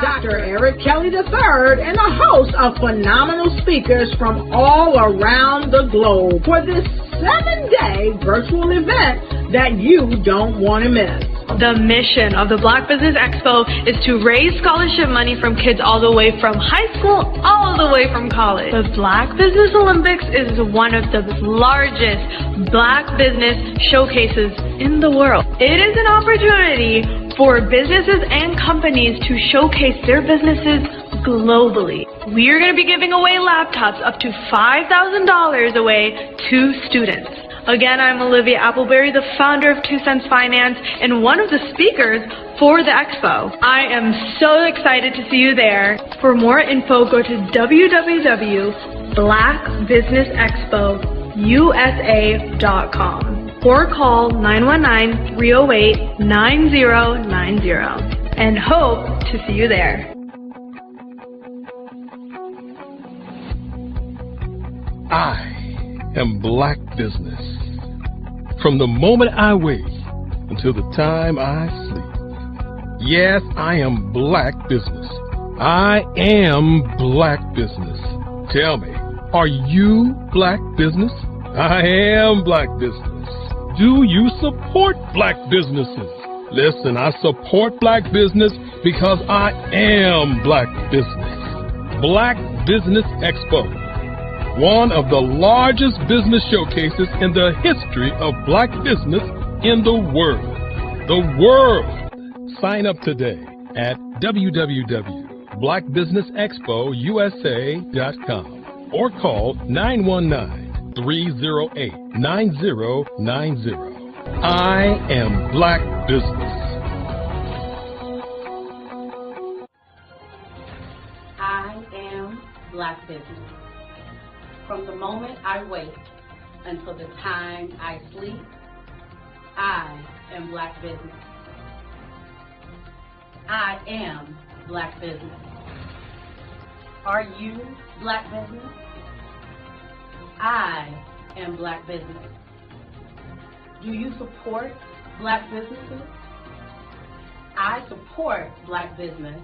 Dr. Eric Kelly III and a host of phenomenal speakers from all around the globe for this 7-day virtual event that you don't want to miss. The mission of the Black Business Expo is to raise scholarship money from kids all the way from high school all the way from college. The Black Business Olympics is one of the largest Black business showcases in the world. It is an opportunity for businesses and companies to showcase their businesses globally. We are going to be giving away laptops up to $5,000 away to students. Again, I'm Olivia Appleberry, the founder of 2 Cents Finance and one of the speakers for the expo. I am so excited to see you there. For more info, go to www.blackbusinessexpousa.com or call 919-308-9090 and hope to see you there. I am Black Business. From the moment I wake until the time I sleep. Yes, I am Black Business. I am Black Business. Tell me, are you Black Business? I am Black Business. Do you support Black businesses? Listen, I support Black business because I am Black Business. Black Business Expo, one of the largest business showcases in the history of Black business in the world. The world! Sign up today at www.blackbusinessexpousa.com or call 919-308-9090. I am Black Business. I am Black Business. From the moment I wake until the time I sleep, I am Black Business. I am Black Business. Are you Black Business? I am Black Business. Do you support Black businesses? I support Black business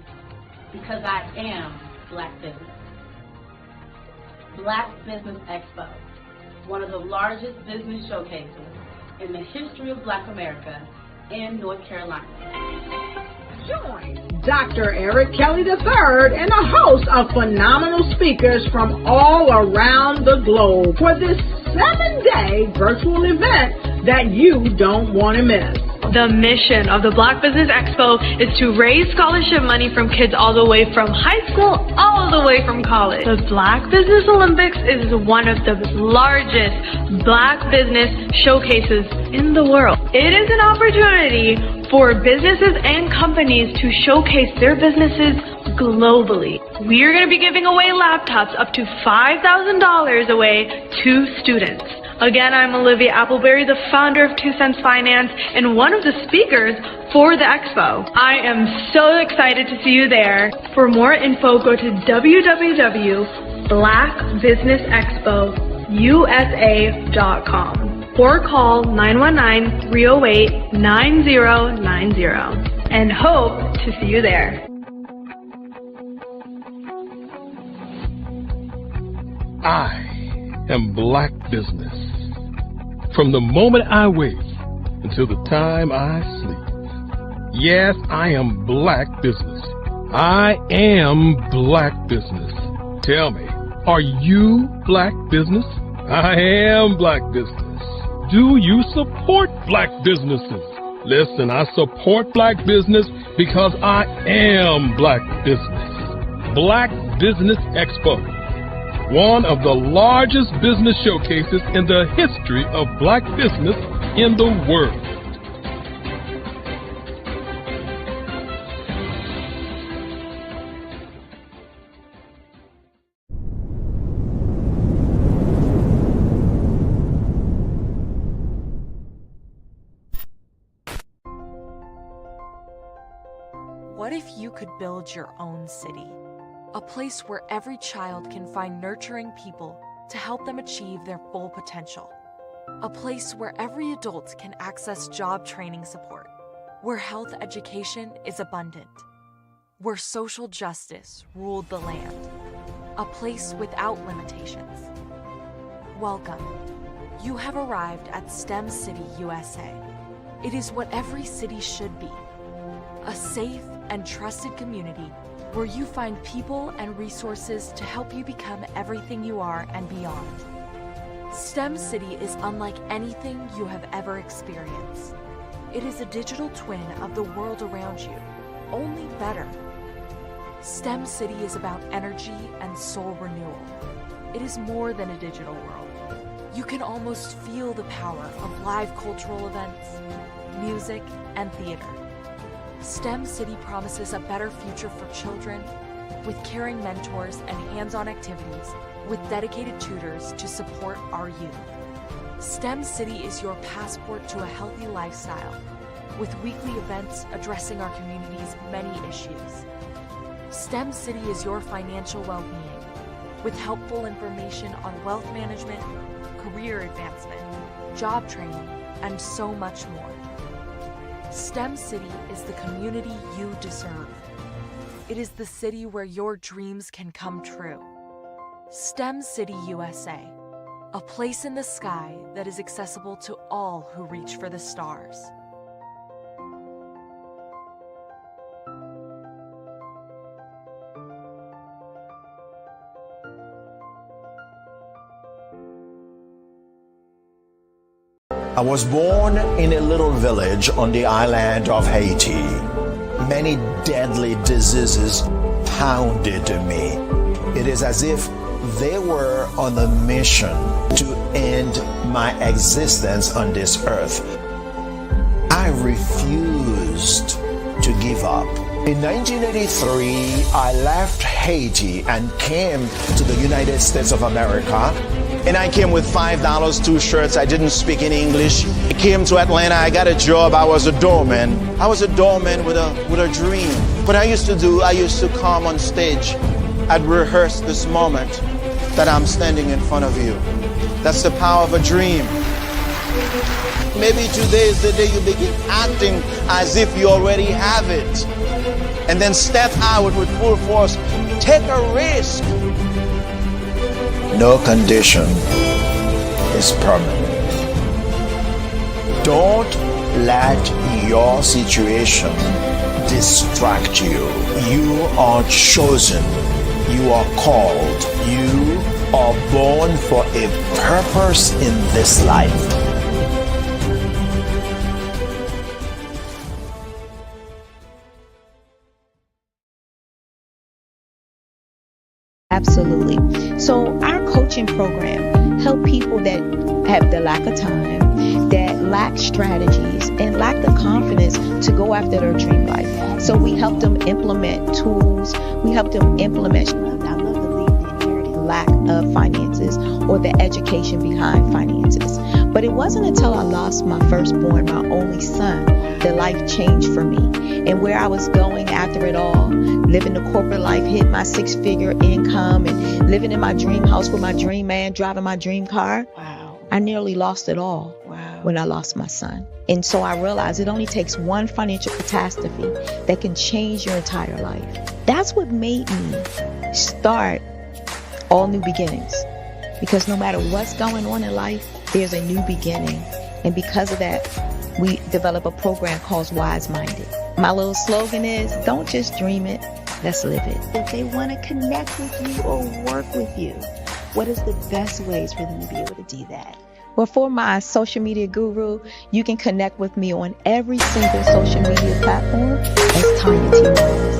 because I am Black Business. Black Business Expo, one of the largest business showcases in the history of Black America in North Carolina. Join Dr. Eric Kelly III and a host of phenomenal speakers from all around the globe for this 7-day virtual event that you don't want to miss. The mission of the Black Business Expo is to raise scholarship money from kids all the way from high school all the way from college. The Black Business Olympics is one of the largest Black business showcases in the world. It is an opportunity for businesses and companies to showcase their businesses globally. We are going to be giving away laptops up to $5,000 away to students. Again, I'm Olivia Appleberry, the founder of 2 Cents Finance and one of the speakers for the expo. I am so excited to see you there. For more info, go to www.blackbusinessexpousa.com or call 919-308-9090 and hope to see you there. I am Black Business. From the moment I wake until the time I sleep. Yes, I am Black Business. I am Black Business. Tell me, are you Black Business? I am Black Business. Do you support Black businesses? Listen, I support Black business because I am Black Business. Black Business Expo, one of the largest business showcases in the history of Black business in the world. What if you could build your own city? A place where every child can find nurturing people to help them achieve their full potential. A place where every adult can access job training support, where health education is abundant. where social justice ruled the land. A place without limitations. Welcome. You have arrived at STEM City, USA. It is what every city should be. A safe and trusted community where you find people and resources to help you become everything you are and beyond. STEM City is unlike anything you have ever experienced. It is a digital twin of the world around you, only better. STEM City is about energy and soul renewal. It is more than a digital world. You can almost feel the power of live cultural events, music, and theater. STEM City promises a better future for children with caring mentors and hands-on activities with dedicated tutors to support our youth. STEM City is your passport to a healthy lifestyle with weekly events addressing our community's many issues. STEM City is your financial well-being with helpful information on wealth management, career advancement, job training, and so much more. STEM City is the community you deserve. It is the city where your dreams can come true. STEM City USA, a place in the sky that is accessible to all who reach for the stars. I was born in a little village on the island of Haiti. Many deadly diseases pounded me. It is as if they were on a mission to end my existence on this earth. I refused to give up. In 1983, I left Haiti and came to the United States of America. And I came with $5, 2 shirts. I didn't speak any English. I came to Atlanta. I got a job. I was a doorman. I was a doorman with a dream. What I used to come on stage. I'd rehearse this moment that I'm standing in front of you. That's the power of a dream. Maybe today is the day you begin acting as if you already have it. And then step out with full force. Take a risk. No condition is permanent. Don't let your situation distract you. You are chosen. You are called. You are born for a purpose in this life. Absolutely. So our coaching program help people that have the lack of time, that lack strategies, and lack the confidence to go after their dream life. So we help them implement tools. We help them implement, I love to leave the inherited lack of finances or the education behind finances. But it wasn't until I lost my firstborn, my only son, that life changed for me. And where I was going after it all, living the corporate life, hitting my 6-figure income and living in my dream house with my dream man, driving my dream car. Wow. I nearly lost it all. Wow. When I lost my son. And so I realized it only takes one financial catastrophe that can change your entire life. That's what made me start All New Beginnings. Because no matter what's going on in life, there's a new beginning. And because of that, we develop a program called Wise Minded. My little slogan is, don't just dream it, let's live it. If they want to connect with you or work with you, what is the best ways for them to be able to do that? Well, for my social media guru, you can connect with me on every single social media platform as Tanya T. Morris.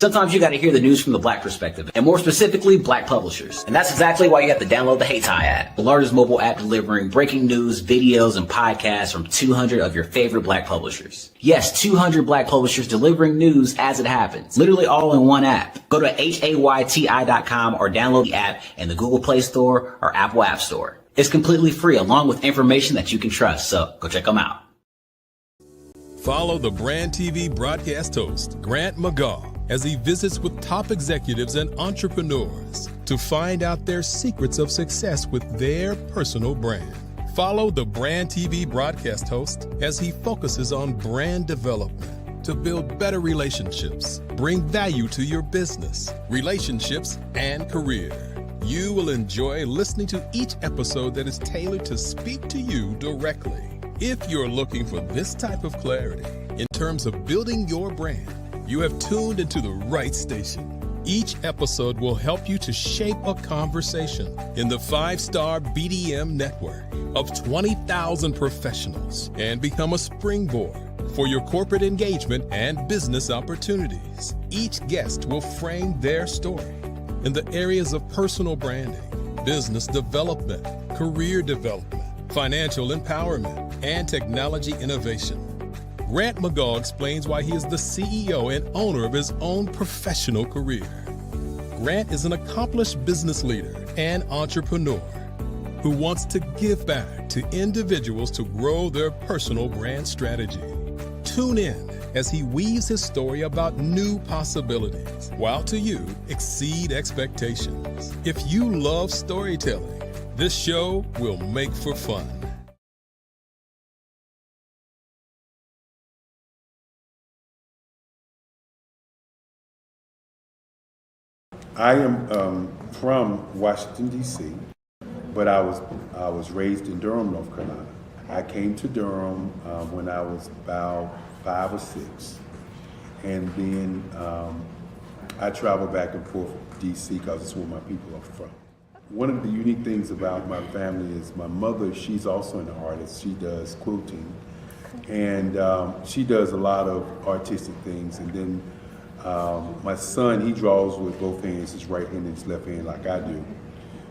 Sometimes you got to hear the news from the Black perspective, and more specifically, Black publishers. And that's exactly why you have to download the Hey Ty app, the largest mobile app delivering breaking news, videos, and podcasts from 200 of your favorite Black publishers. Yes, 200 Black publishers delivering news as it happens, literally all in one app. Go to HAYTI.com or download the app in the Google Play Store or Apple App Store. It's completely free, along with information that you can trust, so go check them out. Follow the Brand TV broadcast host, Grant McGaw, as he visits with top executives and entrepreneurs to find out their secrets of success with their personal brand. Follow the Brand TV broadcast host as he focuses on brand development to build better relationships, bring value to your business, relationships, and career. You will enjoy listening to each episode that is tailored to speak to you directly. If you're looking for this type of clarity in terms of building your brand, you have tuned into the right station. Each episode will help you to shape a conversation in the 5-star BDM network of 20,000 professionals and become a springboard for your corporate engagement and business opportunities. Each guest will frame their story in the areas of personal branding, business development, career development, financial empowerment, and technology innovation. Grant McGaw explains why he is the CEO and owner of his own professional career. Grant is an accomplished business leader and entrepreneur who wants to give back to individuals to grow their personal brand strategy. Tune in as he weaves his story about new possibilities, while to you exceed expectations. If you love storytelling, this show will make for fun. I am from Washington, D.C., but I was raised in Durham, North Carolina. I came to Durham when I was about 5 or 6, and then I traveled back and forth to D.C. because it's where my people are from. One of the unique things about my family is my mother, she's also an artist. She does quilting, and she does a lot of artistic things, and then my son, he draws with both hands, his right hand and his left hand, like I do.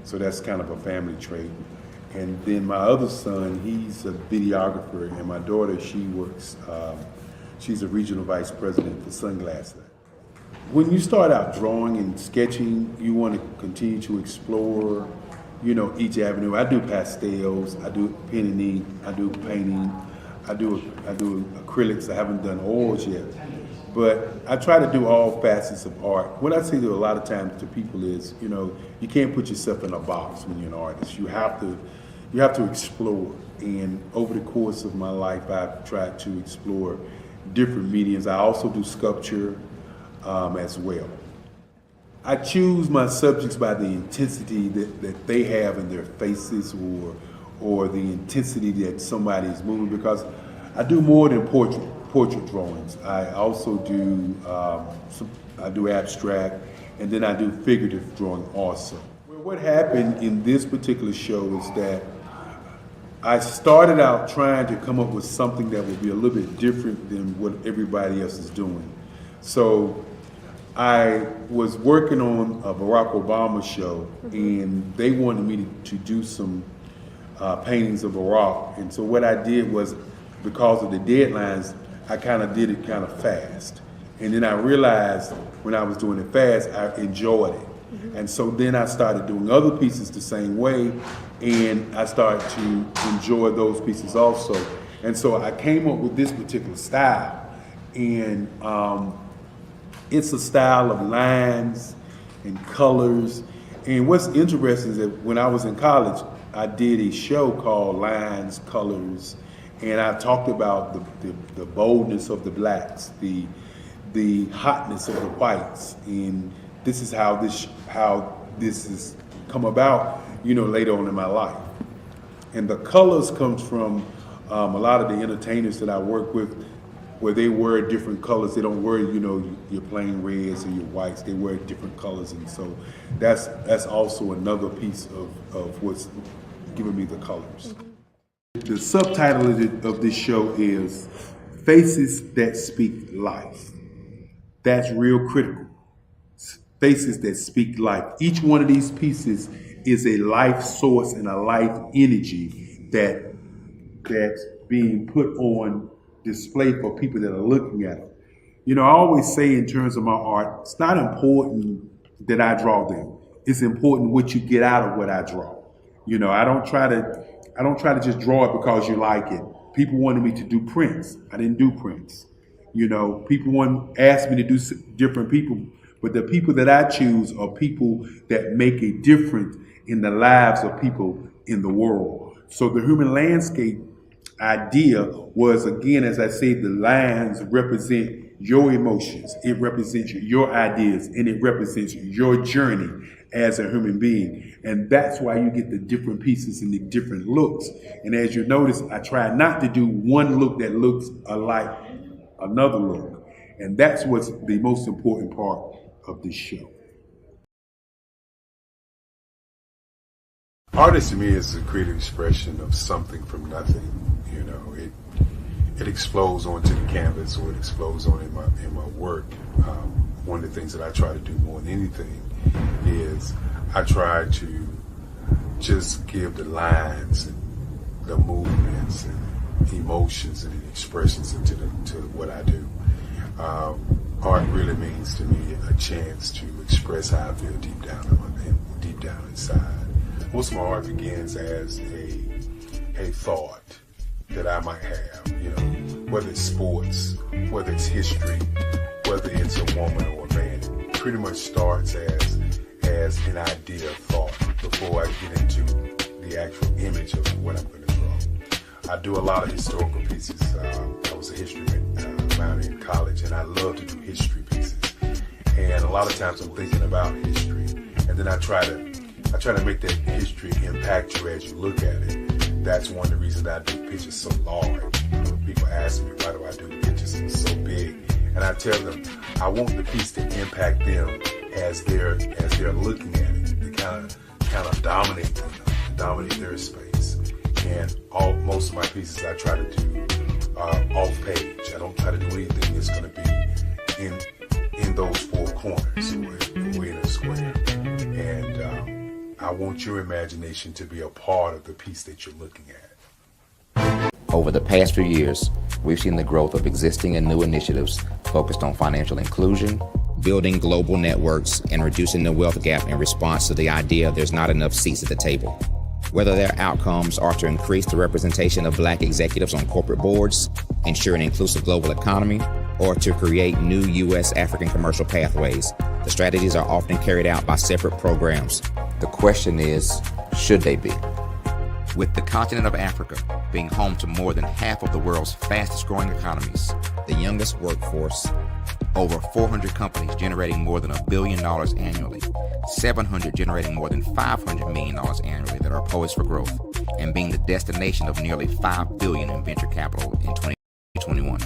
So that's kind of a family trait. And then my other son, he's a videographer, and my daughter, she works, she's a regional vice president for Sunglasses. When you start out drawing and sketching, you want to continue to explore, each avenue. I do pastels, I do pen and ink, I do painting, I do acrylics. I haven't done oils yet. But I try to do all facets of art. What I say to a lot of times to people is, you can't put yourself in a box when you're an artist. You have to explore. And over the course of my life, I've tried to explore different mediums. I also do sculpture as well. I choose my subjects by the intensity that they have in their faces, or the intensity that somebody is moving, because I do more than portrait drawings. I also do I do abstract, and then I do figurative drawing also. Well, what happened in this particular show is that I started out trying to come up with something that would be a little bit different than what everybody else is doing. So I was working on a Barack Obama show, and they wanted me to do some paintings of Barack. And so what I did was, because of the deadlines, I kind of did it kind of fast. And then I realized when I was doing it fast, I enjoyed it. And so then I started doing other pieces the same way, and I started to enjoy those pieces also. And so I came up with this particular style. And it's a style of lines and colors. And what's interesting is that when I was in college, I did a show called Lines, Colors, and I talked about the boldness of the blacks, the hotness of the whites, and this is how this has come about, later on in my life. And the colors comes from a lot of the entertainers that I work with, where they wear different colors. They don't wear, your plain reds or your whites. They wear different colors, and so that's also another piece of what's giving me the colors. The subtitle of this show is Faces That Speak Life. That's real critical. Faces that speak life. Each one of these pieces is a life source and a life energy that's being put on display for people that are looking at it. I always say in terms of my art, it's not important that I draw them. It's important what you get out of what I draw. I don't try to just draw it because you like it. People wanted me to do prints. I didn't do prints. People asked me to do different people, but the people that I choose are people that make a difference in the lives of people in the world. So the human landscape idea was, again, as I say, the lines represent your emotions, it represents your ideas, and it represents your journey as a human being. And that's why you get the different pieces and the different looks. And as you notice, I try not to do one look that looks alike another look. And that's what's the most important part of this show. Artist to me is a creative expression of something from nothing. You know, it explodes onto the canvas, or it explodes on in my work. One of the things that I try to do more than anything is I try to just give the lines and the movements and emotions and expressions into what I do. Art really means to me a chance to express how I feel deep down inside. Most of my art begins as a thought that I might have, you know, whether it's sports, whether it's history, whether it's a woman or a man. It pretty much starts as an idea of thought before I get into the actual image of what I'm going to draw. I do a lot of historical pieces. I was a history minor in college, and I love to do history pieces. And a lot of times I'm thinking about history, and then I try to make that history impact you as you look at it. That's one of the reasons I do pictures so large. People ask me, why do I do pictures so big? And I tell them, I want the piece to impact them as they're looking at it, to kind of dominate them, dominate their space. And most of my pieces I try to do off page. I don't try to do anything that's going to be in those four corners or in a square. And I want your imagination to be a part of the piece that you're looking at. Over the past few years, we've seen the growth of existing and new initiatives focused on financial inclusion, building global networks, and reducing the wealth gap in response to the idea there's not enough seats at the table. Whether their outcomes are to increase the representation of Black executives on corporate boards, ensure an inclusive global economy, or to create new U.S. African commercial pathways, the strategies are often carried out by separate programs. The question is, should they be? With the continent of Africa being home to more than half of the world's fastest growing economies, the youngest workforce, over 400 companies generating more than $1 billion annually, 700 generating more than $500 million annually that are poised for growth, and being the destination of nearly $5 billion in venture capital in 2021.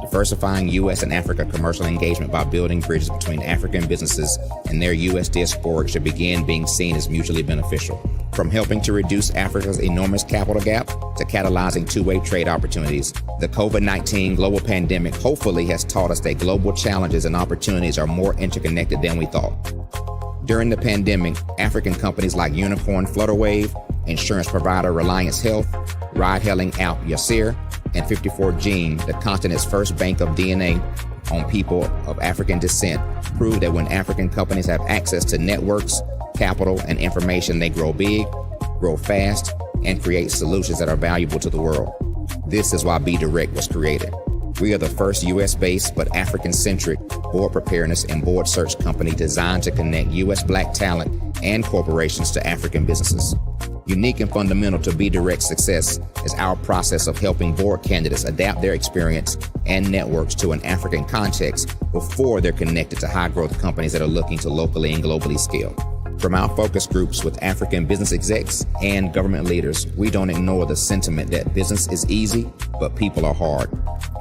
Diversifying U.S. and Africa commercial engagement by building bridges between African businesses and their U.S. diaspora should begin being seen as mutually beneficial. From helping to reduce Africa's enormous capital gap to catalyzing two-way trade opportunities, the COVID-19 global pandemic hopefully has taught us that global challenges and opportunities are more interconnected than we thought. During the pandemic, African companies like Unicorn Flutterwave, insurance provider Reliance Health, ride-hailing app Yasir, and 54 Gene, the continent's first bank of DNA on people of African descent, proved that when African companies have access to networks, capital, and information, they grow big, grow fast, and create solutions that are valuable to the world. This is why Be Direct was created. We are the first U.S.-based but African-centric board preparedness and board search company designed to connect U.S. Black talent and corporations to African businesses. Unique and fundamental to Be Direct's success is our process of helping board candidates adapt their experience and networks to an African context before they're connected to high-growth companies that are looking to locally and globally scale. From our focus groups with African business execs and government leaders, we don't ignore the sentiment that business is easy, but people are hard.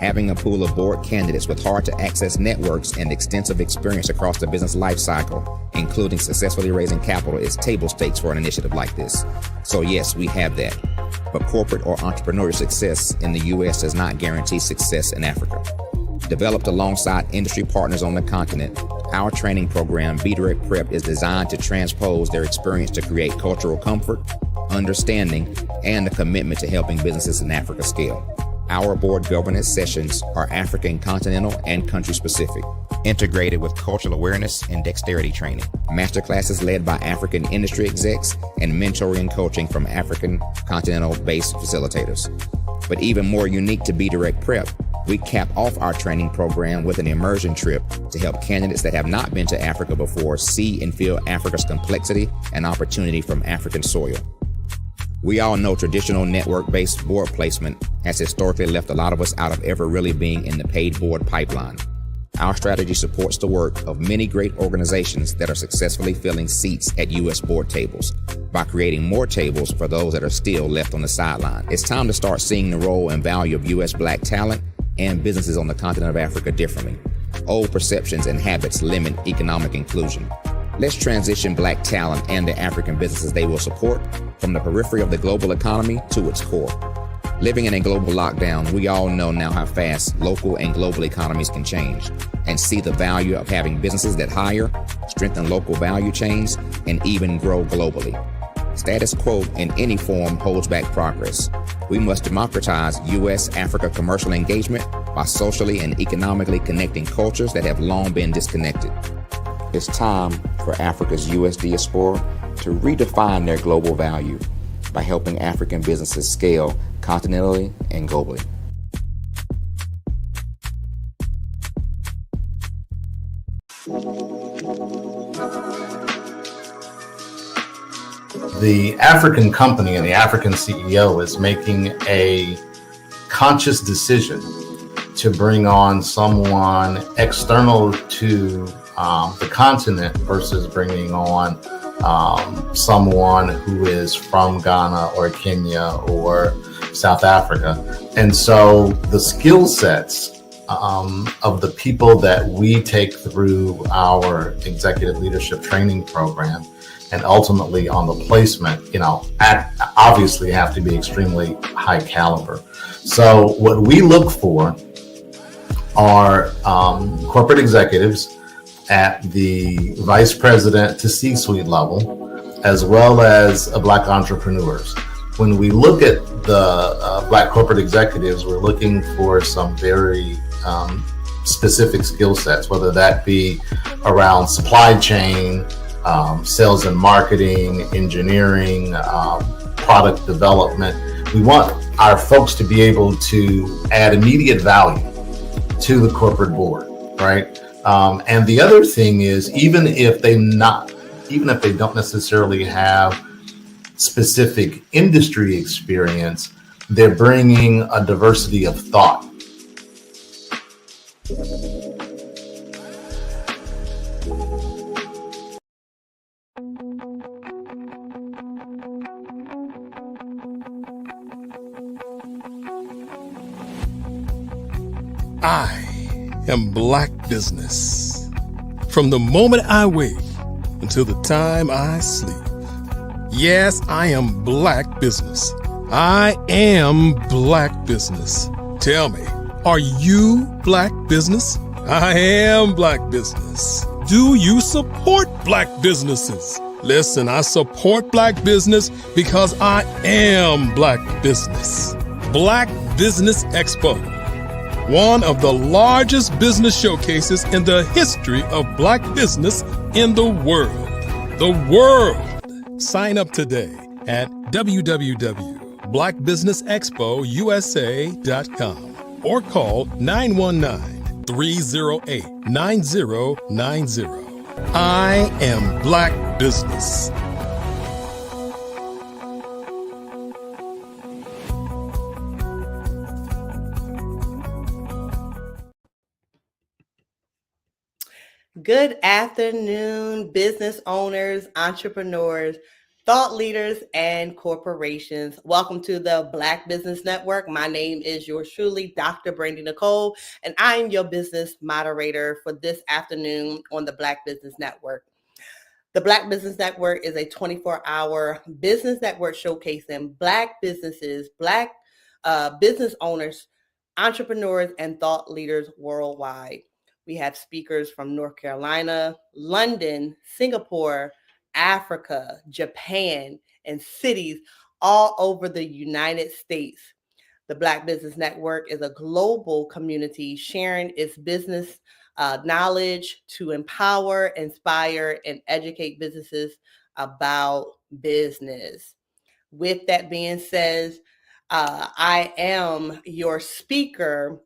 Having a pool of board candidates with hard-to-access networks and extensive experience across the business life cycle, including successfully raising capital, is table stakes for an initiative like this. So yes, we have that. But corporate or entrepreneurial success in the U.S. does not guarantee success in Africa. Developed alongside industry partners on the continent, our training program, Be Direct Prep, is designed to transpose their experience to create cultural comfort, understanding, and a commitment to helping businesses in Africa scale. Our board governance sessions are African continental and country specific, integrated with cultural awareness and dexterity training, masterclasses led by African industry execs, and mentoring and coaching from African continental-based facilitators. But even more unique to Be Direct Prep, we cap off our training program with an immersion trip to help candidates that have not been to Africa before see and feel Africa's complexity and opportunity from African soil. We all know traditional network-based board placement has historically left a lot of us out of ever really being in the paid board pipeline. Our strategy supports the work of many great organizations that are successfully filling seats at U.S. board tables by creating more tables for those that are still left on the sideline. It's time to start seeing the role and value of U.S. Black talent and businesses on the continent of Africa differently. Old perceptions and habits limit economic inclusion. Let's transition Black talent and the African businesses they will support from the periphery of the global economy to its core. Living in a global lockdown, we all know now how fast local and global economies can change and see the value of having businesses that hire, strengthen local value chains, and even grow globally. Status quo in any form holds back progress. We must democratize U.S.-Africa commercial engagement by socially and economically connecting cultures that have long been disconnected. It's time for Africa's U.S. diaspora to redefine their global value by helping African businesses scale continentally and globally. The African company and the African CEO is making a conscious decision to bring on someone external to the continent versus bringing on someone who is from Ghana or Kenya or South Africa. And so the skill sets of the people that we take through our executive leadership training program and ultimately on the placement, obviously have to be extremely high caliber. So what we look for are corporate executives at the vice president to C-suite level, as well as Black entrepreneurs. When we look at the Black corporate executives, we're looking for some very specific skill sets, whether that be around supply chain, sales and marketing, engineering, product development. We want our folks to be able to add immediate value to the corporate board, right? And the other thing is, even if they don't necessarily have specific industry experience, they're bringing a diversity of thought. I am Black business. From the moment I wake until the time I sleep. Yes, I am Black business. I am Black business. Tell me, are you Black business? I am Black business. Do you support Black businesses? Listen, I support Black business because I am Black business. Black Business Expo, one of the largest business showcases in the history of Black business in the world. The world! Sign up today at www.blackbusinessexpousa.com or call 919-308-9090. I am Black business. Good afternoon, business owners, entrepreneurs, thought leaders, and corporations. Welcome to the Black Business Network. My name is yours truly, Dr. Brandy Nicole, and I am your business moderator for this afternoon on the Black Business Network. The Black Business Network is a 24-hour business network showcasing Black businesses, Black business owners, entrepreneurs, and thought leaders worldwide. We have speakers from North Carolina, London, Singapore, Africa, Japan, and cities all over the United States. The Black Business Network is a global community sharing its business knowledge to empower, inspire, and educate businesses about business. With that being said, I am your speaker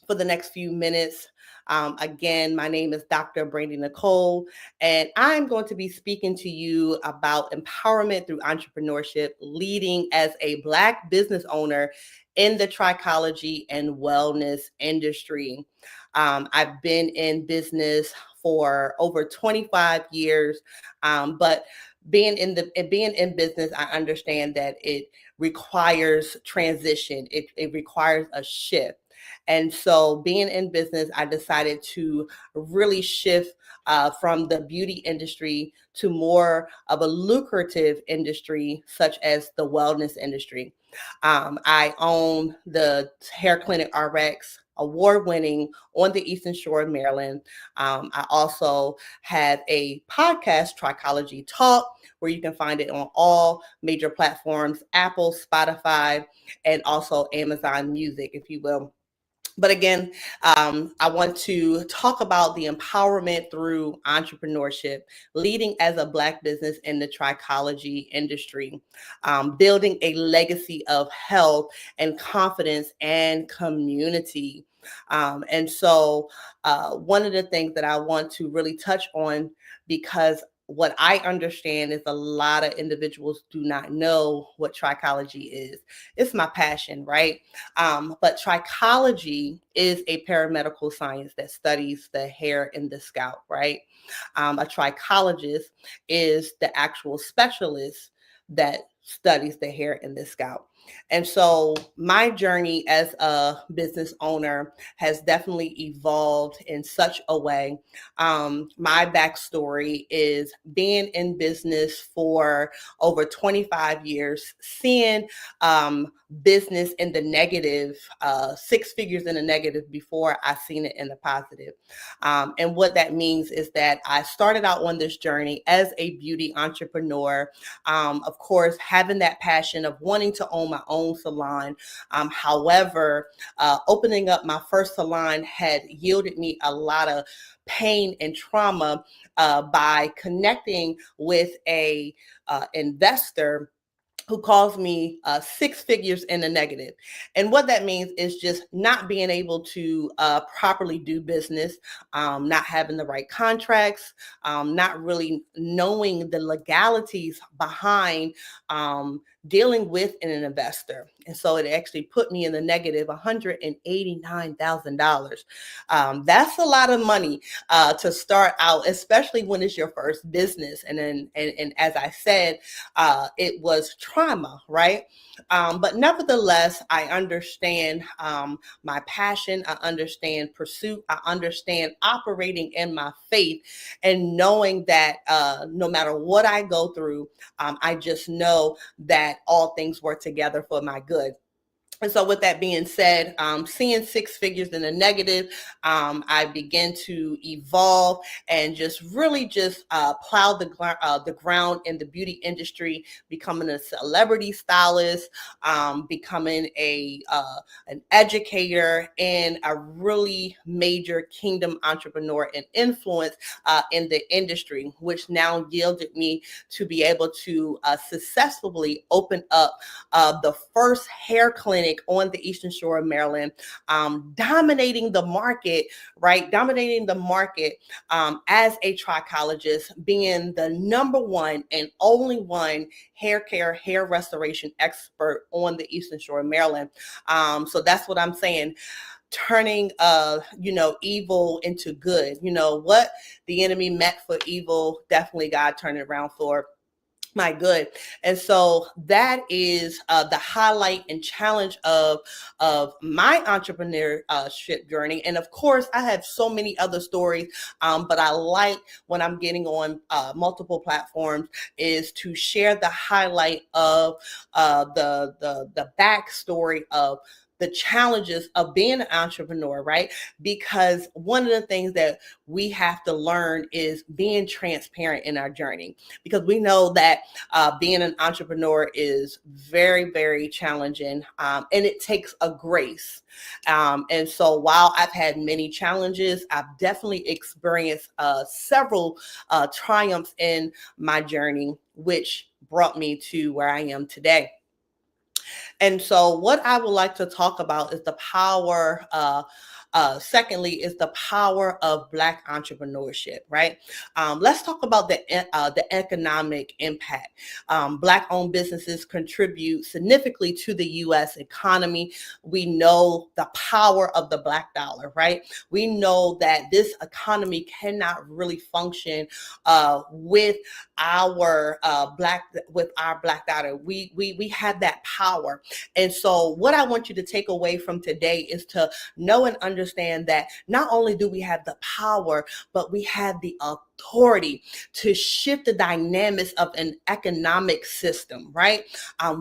for the next few minutes. Again, my name is Dr. Brandy Nicole, and I'm going to be speaking to you about empowerment through entrepreneurship, leading as a Black business owner in the trichology and wellness industry. I've been in business for over 25 years, but being in business, I understand that it requires transition. It requires a shift. And so being in business, I decided to really shift from the beauty industry to more of a lucrative industry, such as the wellness industry. I own the Hair Clinic RX, award-winning on the Eastern Shore of Maryland. I also have a podcast, Trichology Talk, where you can find it on all major platforms, Apple, Spotify, and also Amazon Music, if you will. But again, I want to talk about the empowerment through entrepreneurship, leading as a Black business in the trichology industry, building a legacy of health and confidence and community. And so one of the things that I want to really touch on, because what I understand is a lot of individuals do not know what trichology is. It's my passion, right? But trichology is a paramedical science that studies the hair in the scalp, right? A trichologist is the actual specialist that studies the hair in the scalp. And so my journey as a business owner has definitely evolved in such a way. My backstory is being in business for over 25 years, seeing business in the negative, six figures in the negative before I seen it in the positive. And what that means is that I started out on this journey as a beauty entrepreneur, of course, having that passion of wanting to own my own salon. However, opening up my first salon had yielded me a lot of pain and trauma by connecting with a investor who calls me six figures in the negative. And what that means is just not being able to properly do business, not having the right contracts, not really knowing the legalities behind dealing with an investor. And so it actually put me in the negative $189,000. That's a lot of money to start out, especially when it's your first business. And then, and as I said, it was trauma, right? But nevertheless, I understand my passion. I understand pursuit. I understand operating in my faith and knowing that no matter what I go through, I just know that all things work together for my good. And so with that being said, seeing six figures in the negative, I began to evolve and just really just plow the ground in the beauty industry, becoming a celebrity stylist, becoming an educator, and a really major kingdom entrepreneur and influence in the industry, which now yielded me to be able to successfully open up the first hair clinic on the Eastern Shore of Maryland, dominating the market, right? Dominating the market as a trichologist, being the number one and only one hair care, hair restoration expert on the Eastern Shore of Maryland. So that's what I'm saying. Turning, evil into good. You know, what the enemy meant for evil, definitely God turned it around for my good. And so that is the highlight and challenge of my entrepreneurship journey. And of course, I have so many other stories, but I like when I'm getting on multiple platforms is to share the highlight of the backstory of the challenges of being an entrepreneur, right? Because one of the things that we have to learn is being transparent in our journey, because we know that being an entrepreneur is very, very challenging, and it takes a grace. And so while I've had many challenges, I've definitely experienced several triumphs in my journey, which brought me to where I am today. And so what I would like to talk about is the power Secondly, is the power of Black entrepreneurship, right? Let's talk about the economic impact. Black-owned businesses contribute significantly to the U.S. economy. We know the power of the Black dollar, right? We know that this economy cannot really function with our Black dollar. We have that power. And so what I want you to take away from today is to know and understand that not only do we have the power, but we have the authority to shift the dynamics of an economic system, right?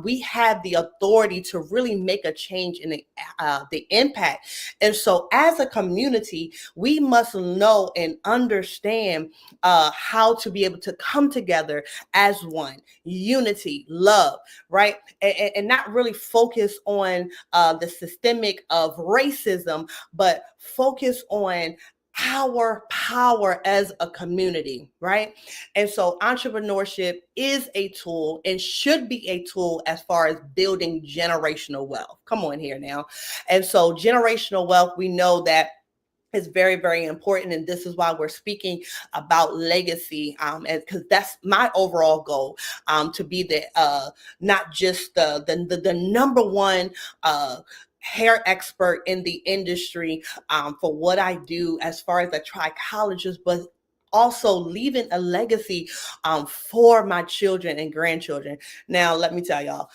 We have the authority to really make a change in the impact. And so as a community, we must know and understand how to be able to come together as one, unity, love, right? And not really focus on the systemic of racism, but focus on our power as a community, right? And so entrepreneurship is a tool and should be a tool as far as building generational wealth. Come on here now. And so generational wealth, we know that is very, very important. And this is why we're speaking about legacy, because that's my overall goal, to be not just the number one hair expert in the industry for what I do as far as a trichologist, but also leaving a legacy for my children and grandchildren. Now, let me tell y'all,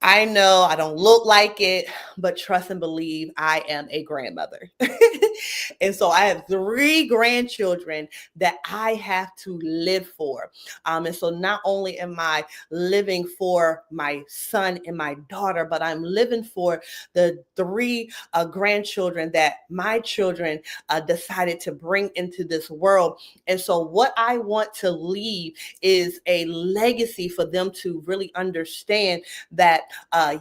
I know I don't look like it, but trust and believe I am a grandmother. And so I have 3 grandchildren that I have to live for. And so not only am I living for my son and my daughter, but I'm living for the 3 grandchildren that my children decided to bring into this world. And so what I want to leave is a legacy for them to really understand that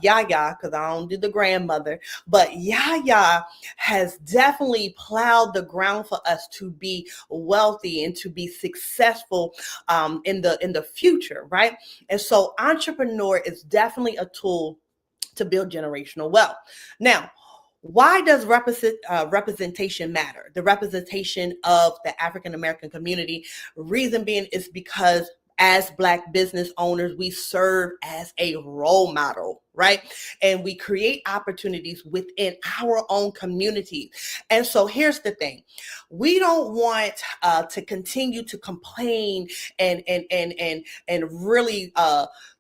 Yaya, because I don't do the grandmother, but Yaya has definitely plowed the ground for us to be wealthy and to be successful in the future, right? And so entrepreneur is definitely a tool to build generational wealth. Now, why does representation matter? The representation of the African American community, reason being is because as Black business owners, we serve as a role model, right? And we create opportunities within our own community. And so here's the thing. We don't want to continue to complain and really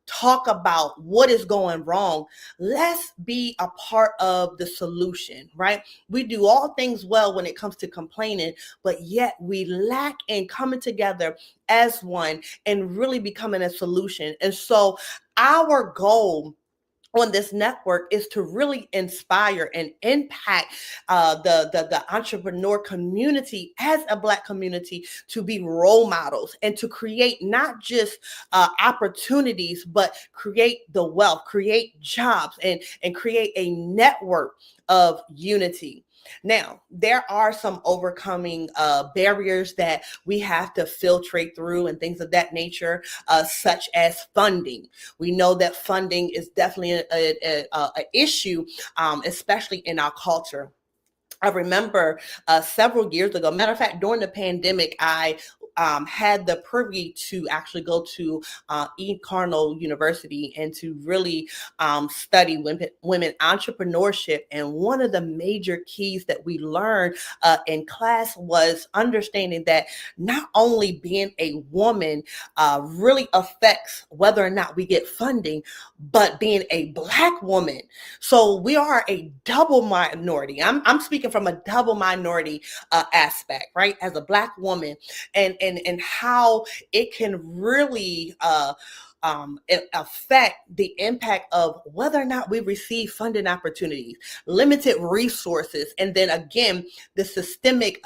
talk about what is going wrong. Let's be a part of the solution, right? We do all things well when it comes to complaining, but yet we lack in coming together as one and really becoming a solution. And so our goal on this network is to really inspire and impact the entrepreneur community as a Black community to be role models and to create not just opportunities, but create the wealth, create jobs, and create a network of unity. Now, there are some overcoming barriers that we have to filtrate through and things of that nature, such as funding. We know that funding is definitely an issue, especially in our culture. I remember several years ago, matter of fact, during the pandemic, I had the privilege to actually go to E. Carnell University and to really study women entrepreneurship. And one of the major keys that we learned in class was understanding that not only being a woman really affects whether or not we get funding, but being a Black woman. So we are a double minority. I'm speaking from a double minority aspect, right? As a Black woman, and how it can really affect the impact of whether or not we receive funding opportunities, limited resources, and then again, the systemic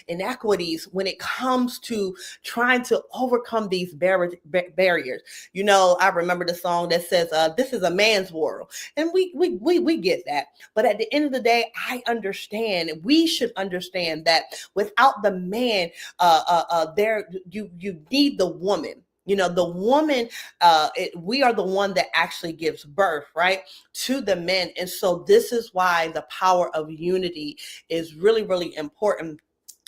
inequities when it comes to trying to overcome these barriers. You know, I remember the song that says, this is a man's world. And we get that. But at the end of the day, I understand, we should understand that without the man, you need the woman. The woman, we are the one that actually gives birth, right, to the men. And so this is why the power of unity is really, really important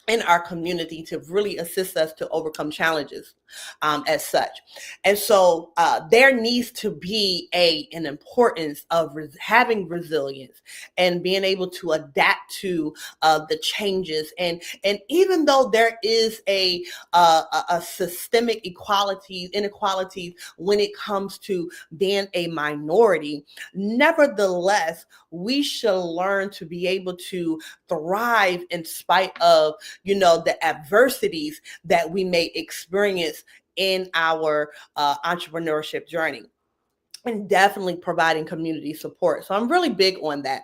in our community to really assist us to overcome challenges as such. And so there needs to be an importance of having resilience and being able to adapt to the changes. And even though there is a systemic inequalities when it comes to being a minority, nevertheless, we shall learn to be able to thrive in spite of the adversities that we may experience in our entrepreneurship journey, and definitely providing community support. So I'm really big on that.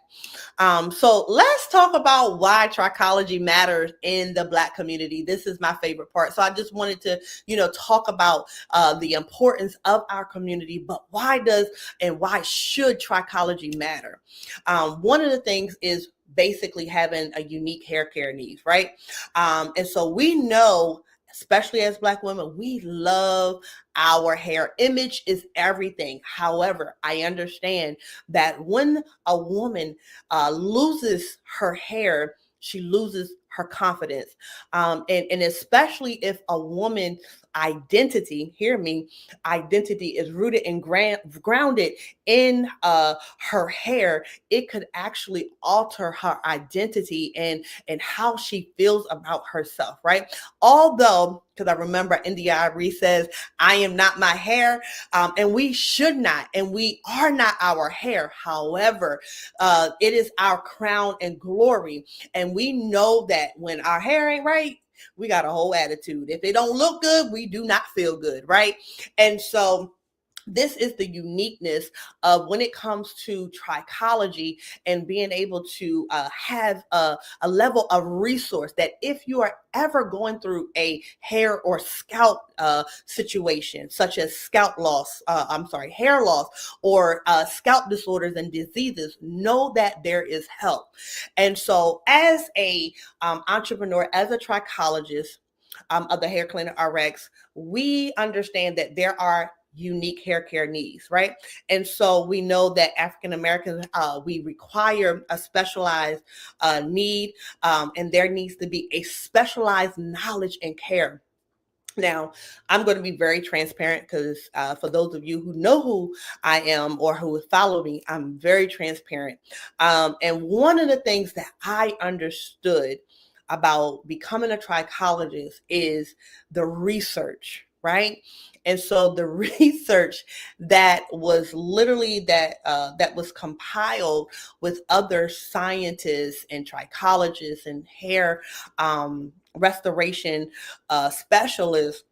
So let's talk about why trichology matters in the Black community. This is my favorite part. So I just wanted to, talk about the importance of our community, but why should trichology matter? One of the things is basically having a unique hair care needs, right? And so we know, especially as Black women, we love our hair. Image is everything. However, I understand that when a woman loses her hair, she loses her confidence. And especially if a woman's identity, hear me, identity is rooted and grounded in her hair, it could actually alter her identity and how she feels about herself, right? Although, because I remember India Arie says, I am not my hair, and we should not, and we are not our hair. However, it is our crown and glory. And we know that when our hair ain't right, we got a whole attitude. If it don't look good, we do not feel good, right? And so this is the uniqueness of when it comes to trichology and being able to have a level of resource that if you are ever going through a hair or scalp situation, such as hair loss, or scalp disorders and diseases, know that there is help. And so as a entrepreneur, as a trichologist of the Hair Clinic RX, we understand that there are unique hair care needs, right? And so we know that African Americans, we require a specialized need, and there needs to be a specialized knowledge and care. Now, I'm going to be very transparent because for those of you who know who I am or who follow me, I'm very transparent. And one of the things that I understood about becoming a trichologist is the research, right? And so the research that was literally that was compiled with other scientists and trichologists and hair restoration specialists,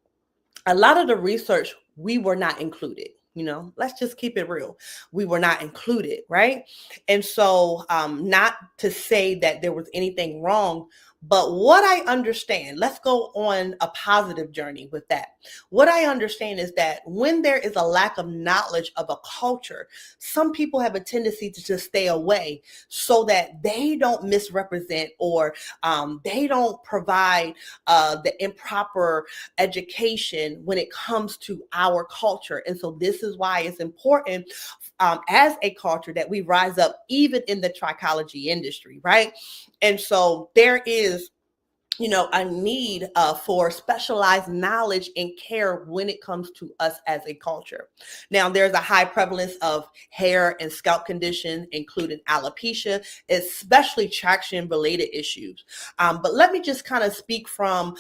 a lot of the research, we were not included. Let's just keep it real. We were not included, right? And so not to say that there was anything wrong, but what I understand, let's go on a positive journey with that. What I understand is that when there is a lack of knowledge of a culture, some people have a tendency to just stay away so that they don't misrepresent or they don't provide the improper education when it comes to our culture. And so this is why it's important as a culture that we rise up even in the trichology industry, right? And so there is a need for specialized knowledge and care when it comes to us as a culture. Now, there's a high prevalence of hair and scalp conditions, including alopecia, especially traction-related issues. But let me just kind of speak from,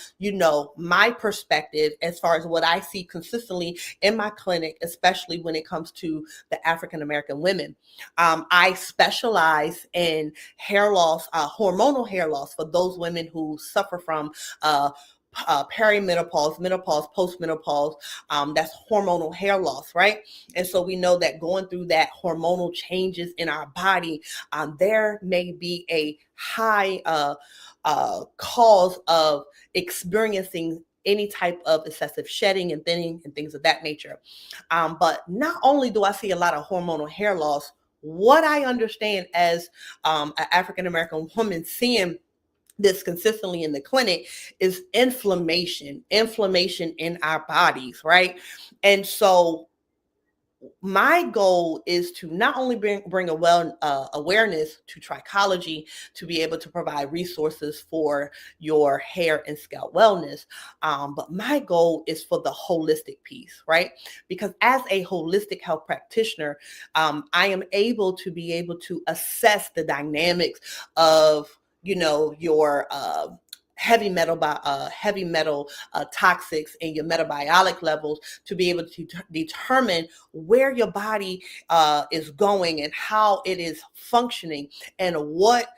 my perspective as far as what I see consistently in my clinic, especially when it comes to the African-American women. I specialize in hair loss, hormonal hair loss for those women who suffer from perimenopause, menopause, postmenopause. That's hormonal hair loss, right? And so we know that going through that hormonal changes in our body, there may be a high cause of experiencing any type of excessive shedding and thinning and things of that nature. But not only do I see a lot of hormonal hair loss, what I understand as an African-American woman seeing this consistently in the clinic is inflammation in our bodies, right? And so my goal is to not only bring awareness to trichology, to be able to provide resources for your hair and scalp wellness, but my goal is for the holistic piece, right? Because as a holistic health practitioner, I am able to assess the dynamics of your heavy metal toxics and your metabolic levels, to be able to determine where your body is going and how it is functioning, and what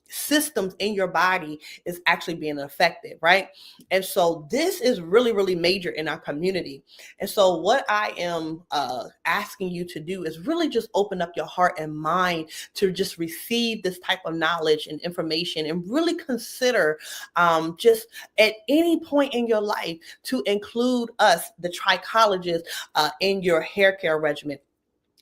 systems in your body is actually being affected, right? And so this is really, really major in our community. And so what I am asking you to do is really just open up your heart and mind to just receive this type of knowledge and information, and really consider just at any point in your life to include us, the trichologists, in your hair care regimen.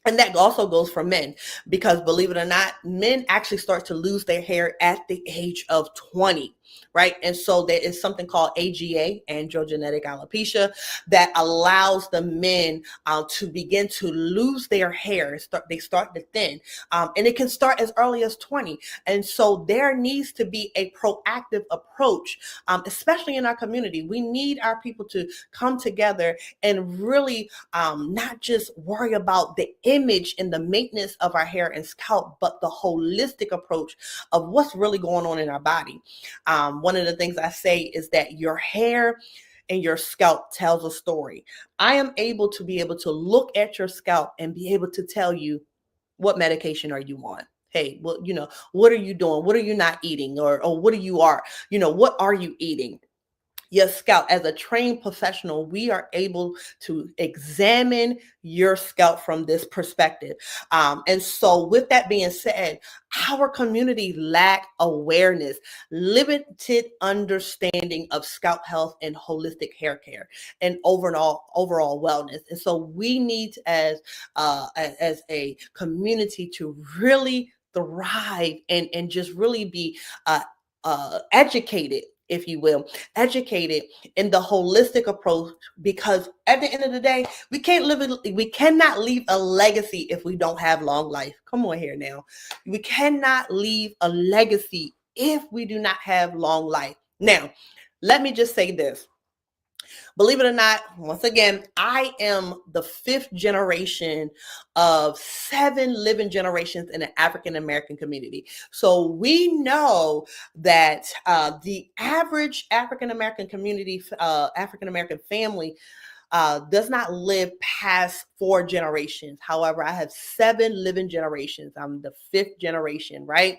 And that also goes for men, because believe it or not, men actually start to lose their hair at the age of 20, right? And so there is something called AGA, androgenetic alopecia, that allows the men to begin to lose their hair. They start to thin, and it can start as early as 20. And so there needs to be a proactive approach, especially in our community. We need our people to come together and really not just worry about the image and the maintenance of our hair and scalp, but the holistic approach of what's really going on in our body. One of the things I say is that your hair and your scalp tells a story. I am able to look at your scalp and be able to tell you, what medication are you on? Hey, well, what are you doing? What are you not eating? Or what are you eating? Your scalp. As a trained professional, we are able to examine your scalp from this perspective. And so with that being said, our community lack awareness, limited understanding of scalp health and holistic hair care and overall wellness. And so we need, as a community, to really thrive and just really be educated, if you will, educated in the holistic approach, because at the end of the day, we cannot leave a legacy if we don't have long life. Come on here now. We cannot leave a legacy if we do not have long life. Now, let me just say this. Believe it or not, once again, I am the 5th generation of 7 living generations in the African American community. So we know that the average African American community, African American family, does not live past 4 generations. However, I have 7 living generations. I'm the 5th generation, right?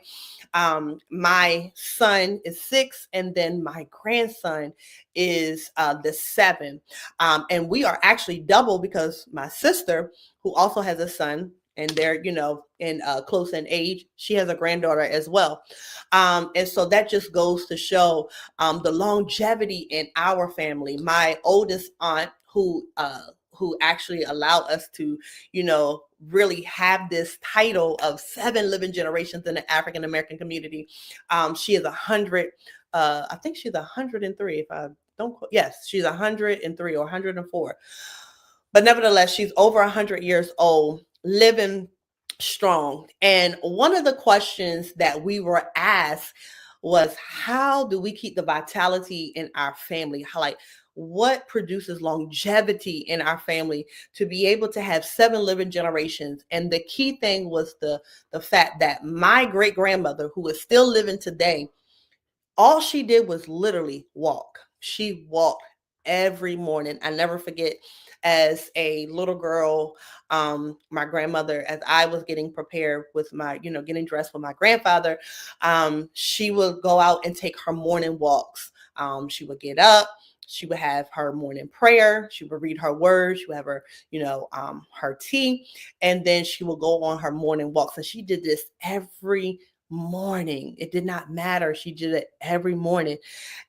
My son is 6, and then my grandson is the 7th. And we are actually double, because my sister, who also has a son, and they're, in close in age, she has a granddaughter as well. And so that just goes to show the longevity in our family. My oldest aunt, who actually allowed us to, really have this title of 7 living generations in the African American community. She is 100. I think she's 103. If I don't, yes, she's 103 or 104. But nevertheless, she's over 100 years old, living strong. And one of the questions that we were asked was, how do we keep the vitality in our family? What produces longevity in our family to be able to have 7 living generations? And the key thing was the fact that my great grandmother, who is still living today, all she did was literally walk. She walked every morning. I never forget, as a little girl, my grandmother, as I was getting prepared with my, getting dressed with my grandfather, she would go out and take her morning walks. She would get up. She would have her morning prayer. She would read her word. She would have her, her tea, and then she would go on her morning walks. And she did this every morning. It did not matter. She did it every morning.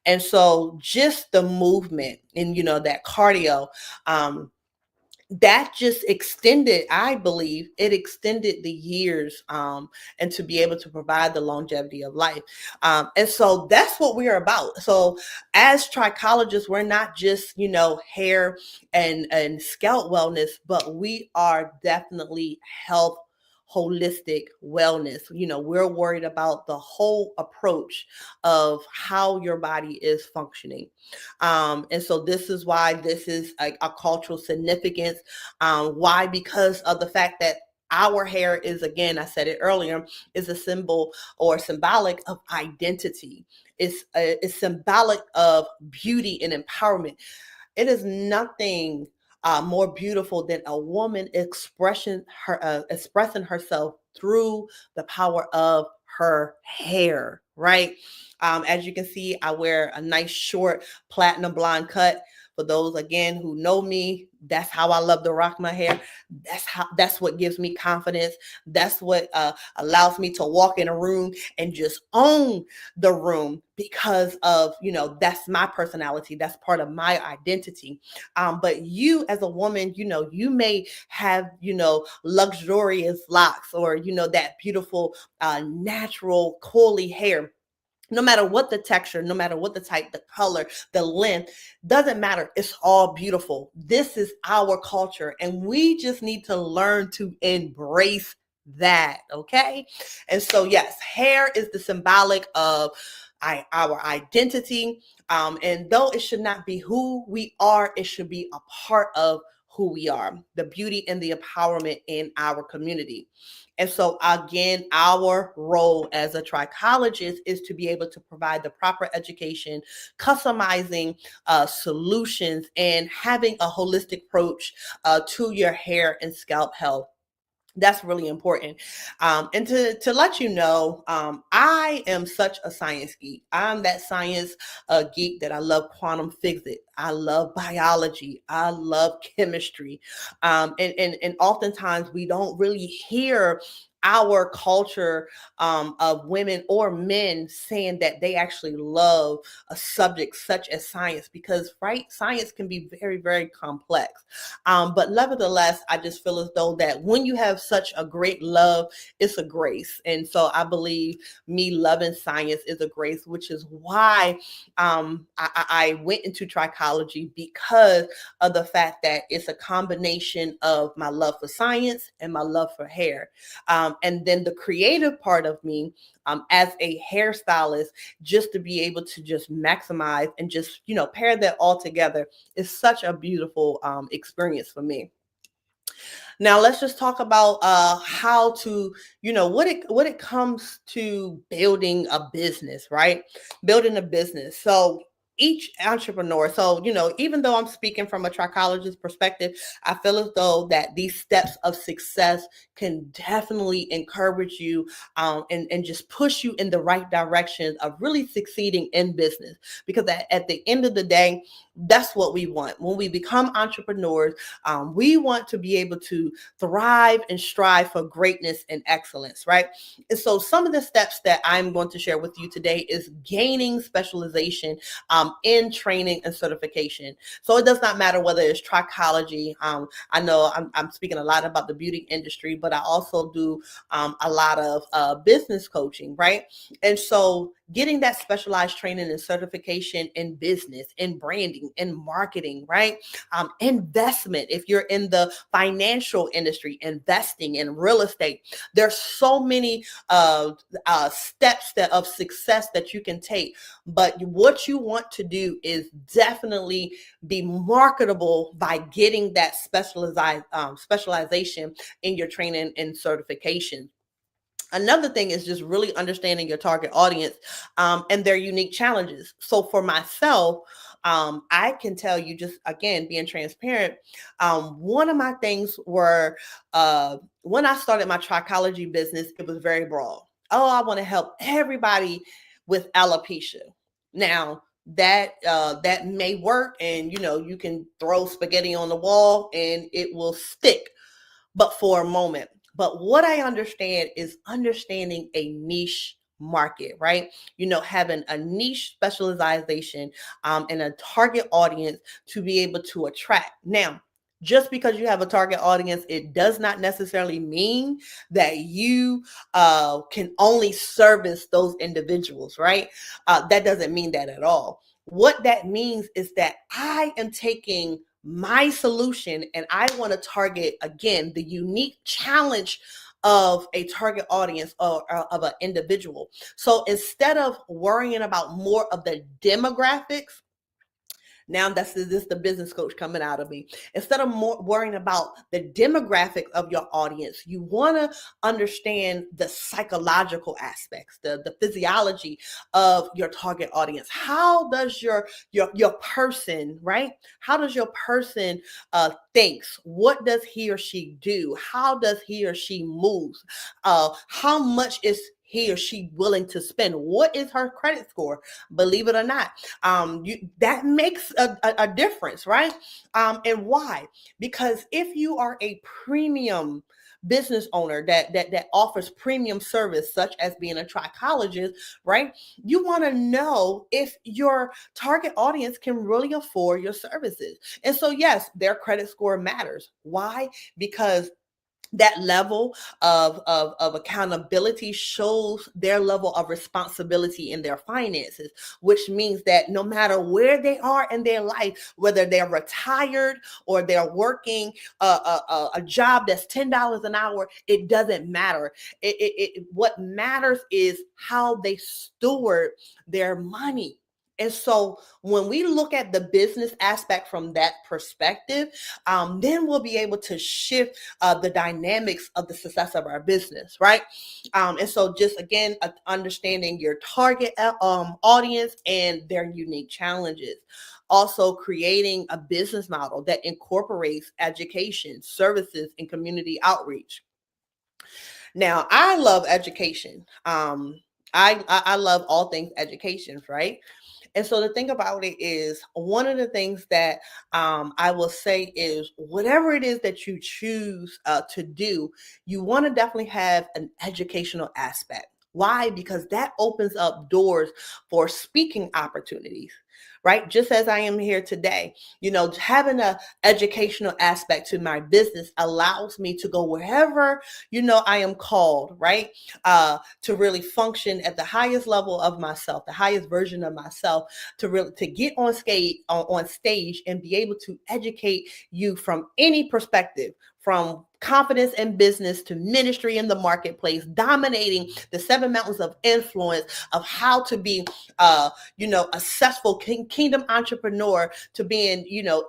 And so just the movement and, that cardio, that just extended, I believe it extended the years, and to be able to provide the longevity of life. And so that's what we are about. So as trichologists, we're not just, hair and scalp wellness, but we are definitely health, holistic wellness. We're worried about the whole approach of how your body is functioning. And so this is why this is a cultural significance. Why? Because of the fact that our hair is, again, I said it earlier, is a symbol or symbolic of identity. It's symbolic of beauty and empowerment. It is nothing more beautiful than a woman expressing herself through the power of her hair, right? As you can see, I wear a nice short platinum blonde cut. For those, again, who know me, that's how I love to rock my hair. That's what gives me confidence. That's what allows me to walk in a room and just own the room, because of, that's my personality. That's part of my identity. But you as a woman, you may have, luxurious locks, or, that beautiful, natural, curly hair. No matter what the texture, no matter what the type, the color, the length, doesn't matter. It's all beautiful. This is our culture, and we just need to learn to embrace that. Okay. And so, yes, hair is the symbolic of our identity. And though it should not be who we are, it should be a part of who we are, the beauty and the empowerment in our community. And so, again, our role as a trichologist is to be able to provide the proper education, customizing solutions, and having a holistic approach to your hair and scalp health. That's really important. And to let you know, I am such a science geek. I'm that science geek that I love quantum physics. I love biology. I love chemistry. And oftentimes we don't really hear our culture of women or men saying that they actually love a subject such as science, because, right, science can be very, very complex. But nevertheless, I just feel as though that when you have such a great love, it's a grace. And so I believe me loving science is a grace, which is why I went into trichology, because of the fact that it's a combination of my love for science and my love for hair. And then the creative part of me, as a hairstylist, just to be able to just maximize and just, pair that all together is such a beautiful experience for me. Now let's just talk about how to, what it comes to building a business, right? Building a business. So each entrepreneur, so, even though I'm speaking from a trichologist perspective, I feel as though that these steps of success can definitely encourage you and just push you in the right direction of really succeeding in business. Because at the end of the day, that's what we want. When we become entrepreneurs, we want to be able to thrive and strive for greatness and excellence, right? And so some of the steps that I'm going to share with you today is gaining specialization in training and certification. So it does not matter whether it's trichology. I know I'm speaking a lot about the beauty industry, but I also do a lot of business coaching, right? And so getting that specialized training and certification in business, in branding, in marketing, right? Investment. If you're in the financial industry, investing in real estate, there's so many steps of success that you can take. But what you want to do is definitely be marketable by getting that specialization in your training and certification. Another thing is just really understanding your target audience and their unique challenges. So for myself, I can tell you, just again, being transparent, one of my things were when I started my trichology business, it was very broad. Oh, I want to help everybody with alopecia. Now, that may work, and you can throw spaghetti on the wall and it will stick, but for a moment. But what I understand is understanding a niche market, right? Having a niche specialization and a target audience to be able to attract. Now, Just because you have a target audience, it does not necessarily mean that you can only service those individuals, right? That doesn't mean that at all. What that means is that I am taking my solution and I want to target, again, the unique challenge of a target audience or of an individual. So instead of worrying about more of the demographics, now this is the business coach coming out of me. Instead of more worrying about the demographic of your audience, you want to understand the psychological aspects, the physiology of your target audience. How does your person, right? How does your person thinks? What does he or she do? How does he or she moves? How much is he or she willing to spend? What is her credit score? Believe it or not, that makes a difference, right? And why? Because if you are a premium business owner that offers premium service, such as being a trichologist, right? You want to know if your target audience can really afford your services. And so, yes, their credit score matters. Why? Because that level of accountability shows their level of responsibility in their finances, which means that no matter where they are in their life, whether they're retired or they're working a job that's $10 an hour, it doesn't matter. What matters is how they steward their money. And so when we look at the business aspect from that perspective, then we'll be able to shift the dynamics of the success of our business, right? And so just again, understanding your target audience and their unique challenges. Also creating a business model that incorporates education, services, and community outreach. Now, I love education. I love all things education, right? And so the thing about it is, one of the things that I will say is, whatever it is that you choose to do, you want to definitely have an educational aspect. Why? Because that opens up doors for speaking opportunities, right? Just as I am here today, having an educational aspect to my business allows me to go wherever, I am called, right? To really function at the highest level of myself, the highest version of myself, to get on stage and be able to educate you from any perspective, from confidence in business to ministry in the marketplace, dominating the 7 mountains of influence of how to be, a successful kingdom entrepreneur, to being,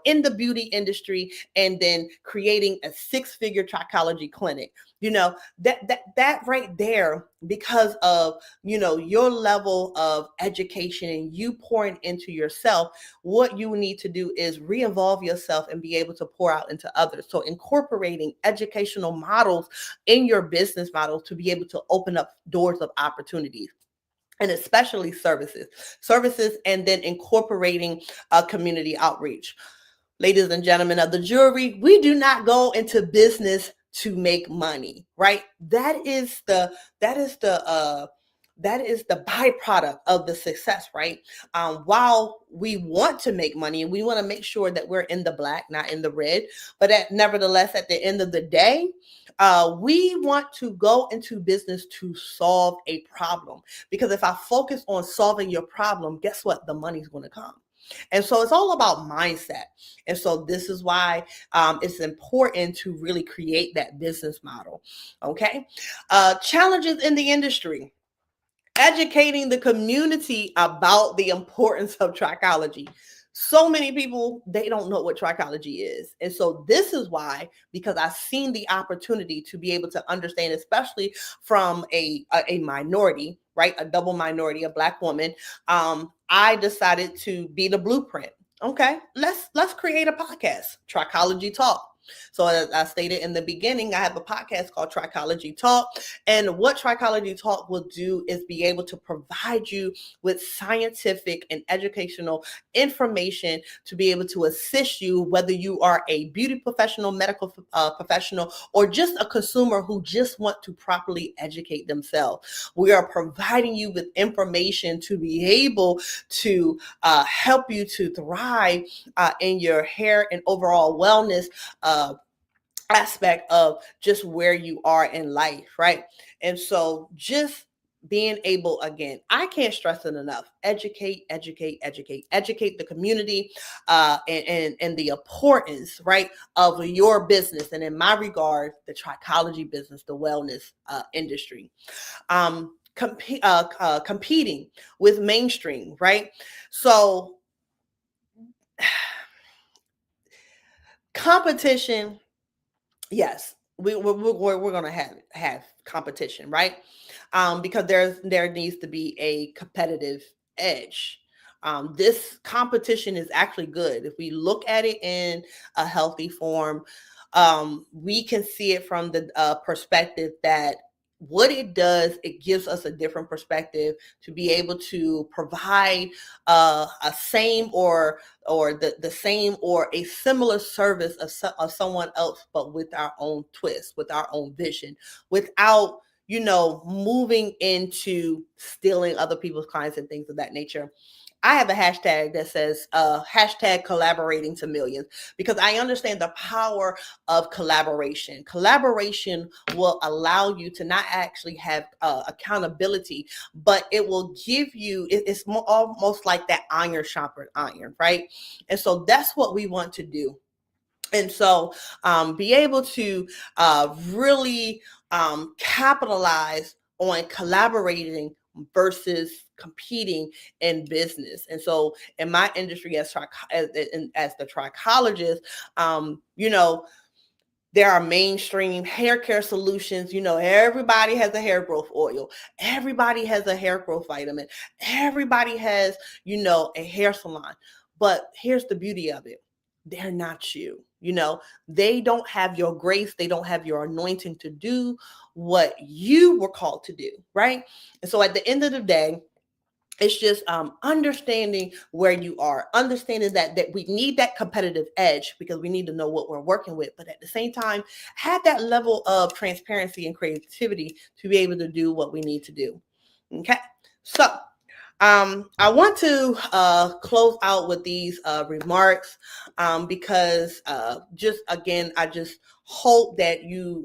in the beauty industry, and then creating a 6-figure trichology clinic. That right there, because of, your level of education and you pouring into yourself, what you need to do is re-involve yourself and be able to pour out into others. So incorporating educational models in your business model to be able to open up doors of opportunities. And especially services, and then incorporating community outreach. Ladies and gentlemen of the jury, we do not go into business to make money, right? That is the byproduct of the success, right? While we want to make money and we want to make sure that we're in the black, not in the red, but nevertheless, at the end of the day, we want to go into business to solve a problem. Because if I focus on solving your problem, guess what? The money's going to come. And so it's all about mindset. And so this is why it's important to really create that business model. Okay. Challenges in the industry. Educating the community about the importance of trichology. So many people, they don't know what trichology is. And so this is why, because I've seen the opportunity to be able to understand, especially from a minority, right? A double minority, a Black woman. I decided to be the blueprint. Okay, let's create a podcast, Trichology Talk. So as I stated in the beginning, I have a podcast called Trichology Talk. And what Trichology Talk will do is be able to provide you with scientific and educational information to be able to assist you, whether you are a beauty professional, medical professional, or just a consumer who just want to properly educate themselves. We are providing you with information to be able to help you to thrive in your hair and overall wellness aspect of just where you are in life, right? And so just being able, again, I can't stress it enough, educate the community and the importance, right, of your business. And in my regard, the trichology business, the wellness industry. Competing with mainstream, right? So competition, yes, we're going to have competition, right? Because there needs to be a competitive edge. This competition is actually good. If we look at it in a healthy form, we can see it from the perspective that what it does, it gives us a different perspective to be able to provide a same or the same or a similar service of someone else, but with our own twist, with our own vision, without moving into stealing other people's clients and things of that nature. I have a hashtag that says hashtag collaborating to millions, because I understand the power of collaboration. Collaboration will allow you to not actually have accountability, but it will give you, it's almost like that iron sharpened iron, right? And so that's what we want to do. And so be able to really capitalize on collaborating versus competing in business. And so in my industry as the trichologist, there are mainstream hair care solutions. Everybody has a hair growth oil. Everybody has a hair growth vitamin. Everybody has, a hair salon. But here's the beauty of it. They're not you. They don't have your grace. They don't have your anointing to do what you were called to do, right? And so at the end of the day, it's just understanding where you are, understanding that we need that competitive edge because we need to know what we're working with. But at the same time, have that level of transparency and creativity to be able to do what we need to do. Okay. So I want to close out with these remarks because just again, I just hope that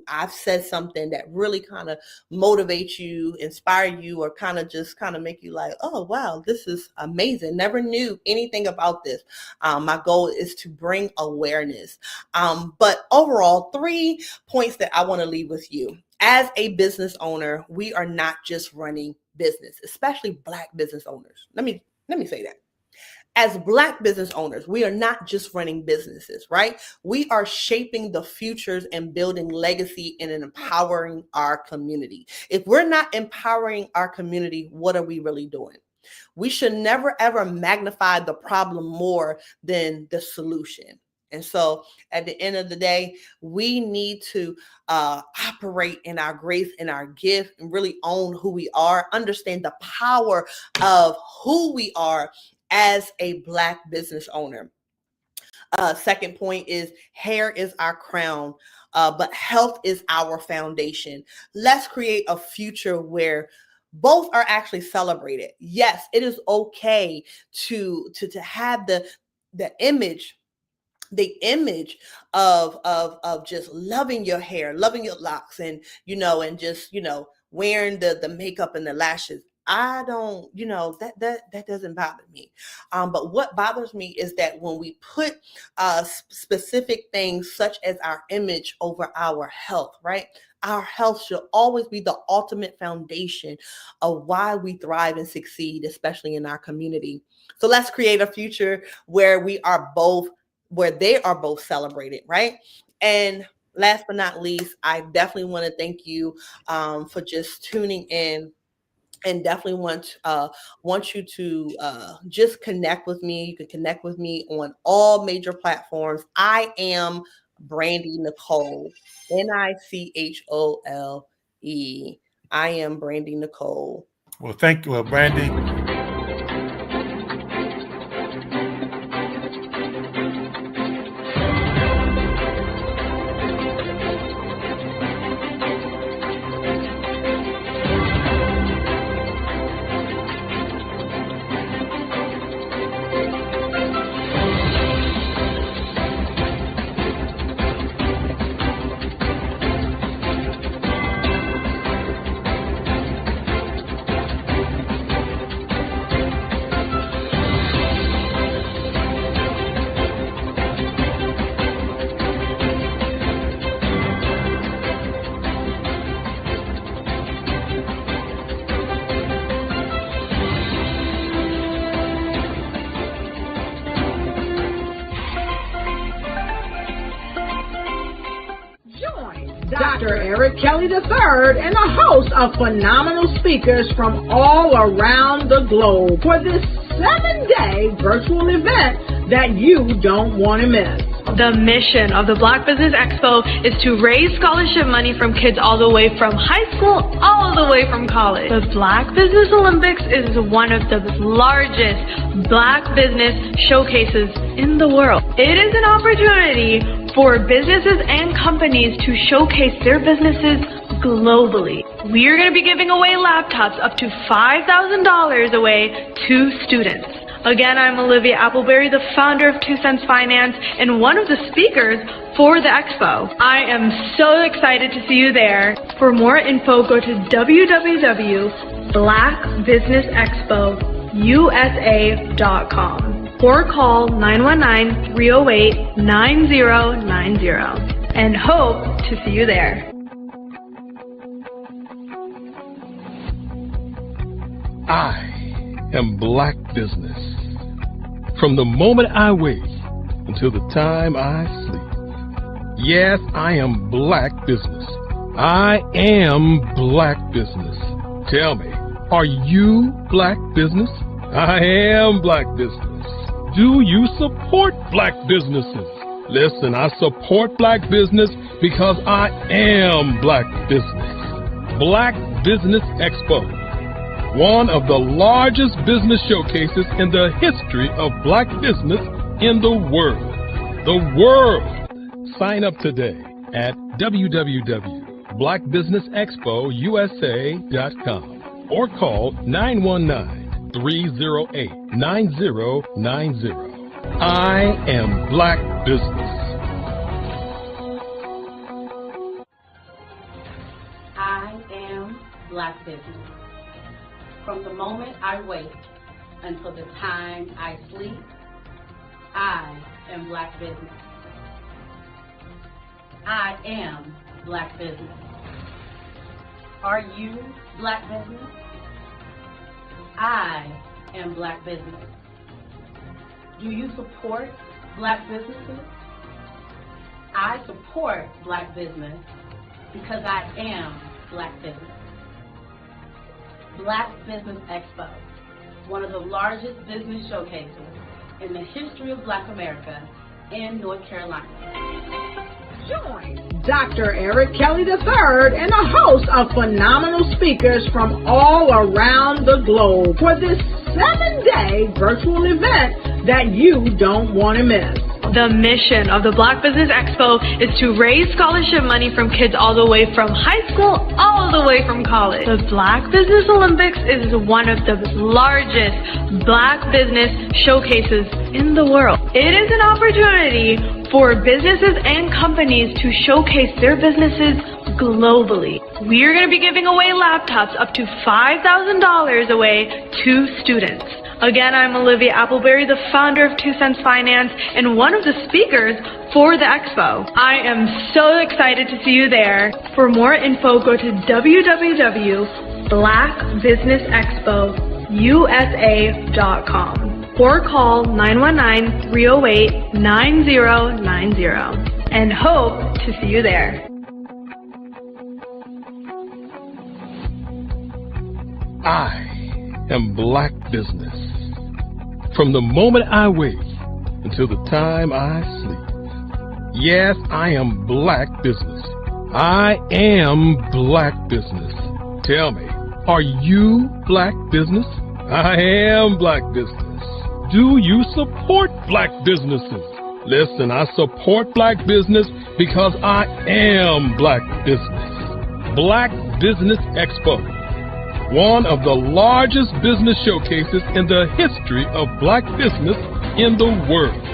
I've said something that really kind of motivates you, inspire you, or kind of make you like, oh, wow, this is amazing. Never knew anything about this. My goal is to bring awareness. But overall, 3 points that I want to leave with you. As a business owner, we are not just running business, especially Black business owners. Let me say that. As Black business owners, we are not just running businesses, right? We are shaping the futures and building legacy and empowering our community. If we're not empowering our community, what are we really doing? We should never, ever magnify the problem more than the solution. And so at the end of the day, we need to operate in our grace and our gift and really own who we are, understand the power of who we are as a Black business owner. Second point is hair is our crown, but health is our foundation. Let's create a future where both are actually celebrated. Yes, it is okay to have the image of just loving your hair, loving your locks, and just wearing the makeup and the lashes. I don't, that doesn't bother me. But what bothers me is that when we put specific things such as our image over our health, right? Our health should always be the ultimate foundation of why we thrive and succeed, especially in our community. So let's create a future where they are both celebrated, right? And last but not least, I definitely want to thank you for just tuning in, and definitely want you to just connect with me. You can connect with me on all major platforms. I am Brandy Nicole, Nichole. I am Brandy Nicole. Well, thank you, Brandy. Dr. Eric Kelly III and a host of phenomenal speakers from all around the globe for this 7-day virtual event that you don't want to miss. The mission of the Black Business Expo is to raise scholarship money from kids all the way from high school all the way from college. The Black Business Olympics is one of the largest Black business showcases in the world. It is an opportunity for businesses and companies to showcase their businesses globally. We are going to be giving away laptops up to $5,000 away to students. Again, I'm Olivia Appleberry, the founder of 2 Cents Finance and one of the speakers for the expo. I am so excited to see you there. For more info, go to www.blackbusinessexpousa.com or call 919-308-9090 and hope to see you there. I am Black Business. From the moment I wake until the time I sleep. Yes, I am Black Business. I am Black Business. Tell me, are you Black Business? I am Black Business. Do you support Black businesses? Listen, I support Black business because I am Black Business. Black Business Expo, one of the largest business showcases in the history of Black business in the world. The world! Sign up today at www.blackbusinessexpousa.com or call 919-308-9090. I am Black Business. I am Black Business. From the moment I wake until the time I sleep, I am Black Business. I am Black Business. Are you Black Business? I am Black Business. Do you support Black businesses? I support Black business because I am Black business. Black Business Expo, one of the largest business showcases in the history of Black America in North Carolina. Join Dr. Eric Kelly III and a host of phenomenal speakers from all around the globe for this 7-day virtual event that you don't want to miss. The mission of the Black Business Expo is to raise scholarship money from kids all the way from high school all the way from college. The Black Business Olympics is one of the largest Black business showcases in the world. It is an opportunity for businesses and companies to showcase their businesses globally. We are going to be giving away laptops up to $5,000 away to students. Again, I'm Olivia Appleberry, the founder of 2 Cents Finance and one of the speakers for the expo. I am so excited to see you there. For more info, go to www.blackbusinessexpousa.com or call 919-308-9090 and hope to see you there. I am Black Business. From the moment I wake until the time I sleep. Yes, I am Black business. I am Black business. Tell me, are you Black business? I am Black business. Do you support Black businesses? Listen, I support Black business because I am Black business. Black Business Expo, one of the largest business showcases in the history of Black business in the world.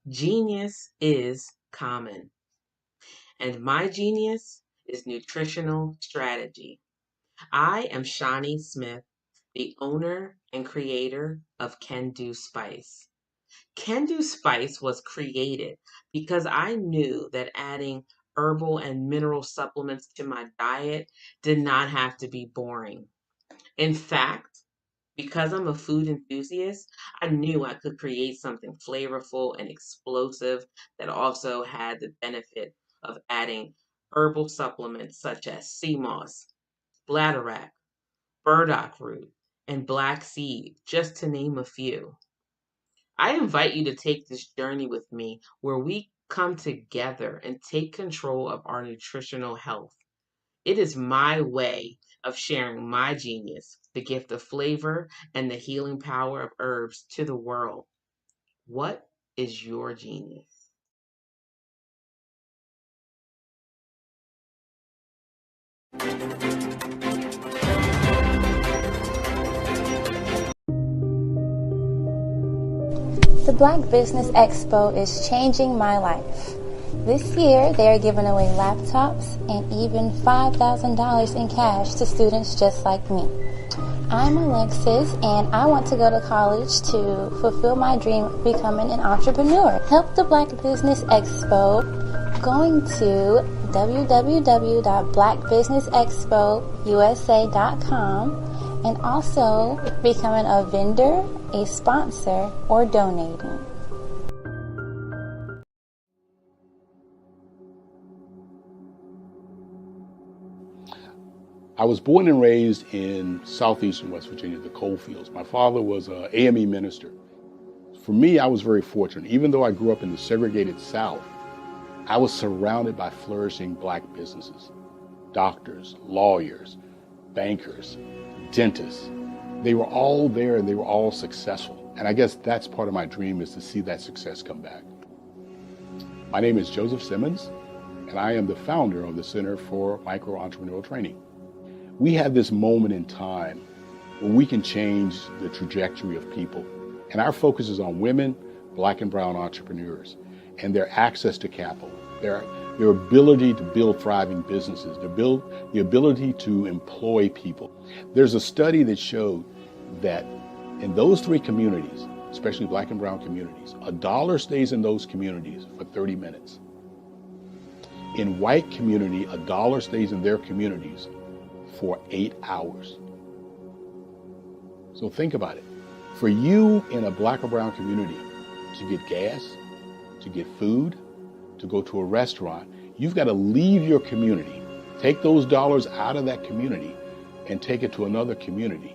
Genius is common, and my genius is nutritional strategy. I am Shawnee Smith, the owner and creator of Can Do Spice. Can Do Spice was created because I knew that adding herbal and mineral supplements to my diet did not have to be boring. In fact, because I'm a food enthusiast, I knew I could create something flavorful and explosive that also had the benefit of adding herbal supplements such as sea moss, bladderwrack, burdock root, and black seed, just to name a few. I invite you to take this journey with me where we come together and take control of our nutritional health. It is my way of sharing my genius, the gift of flavor and the healing power of herbs to the world. What is your genius? The Black Business Expo is changing my life. This year, they are giving away laptops and even $5,000 in cash to students just like me. I'm Alexis, and I want to go to college to fulfill my dream of becoming an entrepreneur. Help the Black Business Expo going to www.blackbusinessexpousa.com and also becoming a vendor, a sponsor, or donating. I was born and raised in southeastern West Virginia, the coal fields. My father was an AME minister. For me, I was very fortunate. Even though I grew up in the segregated South, I was surrounded by flourishing Black businesses, doctors, lawyers, bankers, dentists. They were all there and they were all successful. And I guess that's part of my dream, is to see that success come back. My name is Joseph Simmons, and I am the founder of the Center for Micro-Entrepreneurial Training. We have this moment in time where we can change the trajectory of people. And our focus is on women, Black and brown entrepreneurs, and their access to capital, their ability to build thriving businesses, the ability to employ people. There's a study that showed that in those three communities, especially Black and brown communities, $1 stays in those communities for 30 minutes. In white community, $1 stays in their communities for 8 hours. So think about it. For you in a Black or brown community to get gas, to get food, to go to a restaurant, you've got to leave your community, take those dollars out of that community and take it to another community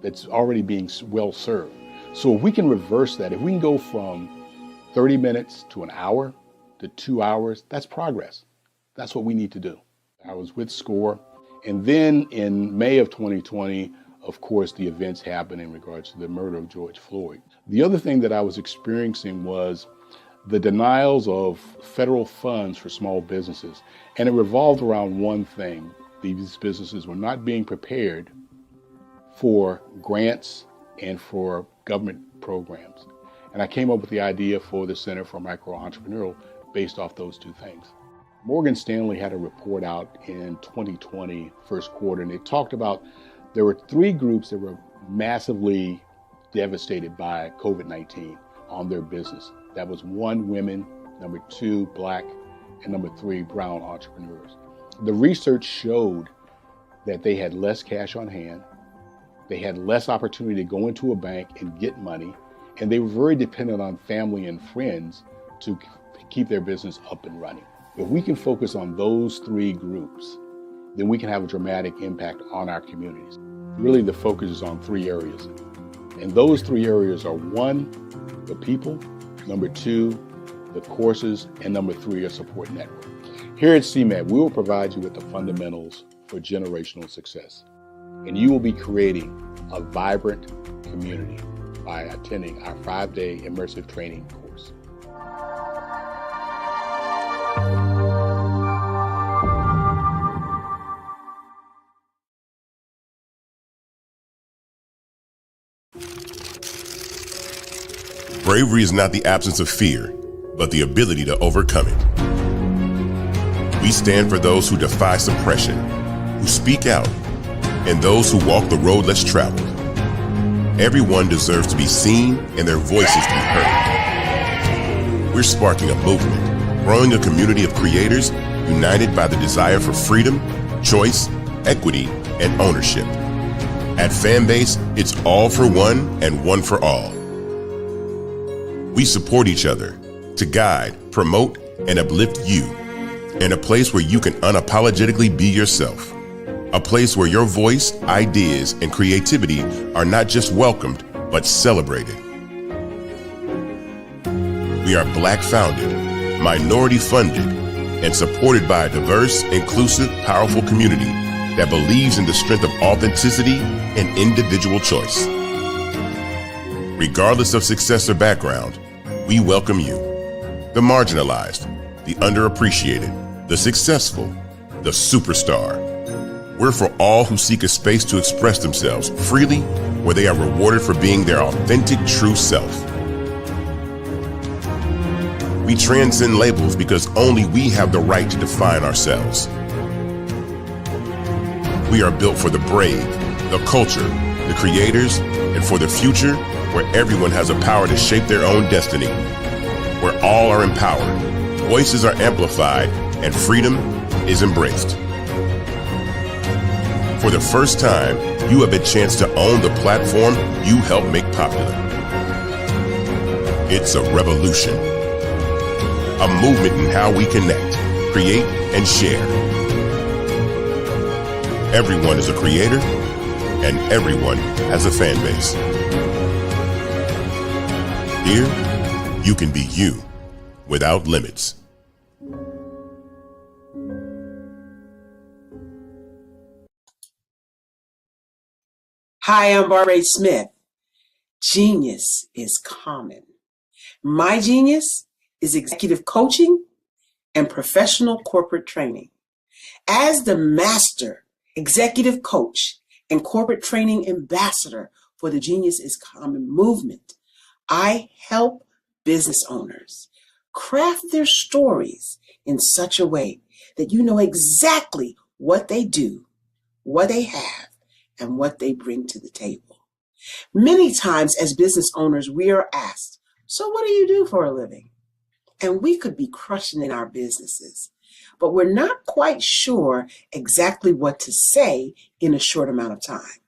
that's already being well served. So if we can reverse that, if we can go from 30 minutes to an hour to 2 hours, that's progress. That's what we need to do. I was with SCORE. And then in May of 2020, of course, the events happened in regards to the murder of George Floyd. The other thing that I was experiencing was the denials of federal funds for small businesses. And it revolved around one thing. These businesses were not being prepared for grants and for government programs. And I came up with the idea for the Center for Micro-Entrepreneurial based off those two things. Morgan Stanley had a report out in 2020, first quarter, and it talked about there were 3 groups that were massively devastated by COVID-19 on their business. That was 1, women, number 2, Black, and number 3, brown entrepreneurs. The research showed that they had less cash on hand, They had less opportunity to go into a bank and get money, and they were very dependent on family and friends to keep their business up and running. If we can focus on those three groups, then we can have a dramatic impact on our communities. Really, the focus is on three areas. And those three areas are: one, the people; number two, the courses; and number three, a support network. Here at CMAT, we will provide you with the fundamentals for generational success. And you will be creating a vibrant community by attending our 5-day immersive training course. Bravery is not the absence of fear, but the ability to overcome it. We stand for those who defy suppression, who speak out, and those who walk the road less traveled. Everyone deserves to be seen and their voices to be heard. We're sparking a movement, growing a community of creators united by the desire for freedom, choice, equity, and ownership. At Fanbase, it's all for one and one for all. We support each other to guide, promote, and uplift you in a place where you can unapologetically be yourself. A place where your voice, ideas, and creativity are not just welcomed, but celebrated. We are Black founded, minority funded, and supported by a diverse, inclusive, powerful community that believes in the strength of authenticity and individual choice. Regardless of success or background, we welcome you. The marginalized, the underappreciated, the successful, the superstar. We're for all who seek a space to express themselves freely, where they are rewarded for being their authentic, true self. We transcend labels because only we have the right to define ourselves. We are built for the brave, the culture, the creators, and for the future where everyone has the power to shape their own destiny, where all are empowered, voices are amplified, and freedom is embraced. For the first time, you have a chance to own the platform you helped make popular. It's a revolution, a movement in how we connect, create, and share. Everyone is a creator, and everyone has a fan base. Here, you can be you without limits. Hi, I'm Barbara Smith. Genius is common. My genius is executive coaching and professional corporate training. As the master executive coach and corporate training ambassador for the Genius is Common movement, I help business owners craft their stories in such a way that you know exactly what they do, what they have, and what they bring to the table. Many times as business owners, we are asked, so what do you do for a living? And we could be crushing in our businesses, but we're not quite sure exactly what to say in a short amount of time.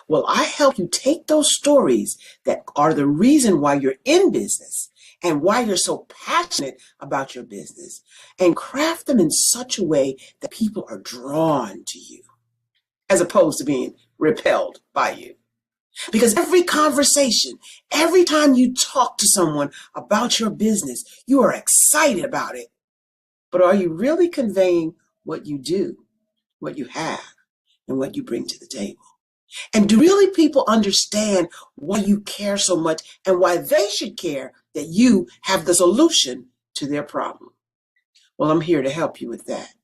Well, I help you take those stories that are the reason why you're in business and why you're so passionate about your business and craft them in such a way that people are drawn to you, as opposed to being repelled by you. Because every conversation, every time you talk to someone about your business, you are excited about it. But are you really conveying what you do, what you have, and what you bring to the table? And do really people understand why you care so much and why they should care that you have the solution to their problem? Well, I'm here to help you with that.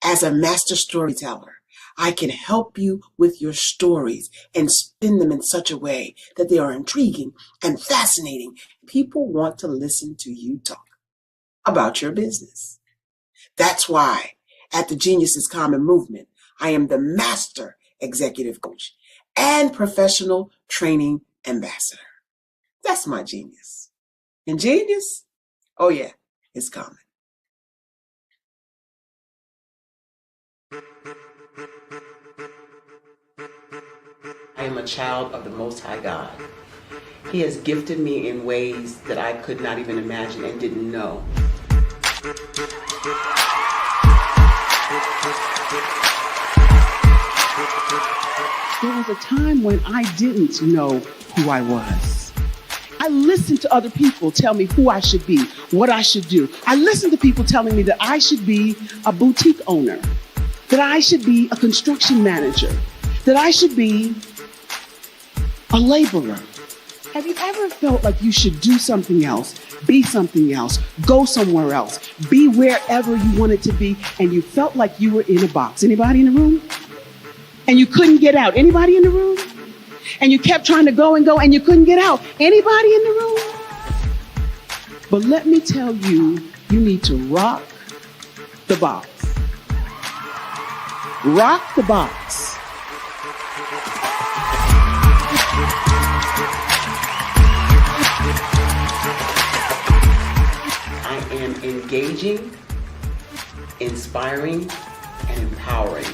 As a master storyteller, I can help you with your stories and spin them in such a way that they are intriguing and fascinating. People want to listen to you talk about your business. That's why at the Genius is Common movement, I am the master executive coach and professional training ambassador. That's my genius. And genius? Oh yeah, it's common. Hi am a child of the Most High God. He has gifted me in ways that I could not even imagine and didn't know. There was a time when I didn't know who I was. I listened to other people tell me who I should be, what I should do. I listened to people telling me that I should be a boutique owner, that I should be a construction manager, that I should be a laborer. Have you ever felt like you should do something else, be something else, go somewhere else, be wherever you wanted to be, and you felt like you were in a box? Anybody in the room? And you couldn't get out? Anybody in the room? And you kept trying to go and you couldn't get out? Anybody in the room? But let me tell you, you need to rock the box. Rock the box. I am engaging, inspiring, and empowering.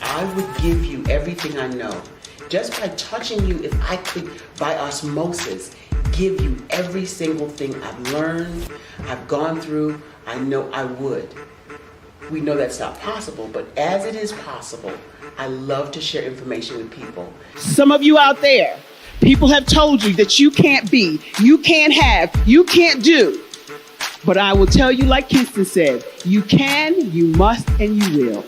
I would give you everything I know. Just by touching you, if I could, by osmosis, give you every single thing I've learned, I've gone through, I know I would. We know that's not possible, but as it is possible, I love to share information with people. Some of you out there, people have told you that you can't be, you can't have, you can't do. But I will tell you, like Kinston said, you can, you must, and you will.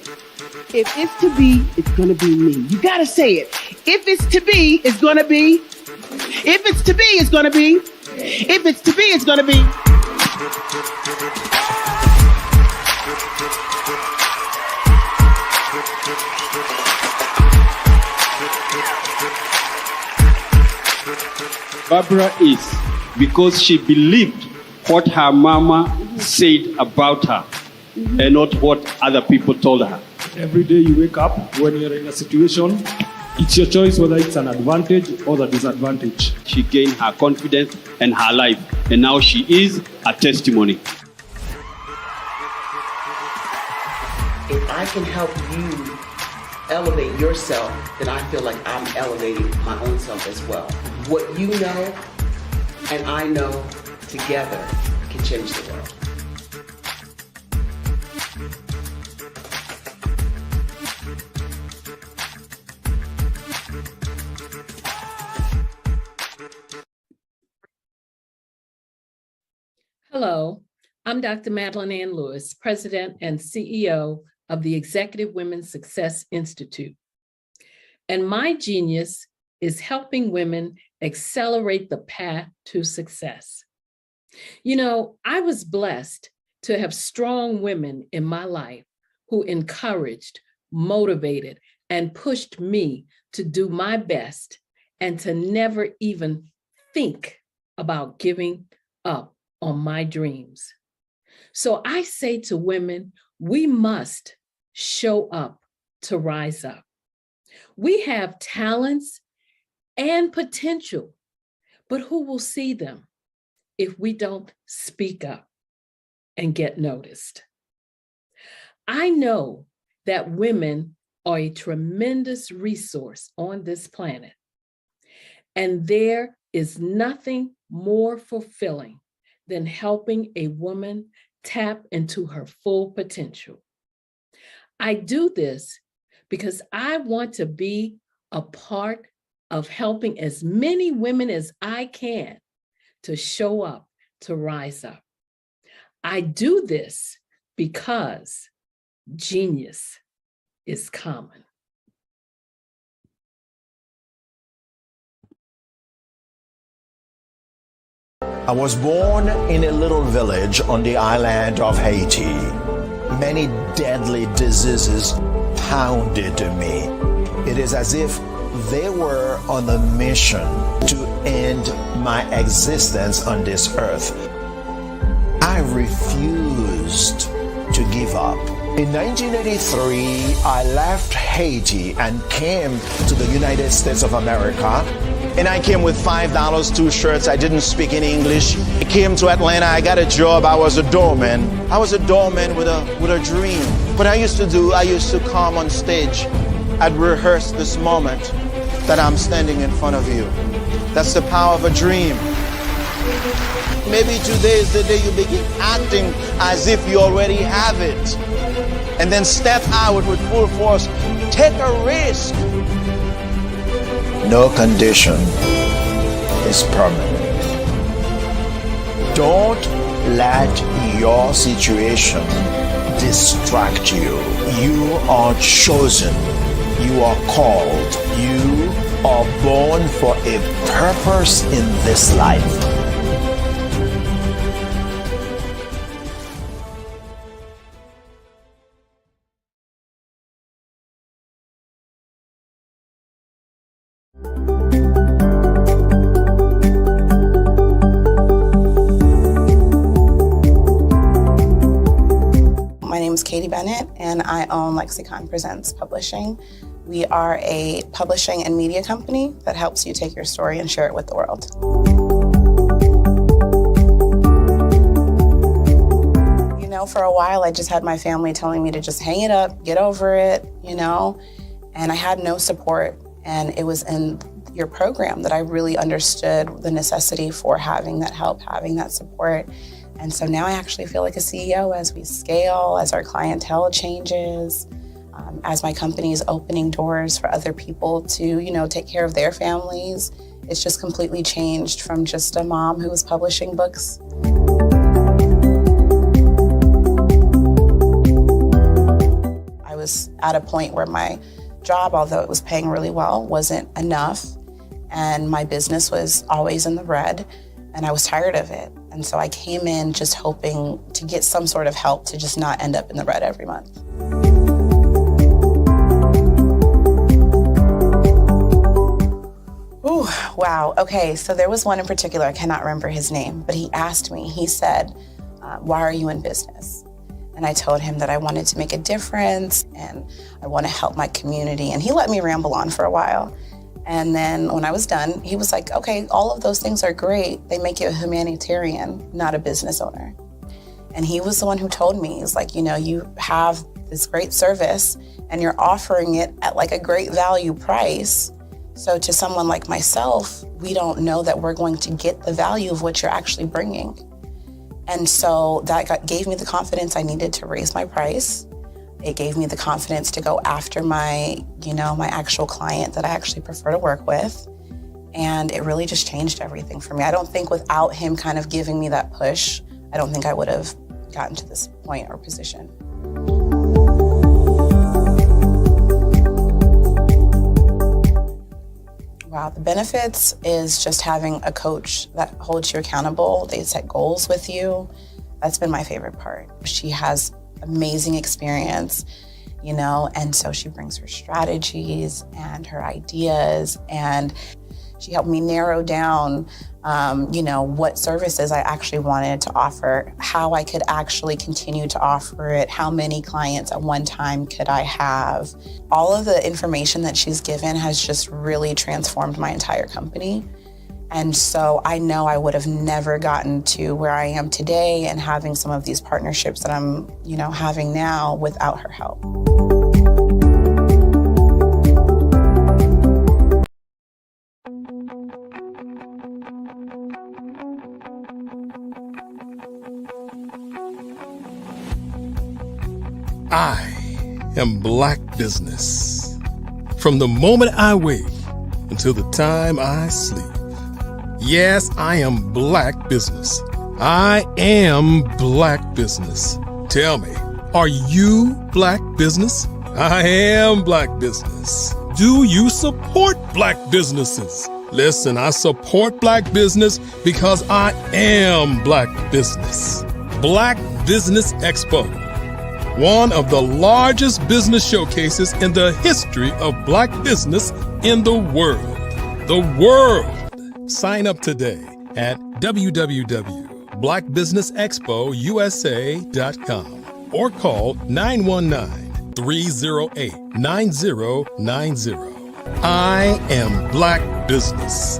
If it's to be, it's going to be me. You got to say it. If it's to be, it's going to be. If it's to be, it's going to be. If it's to be, it's going to be. Barbara is because she believed what her mama said about her and not what other people told her. Every day you wake up, when you're in a situation, it's your choice whether it's an advantage or the disadvantage. She gained her confidence and her life, and now she is a testimony. If I can help you elevate yourself, then I feel like I'm elevating my own self as well. What you know and I know together can change the world. Hello, I'm Dr. Madeline Ann Lewis, President and CEO of the Executive Women's Success Institute. And my genius is helping women accelerate the path to success. You know, I was blessed to have strong women in my life who encouraged, motivated, and pushed me to do my best and to never even think about giving up on my dreams. So I say to women, we must show up to rise up. We have talents and potential, but who will see them if we don't speak up and get noticed? I know that women are a tremendous resource on this planet, and there is nothing more fulfilling than helping a woman tap into her full potential. I do this because I want to be a part of helping as many women as I can to show up, to rise up. I do this because genius is common. I was born in a little village on the island of Haiti. Many deadly diseases pounded me. It is as if they were on a mission to end my existence on this earth. I refused to give up. In 1983, I left Haiti and came to the United States of America. And I came with $5, 2 shirts. I didn't speak any English. I came to Atlanta. I got a job. I was a doorman. I was a doorman with a dream. What I used to come on stage. I'd rehearse this moment that I'm standing in front of you. That's the power of a dream. Maybe today is the day you begin acting as if you already have it. And then step out with full force. Take a risk. No condition is permanent. Don't let your situation distract you. You are chosen. You are called. You are born for a purpose in this life. My name is Katie Bennett, and I own Lexicon Presents Publishing. We are a publishing and media company that helps you take your story and share it with the world. You know, for a while, I just had my family telling me to just hang it up, get over it, you know, and I had no support. And it was in your program that I really understood the necessity for having that help, having that support. And so now I actually feel like a CEO as we scale, as our clientele changes, as my company is opening doors for other people to, you know, take care of their families. It's just completely changed from just a mom who was publishing books. I was at a point where my job, although it was paying really well, wasn't enough. And my business was always in the red, and I was tired of it. And so I came in just hoping to get some sort of help to just not end up in the red every month. Ooh, wow. Okay, so there was one in particular, I cannot remember his name, but he asked me, he said, why are you in business? And I told him that I wanted to make a difference and I want to help my community. And he let me ramble on for a while. And then when I was done, he was like, okay, all of those things are great. They make you a humanitarian, not a business owner. And he was the one who told me, he's like, you know, you have this great service and you're offering it at like a great value price. So to someone like myself, we don't know that we're going to get the value of what you're actually bringing. And so that gave me the confidence I needed to raise my price. It gave me the confidence to go after my actual client that I actually prefer to work with. And it really just changed everything for me. I don't think without him kind of giving me that push, I don't think I would have gotten to this point or position. Wow, the benefits is just having a coach that holds you accountable. They set goals with you. That's been my favorite part. She has amazing experience, you know, and so she brings her strategies and her ideas, and she helped me narrow down, what services I actually wanted to offer, how I could actually continue to offer it, how many clients at one time could I have. All of the information that she's given has just really transformed my entire company. And so I know I would have never gotten to where I am today and having some of these partnerships that I'm, having now without her help. I am Black Business. From the moment I wake until the time I sleep. Yes, I am Black Business. I am Black Business. Tell me, are you Black Business? I am Black Business. Do you support Black businesses? Listen, I support Black business because I am Black Business. Black Business Expo, one of the largest business showcases in the history of Black business in the world. The world. Sign up today at www.blackbusinessexpousa.com. or call 919-308-9090. I am Black Business.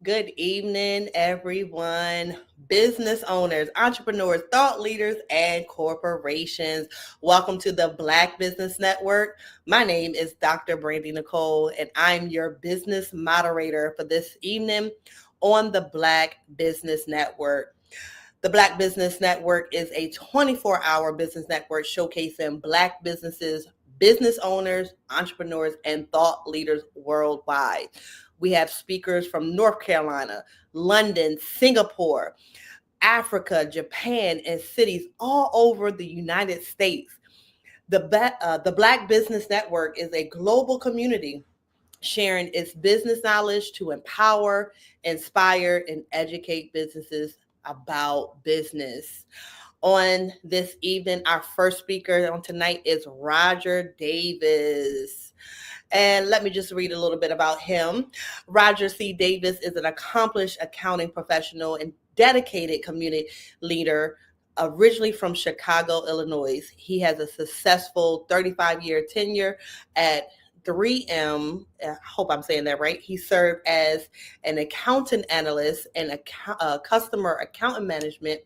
Good evening, everyone. Business owners, entrepreneurs, thought leaders, and corporations. Welcome to the Black Business Network. My name is Dr. Brandy Nicole, and I'm your business moderator for this evening on the Black Business Network. The Black Business Network is a 24-hour business network showcasing Black businesses, business owners, entrepreneurs, and thought leaders worldwide. We have speakers from North Carolina, London, Singapore, Africa, Japan, and cities all over the United States. The Black Business Network is a global community sharing its business knowledge to empower, inspire, and educate businesses about business. On this evening, our first speaker on tonight is Roger Davis. And let me just read a little bit about him. Roger C. Davis is an accomplished accounting professional and dedicated community leader, originally from Chicago, Illinois. He has a successful 35-year tenure at 3M. I hope I'm saying that right. He served as an accountant analyst and a customer accountant management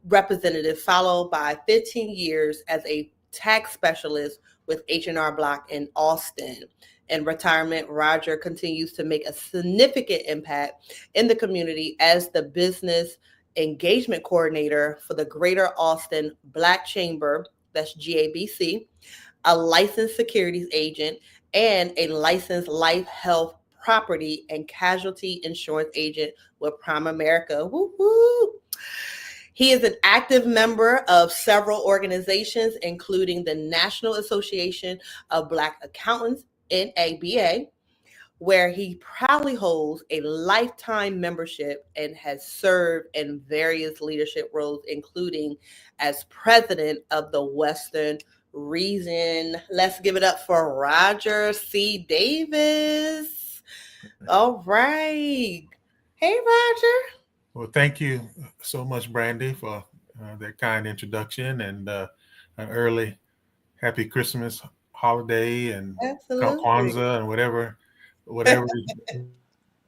representative, followed by 15 years as a tax specialist with H&R Block in Austin. In retirement, Roger continues to make a significant impact in the community as the business engagement coordinator for the Greater Austin Black Chamber, that's GABC, a licensed securities agent, and a licensed life, health, property, and casualty insurance agent with Prime America. Woo-hoo! He is an active member of several organizations, including the National Association of Black Accountants, NABA, where he proudly holds a lifetime membership and has served in various leadership roles, including as president of the Western Region. Let's give it up for Roger C. Davis. All right. Hey, Roger. Well, thank you so much, Brandy, for that kind introduction and an early happy Christmas holiday and Kwanzaa and whatever.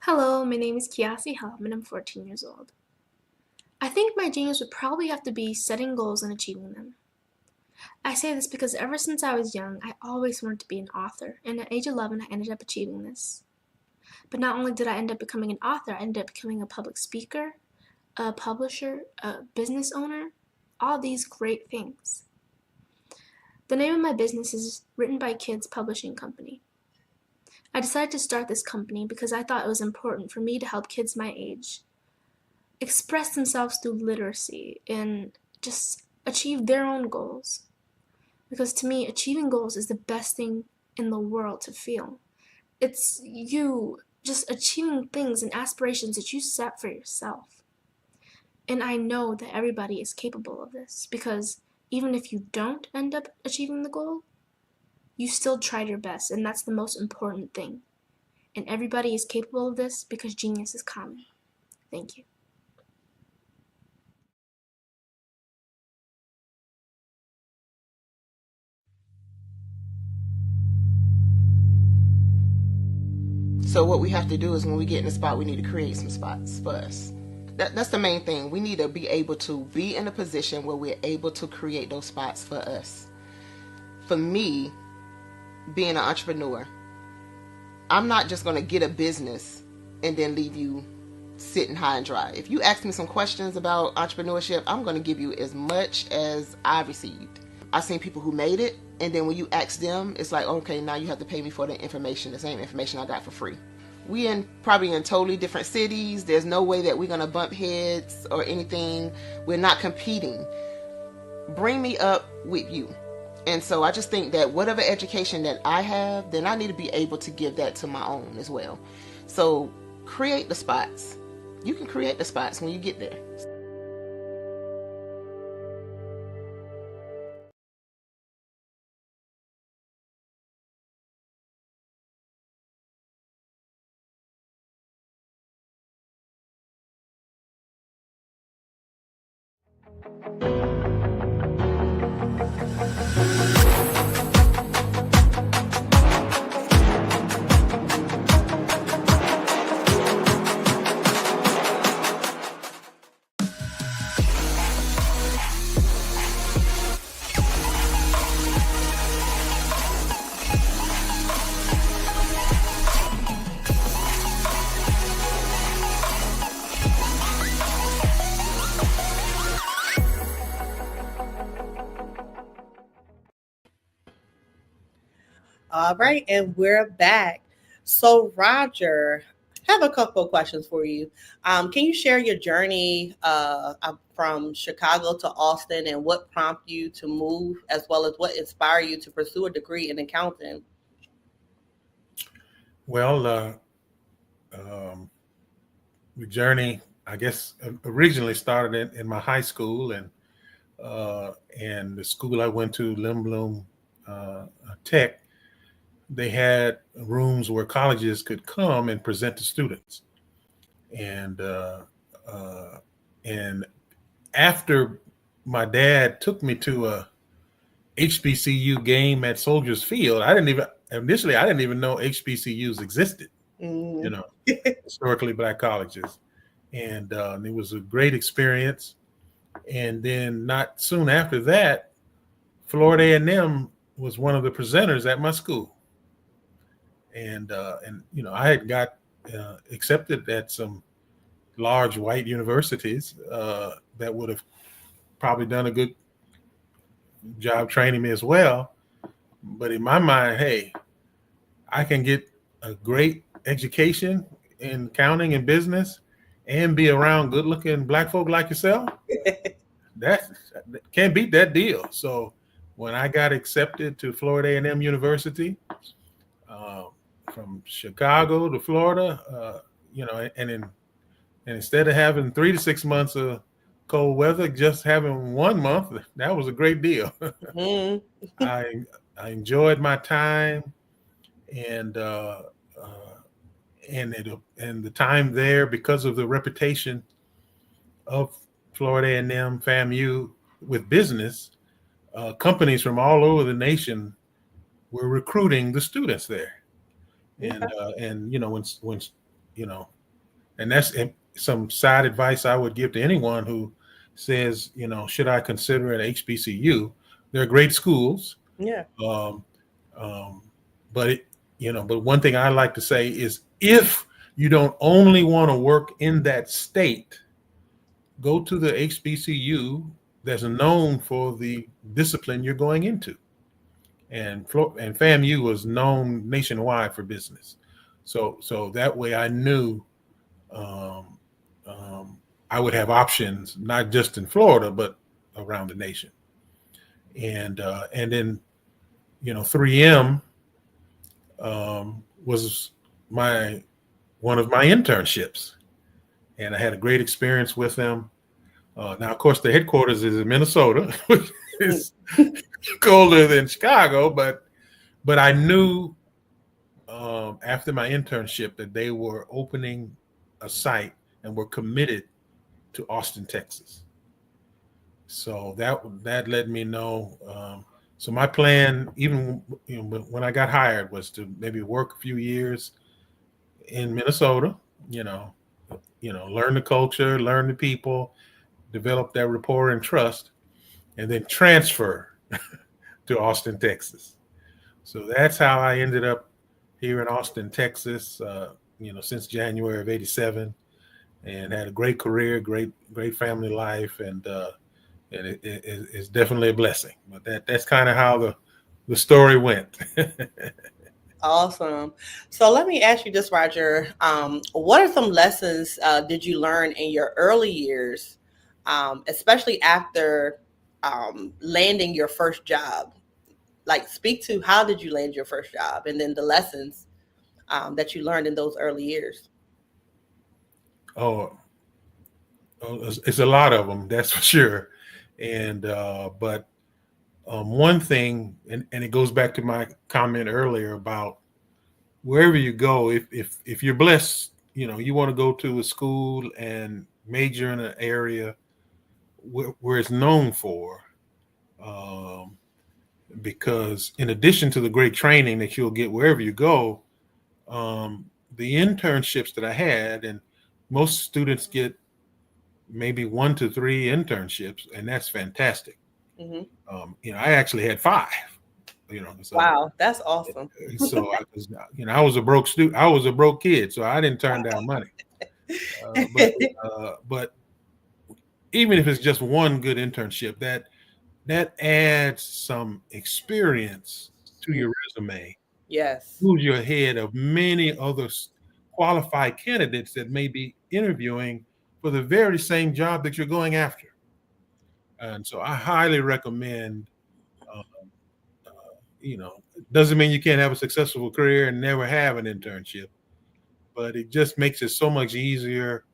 Hello, my name is Kiasi Helm and I'm 14 years old. I think my genius would probably have to be setting goals and achieving them. I say this because ever since I was young, I always wanted to be an author, and at age 11, I ended up achieving this. But not only did I end up becoming an author, I ended up becoming a public speaker, a publisher, a business owner, all these great things. The name of my business is Written by Kids Publishing Company. I decided to start this company because I thought it was important for me to help kids my age express themselves through literacy and just achieve their own goals. Because to me, achieving goals is the best thing in the world to feel. It's you just achieving things and aspirations that you set for yourself. And I know that everybody is capable of this because even if you don't end up achieving the goal, you still tried your best, and that's the most important thing. And everybody is capable of this because genius is common. Thank you. So what we have to do is when we get in the spot, we need to create some spots for us. That's the main thing. We need to be able to be in a position where we're able to create those spots for us. For me, being an entrepreneur, I'm not just going to get a business and then leave you sitting high and dry. If you ask me some questions about entrepreneurship, I'm going to give you as much as I received. I've seen people who made it, and then when you ask them, it's like, okay, now you have to pay me for the information, the same information I got for free. We probably in totally different cities. There's no way that we're going to bump heads or anything. We're not competing. Bring me up with you. And so I just think that whatever education that I have, then I need to be able to give that to my own as well. So create the spots. You can create the spots when you get there. All right, and we're back. So, Roger, I have a couple of questions for you. Can you share your journey from Chicago to Austin and what prompted you to move, as well as what inspired you to pursue a degree in accounting? Well, the journey, I guess, originally started in my high school, and the school I went to, Lindblom Tech. They had rooms where colleges could come and present to students, and after my dad took me to a HBCU game at Soldiers Field, I didn't even know HBCUs existed. You know, historically black colleges, and it was a great experience. And then not soon after that, Florida A&M was one of the presenters at my school, and you know, I had got accepted at some large white universities that would have probably done a good job training me as well. But in my mind, hey, I can get a great education in accounting and business and be around good-looking black folk like yourself. That can't beat that deal. So when I got accepted to Florida A&M University, from Chicago to Florida, you know, and instead of having 3 to 6 months of cold weather, just having 1 month, that was a great deal. I enjoyed my time, and the time there, because of the reputation of Florida A&M, FAMU with business, companies from all over the nation were recruiting the students there. And you know, when you know, and that's some side advice I would give to anyone who says, you know, should I consider an HBCU? They're great schools. Yeah. But but one thing I like to say is, if you don't only want to work in that state, go to the HBCU that's known for the discipline you're going into. And FAMU was known nationwide for business. So that way I knew I would have options, not just in Florida, but around the nation. And then, you know, 3M was one of my internships, and I had a great experience with them. Now, of course, the headquarters is in Minnesota, which is colder than Chicago, but I knew after my internship that they were opening a site and were committed to Austin, Texas. So that let me know. So my plan, even when I got hired, was to maybe work a few years in Minnesota. You know, learn the culture, learn the people, develop that rapport and trust, and then transfer to Austin, Texas. So that's how I ended up here in Austin, Texas. Since January of '87, and had a great career, great family life, and it's definitely a blessing. But that's kind of how the story went. Awesome. So let me ask you this, Roger. What are some lessons did you learn in your early years, especially after landing your first job? Like, speak to how did you land your first job, and then the lessons that you learned in those early years. Oh, it's a lot of them, that's for sure. And but one thing, and it goes back to my comment earlier about wherever you go, if you're blessed, you want to go to a school and major in an area where it's known for. Um, because in addition to the great training that you'll get wherever you go, the internships that I had, and most students get maybe 1 to 3 internships, and that's fantastic. Mhm. I actually had 5. So Wow, that's awesome. so I was, I was a broke student. I was a broke kid, so I didn't turn down money. But even if it's just one good internship, that adds some experience to your resume. Yes. Moves you ahead of many other qualified candidates that may be interviewing for the very same job that you're going after. And so I highly recommend, doesn't mean you can't have a successful career and never have an internship, but it just makes it so much easier,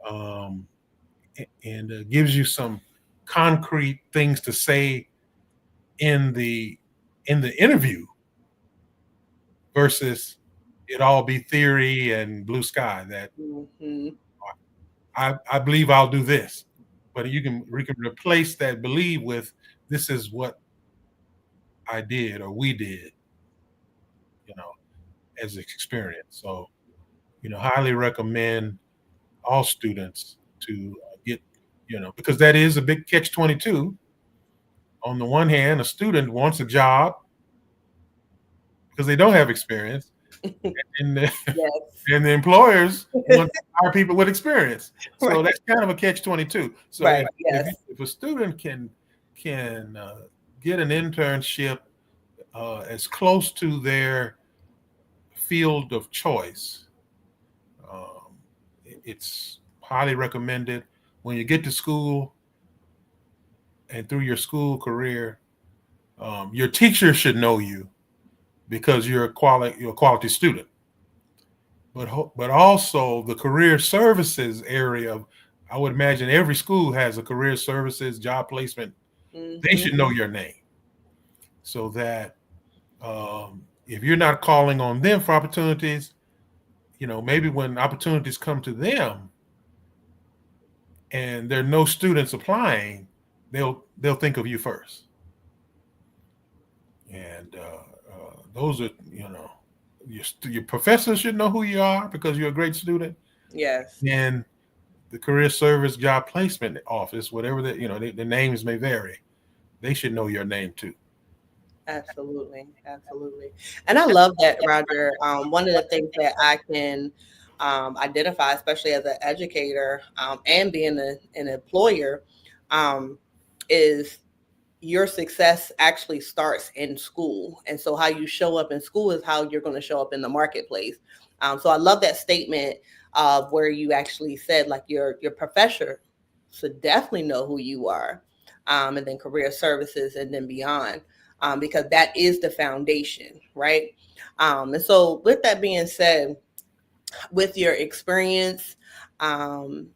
and gives you some concrete things to say in the interview versus it all be theory and blue sky that Mhm. I believe I'll do this. But we can replace that believe with this is what I did or we did, as an experience. So, highly recommend all students to get, because that is a big catch-22. On the one hand, a student wants a job because they don't have experience, and the, Yes. and the employers want to hire people with experience. So Right. that's kind of a catch-22. So Right, if, yes. if a student can get an internship as close to their field of choice, it's highly recommended. When you get to school and through your school career, your teacher should know you because you're a quality student. But also the career services area. I would imagine every school has a career services job placement. They should know your name, so that if you're not calling on them for opportunities, maybe when opportunities come to them and there are no students applying, they'll think of you first. And those are, your professors should know who you are because you're a great student. Yes. And the career service job placement office, whatever the names may vary, they should know your name too. Absolutely. Absolutely. And I love that, Roger. One of the things that I can identify, especially as an educator and being an employer, is your success actually starts in school. And so how you show up in school is how you're going to show up in the marketplace. So I love that statement of where you actually said like your professor should definitely know who you are, and then career services and then beyond, because that is the foundation, right? And so with that being said, with your experience and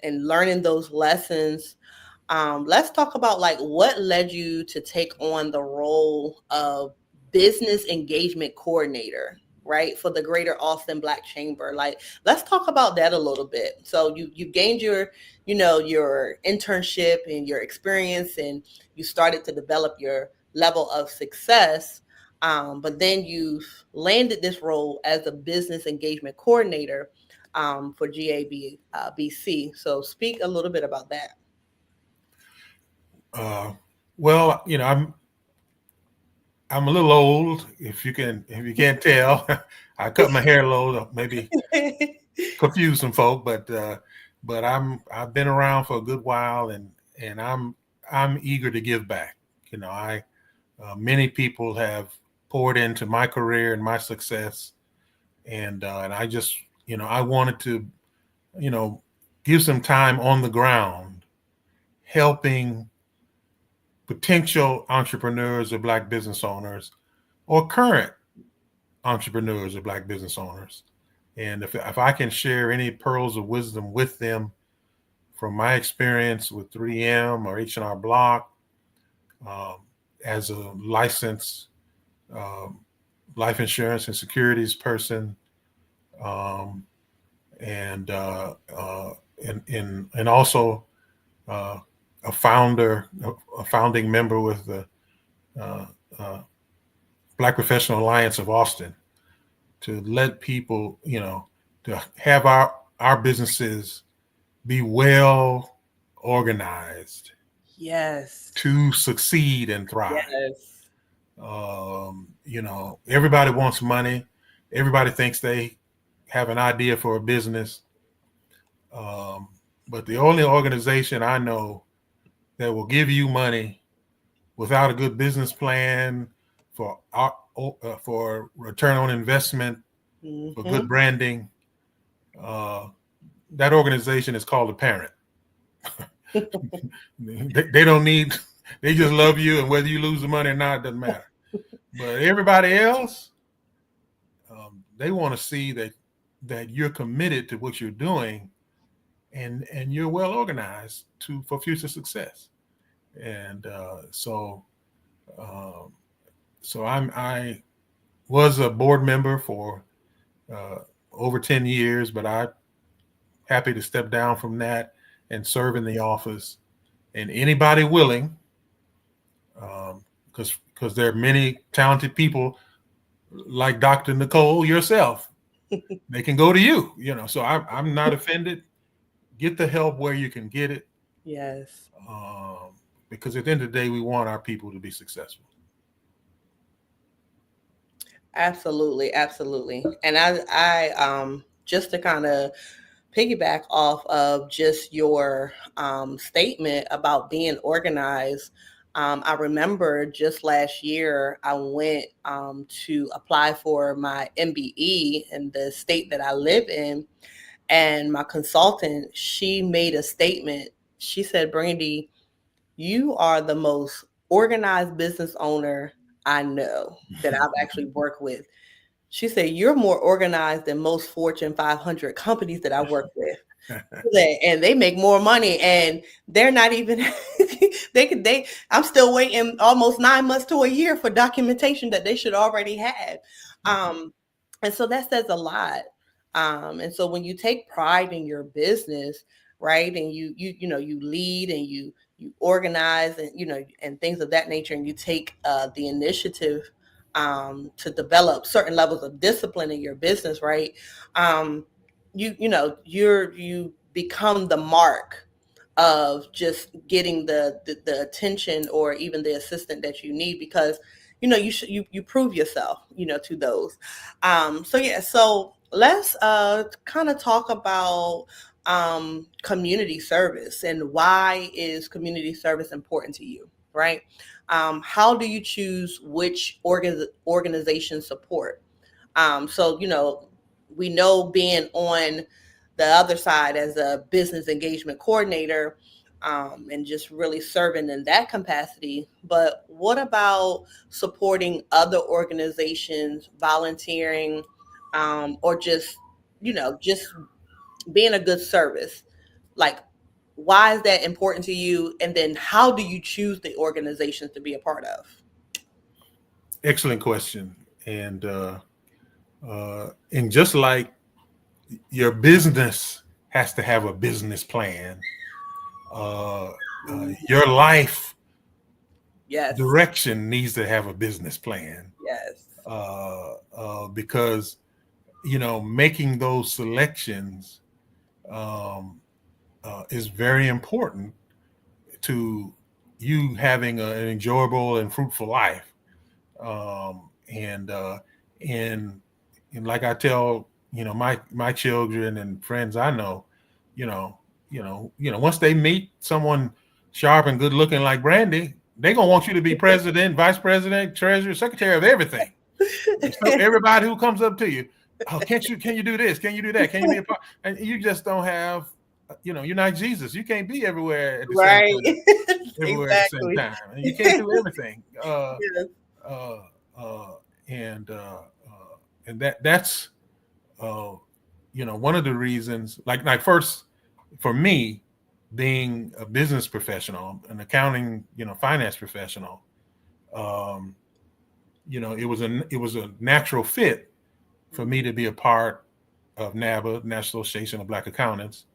learning those lessons, let's talk about like what led you to take on the role of business engagement coordinator, right, for the Greater Austin Black Chamber. Like, let's talk about that a little bit. So you gained your internship and your experience, and you started to develop your level of success. But then you landed this role as a business engagement coordinator for GAB BC. So speak a little bit about that. Well, I'm a little old. If you can't tell, I cut my hair low, maybe confuse some folk, but I've been around for a good while, and I'm eager to give back. Many people have poured into my career and my success, and I just I wanted to give some time on the ground helping potential entrepreneurs or Black business owners or current entrepreneurs or Black business owners. And if I can share any pearls of wisdom with them from my experience with 3M or H&R Block, as a licensed life insurance and securities person, and also a founding member with the Black Professional Alliance of Austin, to let people, to have our businesses be well organized. Yes. To succeed and thrive. Yes. Everybody wants money. Everybody thinks they have an idea for a business. But the only organization I know that will give you money without a good business plan for return on investment, for good branding, that organization is called a parent. They don't need, they just love you, and whether you lose the money or not, doesn't matter. But everybody else, they want to see that you're committed to what you're doing, and you're well organized for future success. And so I was a board member for over 10 years, but I'm happy to step down from that and serve in the office. And anybody willing, because there are many talented people like Dr. Nicole, yourself, they can go to you, so I'm not offended. Get the help where you can get it. Yes. Because at the end of the day, we want our people to be successful. Absolutely. Absolutely. And I just to kind of piggyback off of just your statement about being organized. I remember just last year, I went to apply for my MBE in the state that I live in. And my consultant, she made a statement. She said, Brandy, you are the most organized business owner I know that I've actually worked with. She said, you're more organized than most Fortune 500 companies that I work with. And they make more money, and they're not even, I'm still waiting almost 9 months to a year for documentation that they should already have. And so that says a lot. And so when you take pride in your business, right, and you lead and you organize and, and things of that nature, and you take the initiative to develop certain levels of discipline in your business, right? You become the mark of just getting the attention or even the assistant that you need, because you prove yourself to those. So let's kind of talk about community service, and why is community service important to you, right? How do you choose which organization support? We know, being on the other side as a business engagement coordinator, and just really serving in that capacity. But what about supporting other organizations, volunteering, or just being a good service? Like, why is that important to you? And then how do you choose the organizations to be a part of? Excellent question. And just like your business has to have a business plan, your life direction needs to have a business plan. Yes. Because, making those selections is very important to you having an enjoyable and fruitful life. And like I tell, my children and friends I know, once they meet someone sharp and good looking like Brandy, they're gonna want you to be president, vice president, treasurer, secretary of everything. So everybody who comes up to you, oh, can you do this? Can you do that? Can you be a part? And you just don't have, you're not Jesus. You can't be everywhere at the same time. Everywhere at the same time. And you can't do everything. And that's one of the reasons, like first, for me, being a business professional, an accounting, finance professional, it was a natural fit for me to be a part of NABA, National Association of Black Accountants,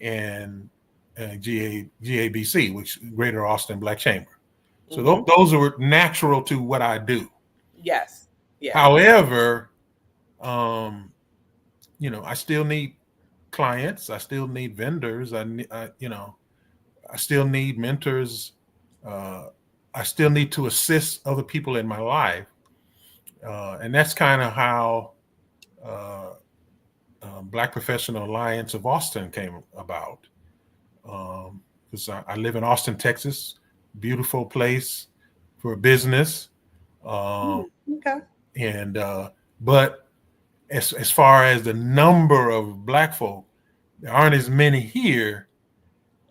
and GABC, which Greater Austin Black Chamber. So those are natural to what I do. Yes. Yeah. However, I still need clients. I still need vendors. I still need mentors. I still need to assist other people in my life. And that's kind of how Black Professional Alliance of Austin came about. Because I live in Austin, Texas, beautiful place for business. Okay. And but as far as the number of Black folk, there aren't as many here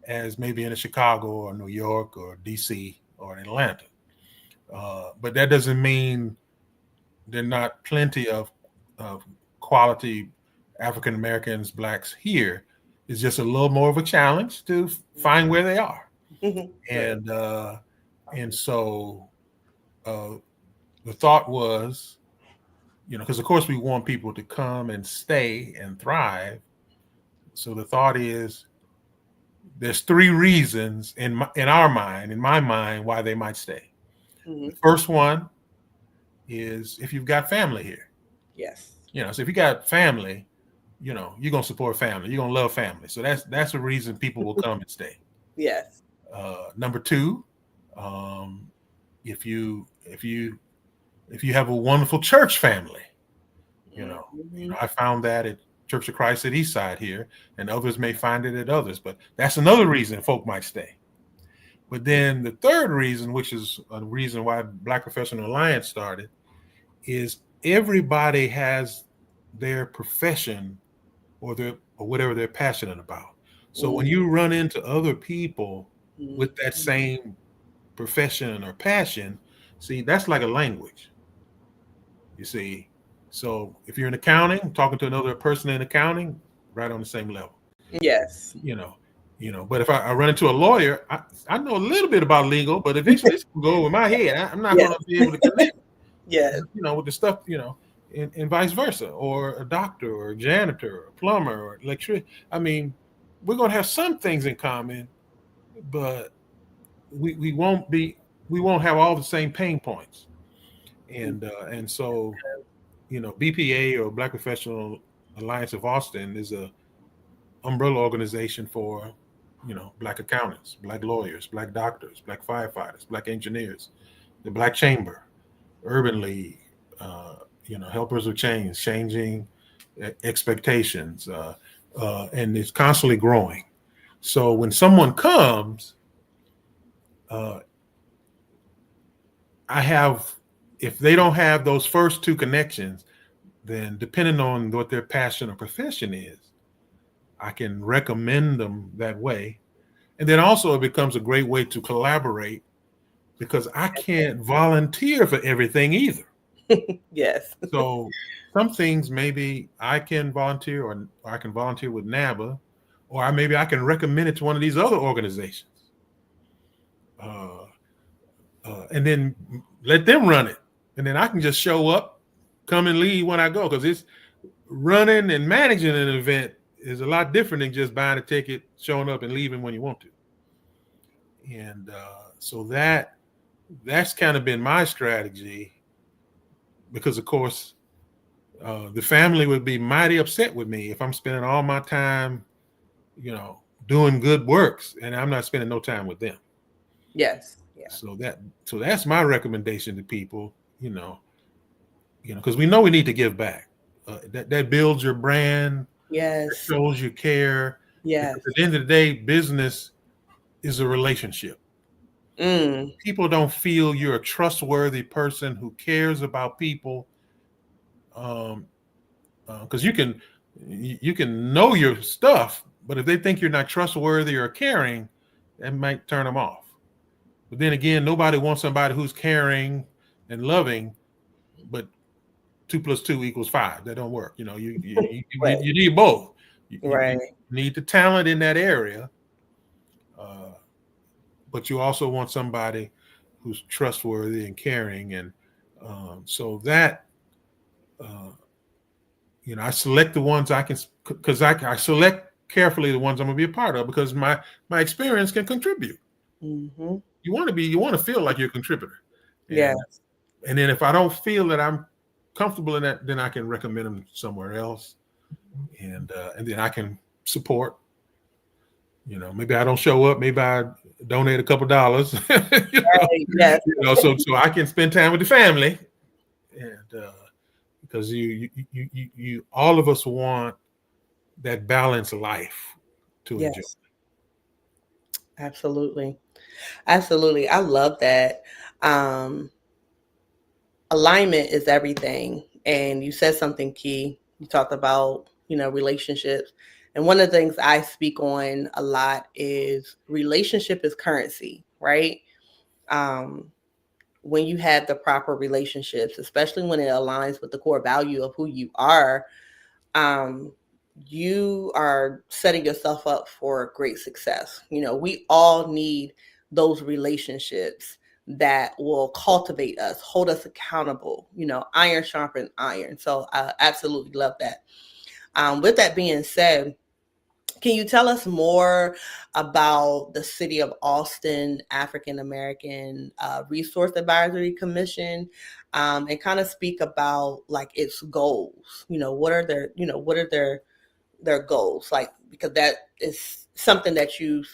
as maybe in Chicago or New York or DC or in Atlanta. But that doesn't mean there are not plenty of quality African Americans, Blacks here. It's just a little more of a challenge to find where they are. And so the thought was, because of course we want people to come and stay and thrive. So the thought is, there's 3 reasons in my mind, why they might stay. The first one is if you've got family here. Yes. So if you got family, you're gonna support family. You're gonna love family. So that's a reason people will come and stay. Yes. Number 2, if you have a wonderful church family, I found that at Church of Christ at Eastside here, and others may find it at others, but that's another reason folk might stay. But then the third reason, which is a reason why Black Professional Alliance started, is everybody has their profession or whatever they're passionate about. So when you run into other people with that same profession or passion, see, that's like a language. You see, so if you're in accounting, talking to another person in accounting, right on the same level. Yes. But if I run into a lawyer, I know a little bit about legal, but eventually it's going to go over my head. I'm not going to be able to connect. With the stuff, and vice versa, or a doctor or a janitor or a plumber or electrician. I mean, we're going to have some things in common, but we won't have all the same pain points. And so, BPA, or Black Professional Alliance of Austin, is a umbrella organization for, Black accountants, Black lawyers, Black doctors, Black firefighters, Black engineers, the Black Chamber, Urban League, Helpers of Change, changing expectations, and it's constantly growing. So when someone comes, if they don't have those first 2 connections, then depending on what their passion or profession is, I can recommend them that way. And then also it becomes a great way to collaborate, because I can't volunteer for everything either. Yes. So some things maybe I can volunteer, or I can volunteer with NABA, or maybe I can recommend it to one of these other organizations. And then let them run it. And then I can just show up, come and leave when I go, because it's running and managing an event is a lot different than just buying a ticket, showing up and leaving when you want to. And so that's kind of been my strategy, because of course, the family would be mighty upset with me if I'm spending all my time, doing good works, and I'm not spending no time with them. Yes. Yeah. So that's my recommendation to people, because we know we need to give back. That builds your brand. Yes. It shows you care. Yes. Because at the end of the day, business is a relationship. People don't feel you're a trustworthy person who cares about people, because you can know your stuff, but if they think you're not trustworthy or caring, that might turn them off. But then again, nobody wants somebody who's caring and loving, but 2 + 2 = 5. That don't work. You need both. You need the talent in that area, but you also want somebody who's trustworthy and caring. And so that, I select the ones I can, because I select carefully the ones I'm going to be a part of, because my experience can contribute. Mm-hmm. You want to feel like you're a contributor. Yeah. And then if I don't feel that I'm comfortable in that, then I can recommend them somewhere else, and then I can support. Maybe I don't show up. Maybe I donate a couple dollars. Right. Yes. So I can spend time with the family, and because you all of us want that balanced life to enjoy. Yes. Absolutely. Absolutely. I love that. Alignment is everything. And you said something key. You talked about, relationships. And one of the things I speak on a lot is relationship is currency, right? When you have the proper relationships, especially when it aligns with the core value of who you are, you are setting yourself up for great success. We all need those relationships that will cultivate us, hold us accountable, iron sharpens iron. So I absolutely love that. With that being said, can you tell us more about the City of Austin African American Resource Advisory Commission, and kind of speak about like its goals? What are their goals? Like, because that is something that you've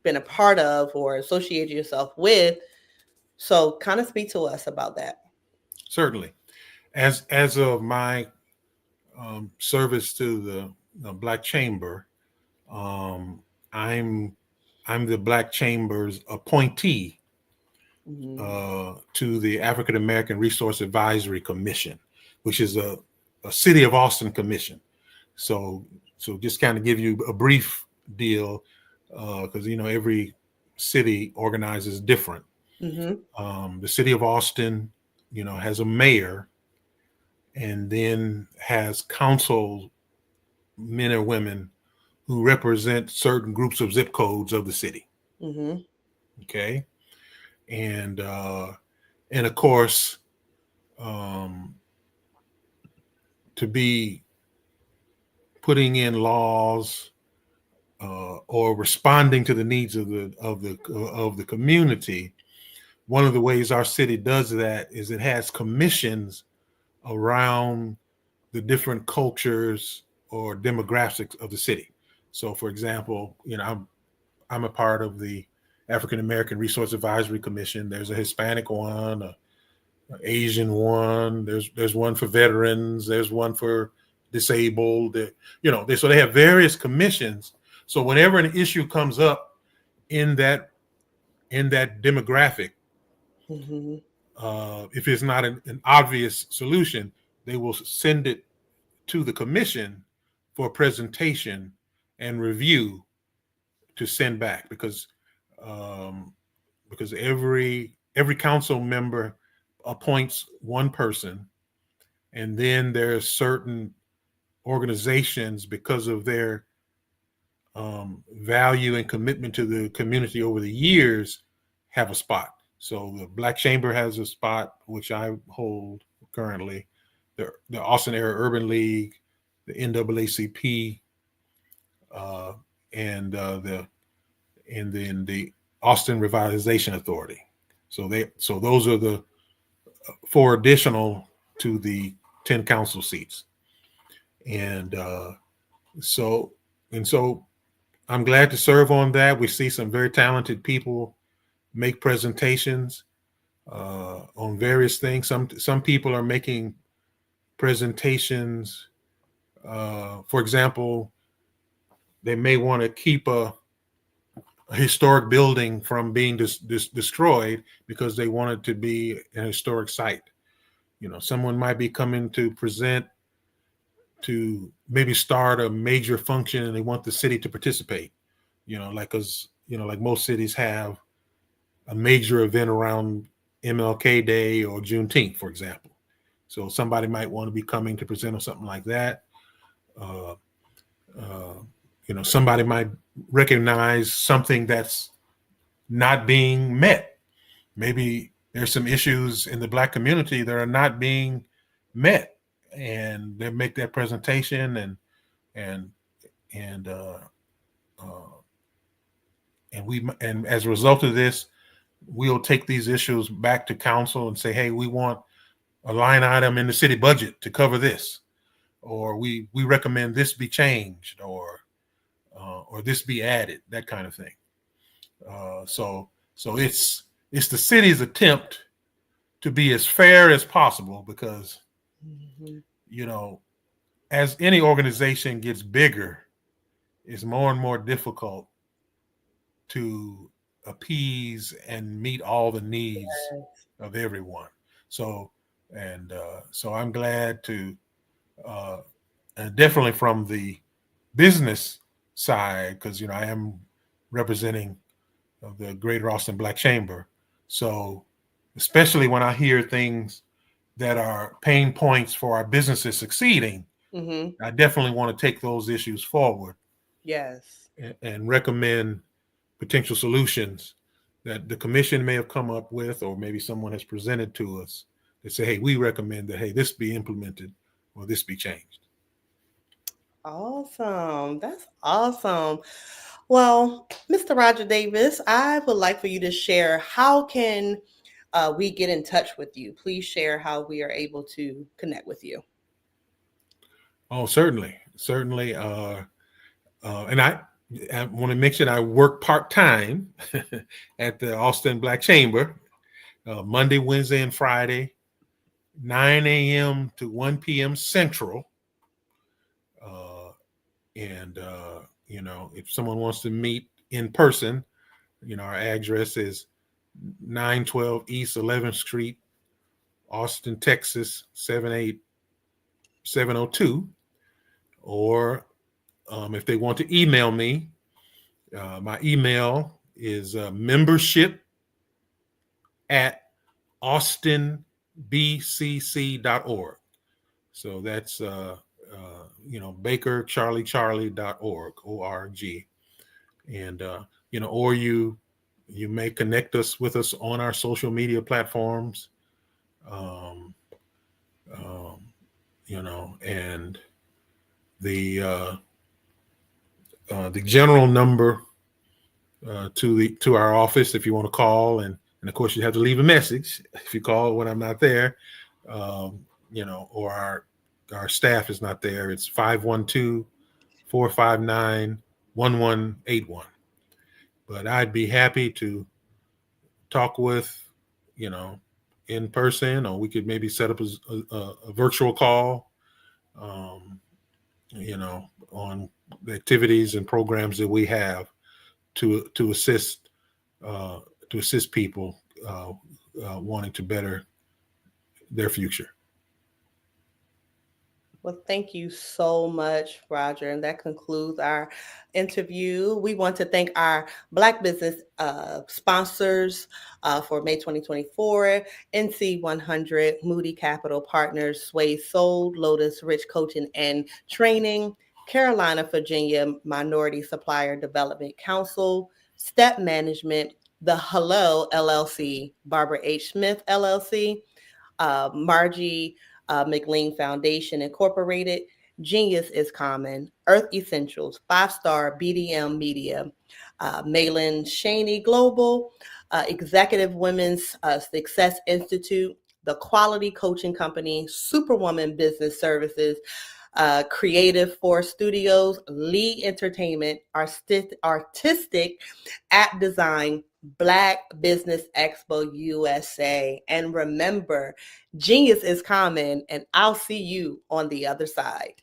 been a part of or associated yourself with. So, kind of speak to us about that. Certainly, as of my service to the Black Chamber, I'm the Black Chamber's appointee to the African American Resource Advisory Commission, which is a City of Austin commission. So just kind of give you a brief deal, because every city organizes different. Mm-hmm. The City of Austin, has a mayor, and then has council men or women who represent certain groups of zip codes of the city. Mm-hmm. Okay. And of course, to be putting in laws or responding to the needs of the community, one of the ways our city does that is it has commissions around the different cultures or demographics of the city. So, for example, I'm a part of the African American Resource Advisory Commission. There's a Hispanic one, an Asian one. There's one for veterans. There's one for disabled. So they have various commissions. So whenever an issue comes up in that demographic, Mm-hmm. if it's not an obvious solution, they will send it to the commission for presentation and review to send back, because every council member appoints one person, and then there are certain organizations, because of their value and commitment to the community over the years, have a spot. So the Black Chamber has a spot, which I hold currently. The Austin Area Urban League, the NAACP, and then the Austin Revitalization Authority. So those are the 4 additional to the 10 council seats. And so I'm glad to serve on that. We see some very talented people make presentations on various things. Some people are making presentations. For example, they may want to keep a historic building from being destroyed because they want it to be an historic site. Someone might be coming to present to maybe start a major function, and they want the city to participate. Like most cities have a major event around MLK Day or Juneteenth, for example. So somebody might want to be coming to present on something like that. Somebody might recognize something that's not being met. Maybe there's some issues in the Black community that are not being met, and they make that presentation and and as a result of this, we'll take these issues back to council and say, hey, we want a line item in the city budget to cover this, or we recommend this be changed, or this be added, that kind of thing. So it's the city's attempt to be as fair as possible, because you know, as any organization gets bigger, it's more and more difficult to appease and meet all the needs of everyone. So I'm glad to and definitely from the business side, because I am representing the Greater Austin Black Chamber. So especially when I hear things that are pain points for our businesses succeeding, I definitely want to take those issues forward. Yes. And recommend potential solutions that the commission may have come up with, or maybe someone has presented to us that say, hey, we recommend that, hey, this be implemented or this be changed. Awesome. That's awesome. Well, Mr. Roger Davis, I would like for you to share, how can we get in touch with you? Please share how we are able to connect with you. Oh, certainly. And I want to mention I work part-time at the Austin Black Chamber, Monday, Wednesday, and Friday, 9 a.m. to 1 p.m. Central. If someone wants to meet in person, our address is 912 East 11th Street, Austin, Texas, 78702. Or if they want to email me, my email is membership@austinbcc.org. So that's BakerCharlieCharlie.org, O-R-G. And or you may connect us with us on our social media platforms. And the general number to our office, if you want to call, and of course you have to leave a message if you call when I'm not there, or our staff is not there. It's 512-459-1181. But I'd be happy to talk with, in person, or we could maybe set up a virtual call, on the activities and programs that we have to assist people wanting to better their future. Well, thank you so much, Roger. And that concludes our interview. We want to thank our Black business sponsors for May 2024, NC 100, Moody Capital Partners, Sway Soul, Lotus Rich Coaching and Training, Carolina, Virginia Minority Supplier Development Council, Step Management, The Hello LLC, Barbara H. Smith LLC, Margie McLean Foundation Incorporated, Genius is Common, Earth Essentials, 5-Star BDM Media, Malin Shaney Global, Executive Women's Success Institute, The Quality Coaching Company, Superwoman Business Services, Creative Force Studios, Lee Entertainment, Artistic App Design, Black Business Expo USA. And remember, genius is common, and I'll see you on the other side.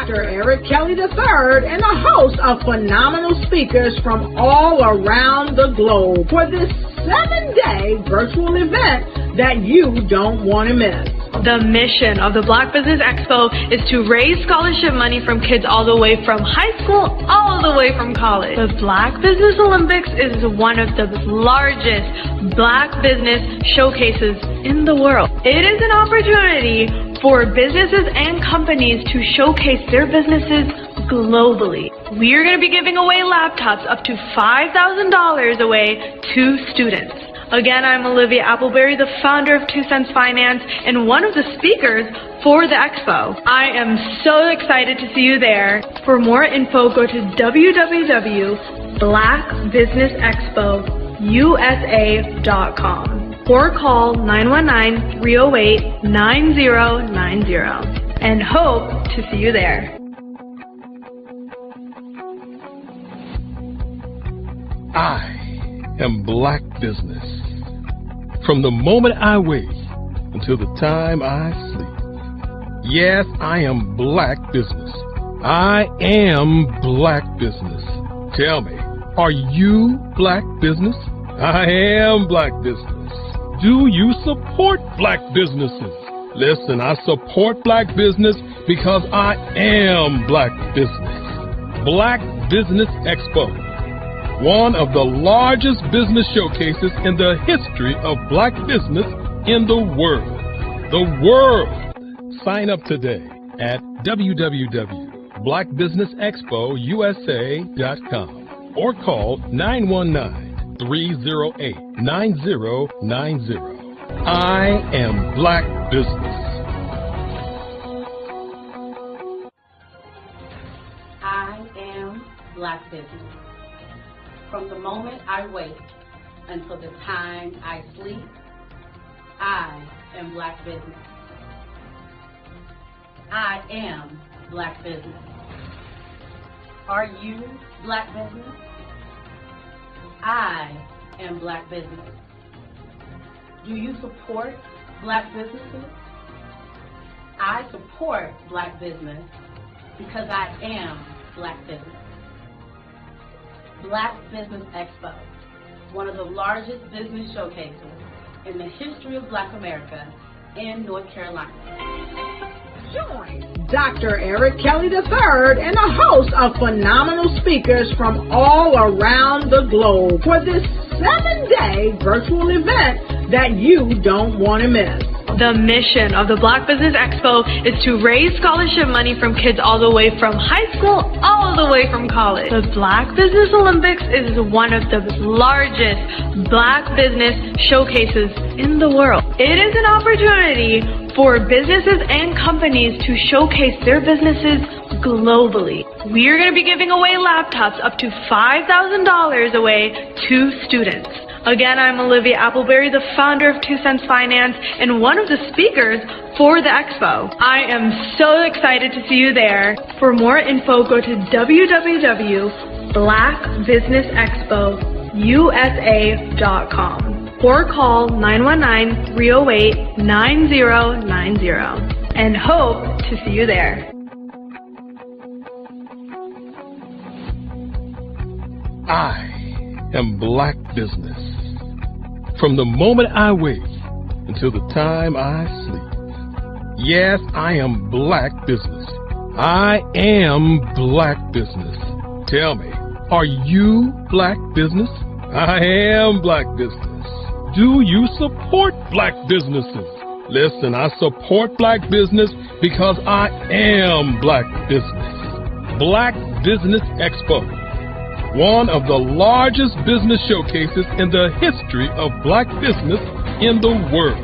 Dr. Eric Kelly III and a host of phenomenal speakers from all around the globe for this 7-day virtual event that you don't want to miss. The mission of the Black Business Expo is to raise scholarship money from kids all the way from high school, all the way from college. The Black Business Olympics is one of the largest Black business showcases in the world. It is an opportunity for businesses and companies to showcase their businesses globally. We are going to be giving away laptops up to $5,000 away to students. Again, I'm Olivia Appleberry, the founder of 2 Cents Finance and one of the speakers for the expo. I am so excited to see you there. For more info, go to www.blackbusinessexpousa.com or call 919-308-9090 and hope to see you there. I am Black Business. From the moment I wake until the time I sleep. Yes, I am Black Business. I am Black Business. Tell me, are you Black Business? I am Black Business. Do you support Black businesses? Listen, I support Black business because I am Black Business. Black Business Expo, one of the largest business showcases in the history of Black business in the world. The world! Sign up today at www.blackbusinessexpousa.com or call 919-308-9090. I am Black Business. I am Black Business. From the moment I wake until the time I sleep, I am Black Business. I am Black Business. Are you Black Business? I am Black Business. Do you support Black businesses? I support Black business because I am Black Business. Black Business Expo, one of the largest business showcases in the history of Black America in North Carolina. Join Dr. Eric Kelly III and a host of phenomenal speakers from all around the globe for this 7-day virtual event that you don't want to miss. The mission of the Black Business Expo is to raise scholarship money from kids all the way from high school, all the way from college. The Black Business Olympics is one of the largest Black business showcases in the world. It is an opportunity for businesses and companies to showcase their businesses globally. We are going to be giving away laptops up to $5,000 away to students. Again, I'm Olivia Appleberry, the founder of 2 Cents Finance and one of the speakers for the expo. I am so excited to see you there. For more info, go to www.blackbusinessexpousa.com or call 919-308-9090 and hope to see you there. I am Black Business. From the moment I wake until the time I sleep. Yes, I am Black Business. I am Black Business. Tell me, are you Black Business? I am Black Business. Do you support Black businesses? Listen, I support Black business because I am Black Business. Black Business Expo, one of the largest business showcases in the history of Black business in the world.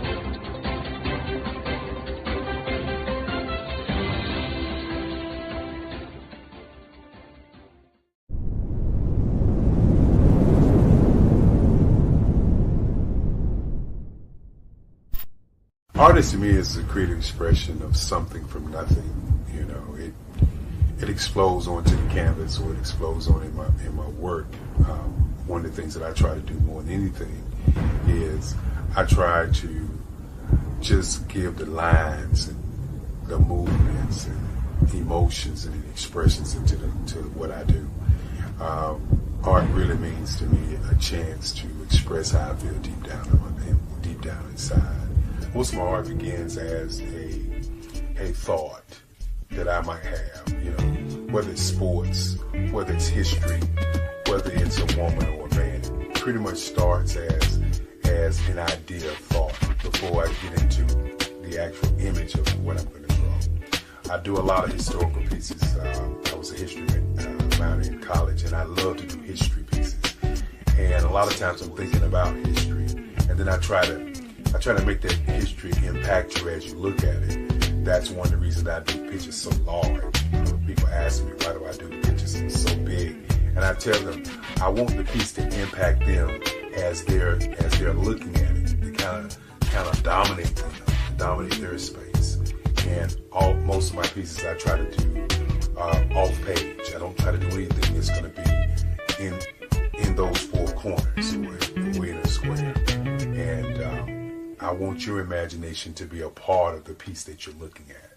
Artist to me is a creative expression of something from nothing. You know, it explodes onto the canvas, or it explodes on in my work. One of the things that I try to do more than anything is I try to just give the lines and the movements and emotions and expressions into what I do. Art really means to me a chance to express how I feel deep down inside. Most of my art begins as a thought that I might have, whether it's sports, whether it's history, whether it's a woman or a man. It pretty much starts as an idea of thought before I get into the actual image of what I'm going to draw. I do a lot of historical pieces. I was a history minor in college, and I love to do history pieces. And a lot of times I'm thinking about history, and then I try to make that history impact you as you look at it. That's one of the reasons I do pictures so large. People ask me, why do I do the pictures so big? And I tell them, I want the piece to impact them as they're looking at it. To kind of dominate them, dominate their space. And most of my pieces I try to do off page. I don't try to do anything that's going to be in those four corners or in a square. And I want your imagination to be a part of the piece that you're looking at.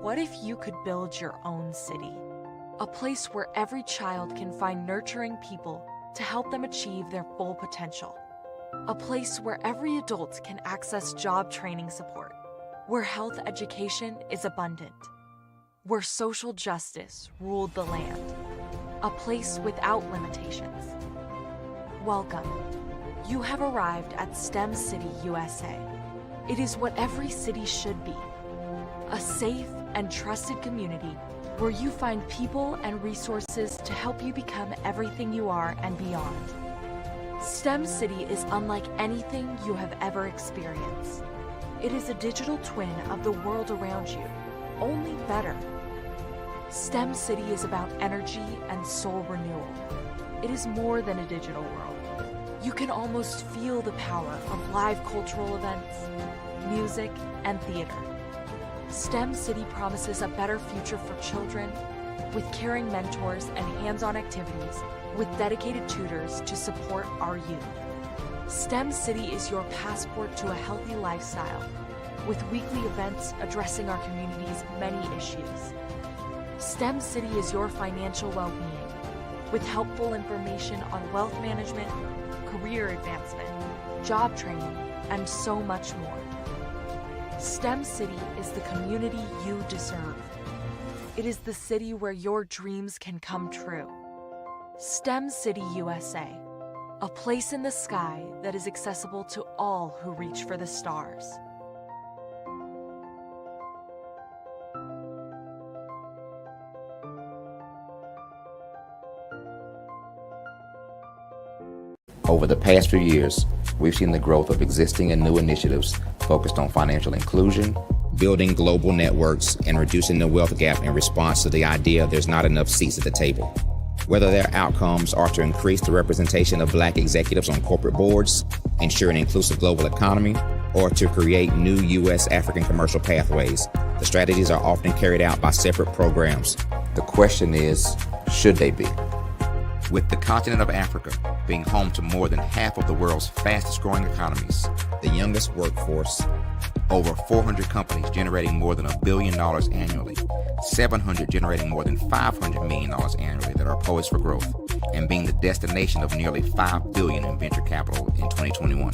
What if you could build your own city? A place where every child can find nurturing people to help them achieve their full potential. A place where every adult can access job training support, where health education is abundant, where social justice ruled the land. A place without limitations. Welcome. You have arrived at STEM City USA. It is what every city should be. A safe and trusted community where you find people and resources to help you become everything you are and beyond. STEM City is unlike anything you have ever experienced. It is a digital twin of the world around you, only better. STEM City is about energy and soul renewal. It is more than a digital world. You can almost feel the power of live cultural events, music, and theater. STEM City promises a better future for children with caring mentors and hands-on activities with dedicated tutors to support our youth. STEM City is your passport to a healthy lifestyle with weekly events addressing our community's many issues. STEM City is your financial well-being with helpful information on wealth management, career advancement, job training, and so much more. STEM City is the community you deserve. It is the city where your dreams can come true. STEM City USA, a place in the sky that is accessible to all who reach for the stars. Over the past few years, we've seen the growth of existing and new initiatives focused on financial inclusion, building global networks, and reducing the wealth gap in response to the idea there's not enough seats at the table. Whether their outcomes are to increase the representation of Black executives on corporate boards, ensure an inclusive global economy, or to create new U.S. African commercial pathways, the strategies are often carried out by separate programs. The question is, should they be? With the continent of Africa being home to more than half of the world's fastest growing economies, the youngest workforce, over 400 companies generating more than $1 billion annually, 700 generating more than $500 million annually that are poised for growth, and being the destination of nearly $5 billion in venture capital in 2021.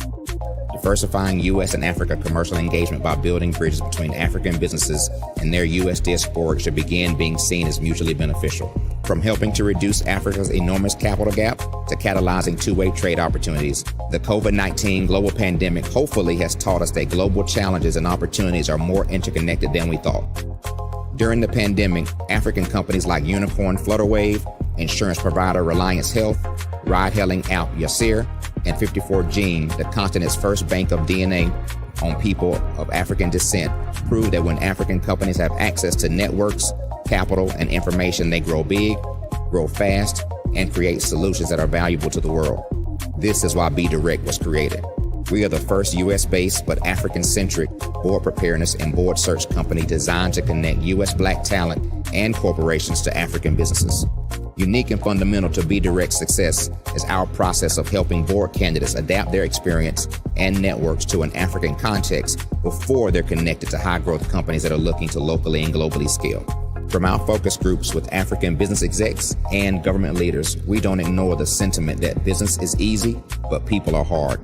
Diversifying U.S. and Africa commercial engagement by building bridges between African businesses and their U.S. diaspora should begin being seen as mutually beneficial. From helping to reduce Africa's enormous capital gap to catalyzing two-way trade opportunities, the COVID-19 global pandemic hopefully has taught us that global challenges and opportunities are more interconnected than we thought. During the pandemic, African companies like Unicorn Flutterwave, insurance provider Reliance Health, ride-hailing app Yasir, and 54Gene, the continent's first bank of DNA on people of African descent, proved that when African companies have access to networks, capital, and information, they grow big, grow fast, and create solutions that are valuable to the world. This is why Be Direct was created. We are the first U.S.-based but African-centric board preparedness and board search company designed to connect U.S. Black talent and corporations to African businesses. Unique and fundamental to Be Direct's success is our process of helping board candidates adapt their experience and networks to an African context before they're connected to high-growth companies that are looking to locally and globally scale. From our focus groups with African business execs and government leaders, we don't ignore the sentiment that business is easy, but people are hard.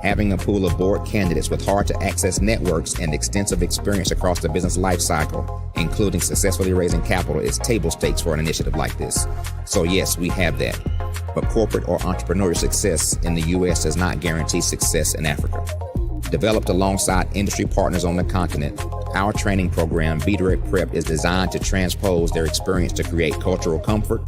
Having a pool of board candidates with hard-to-access networks and extensive experience across the business life cycle, including successfully raising capital, is table stakes for an initiative like this. So yes, we have that. But corporate or entrepreneurial success in the U.S. does not guarantee success in Africa. Developed alongside industry partners on the continent, our training program, Be Direct Prep, is designed to transpose their experience to create cultural comfort,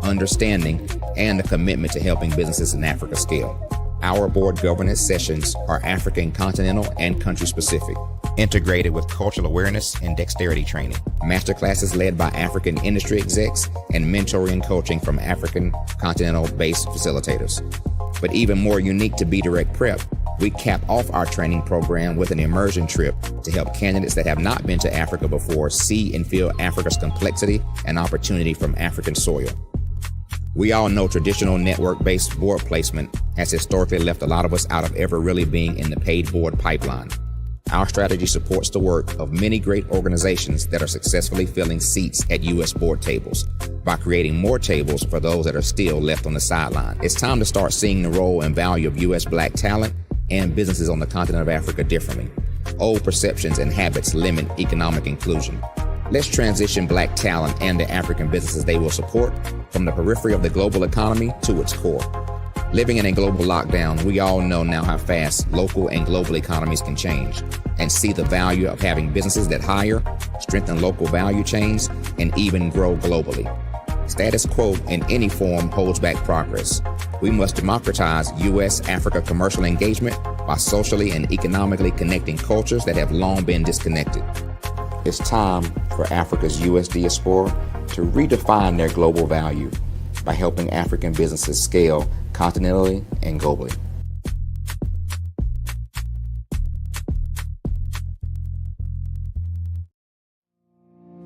understanding, and a commitment to helping businesses in Africa scale. Our board governance sessions are African continental and country specific, integrated with cultural awareness and dexterity training, masterclasses led by African industry execs, and mentoring and coaching from African continental-based facilitators. But even more unique to Be Direct Prep, we cap off our training program with an immersion trip to help candidates that have not been to Africa before see and feel Africa's complexity and opportunity from African soil. We all know traditional network-based board placement has historically left a lot of us out of ever really being in the paid board pipeline. Our strategy supports the work of many great organizations that are successfully filling seats at U.S. board tables by creating more tables for those that are still left on the sideline. It's time to start seeing the role and value of U.S. Black talent and businesses on the continent of Africa differently. Old perceptions and habits limit economic inclusion. Let's transition Black talent and the African businesses they will support from the periphery of the global economy to its core. Living in a global lockdown, we all know now how fast local and global economies can change, and see the value of having businesses that hire, strengthen local value chains, and even grow globally. Status quo in any form holds back progress. We must democratize U.S.-Africa commercial engagement by socially and economically connecting cultures that have long been disconnected. It's time for Africa's U.S. diaspora to redefine their global value by helping African businesses scale continentally and globally.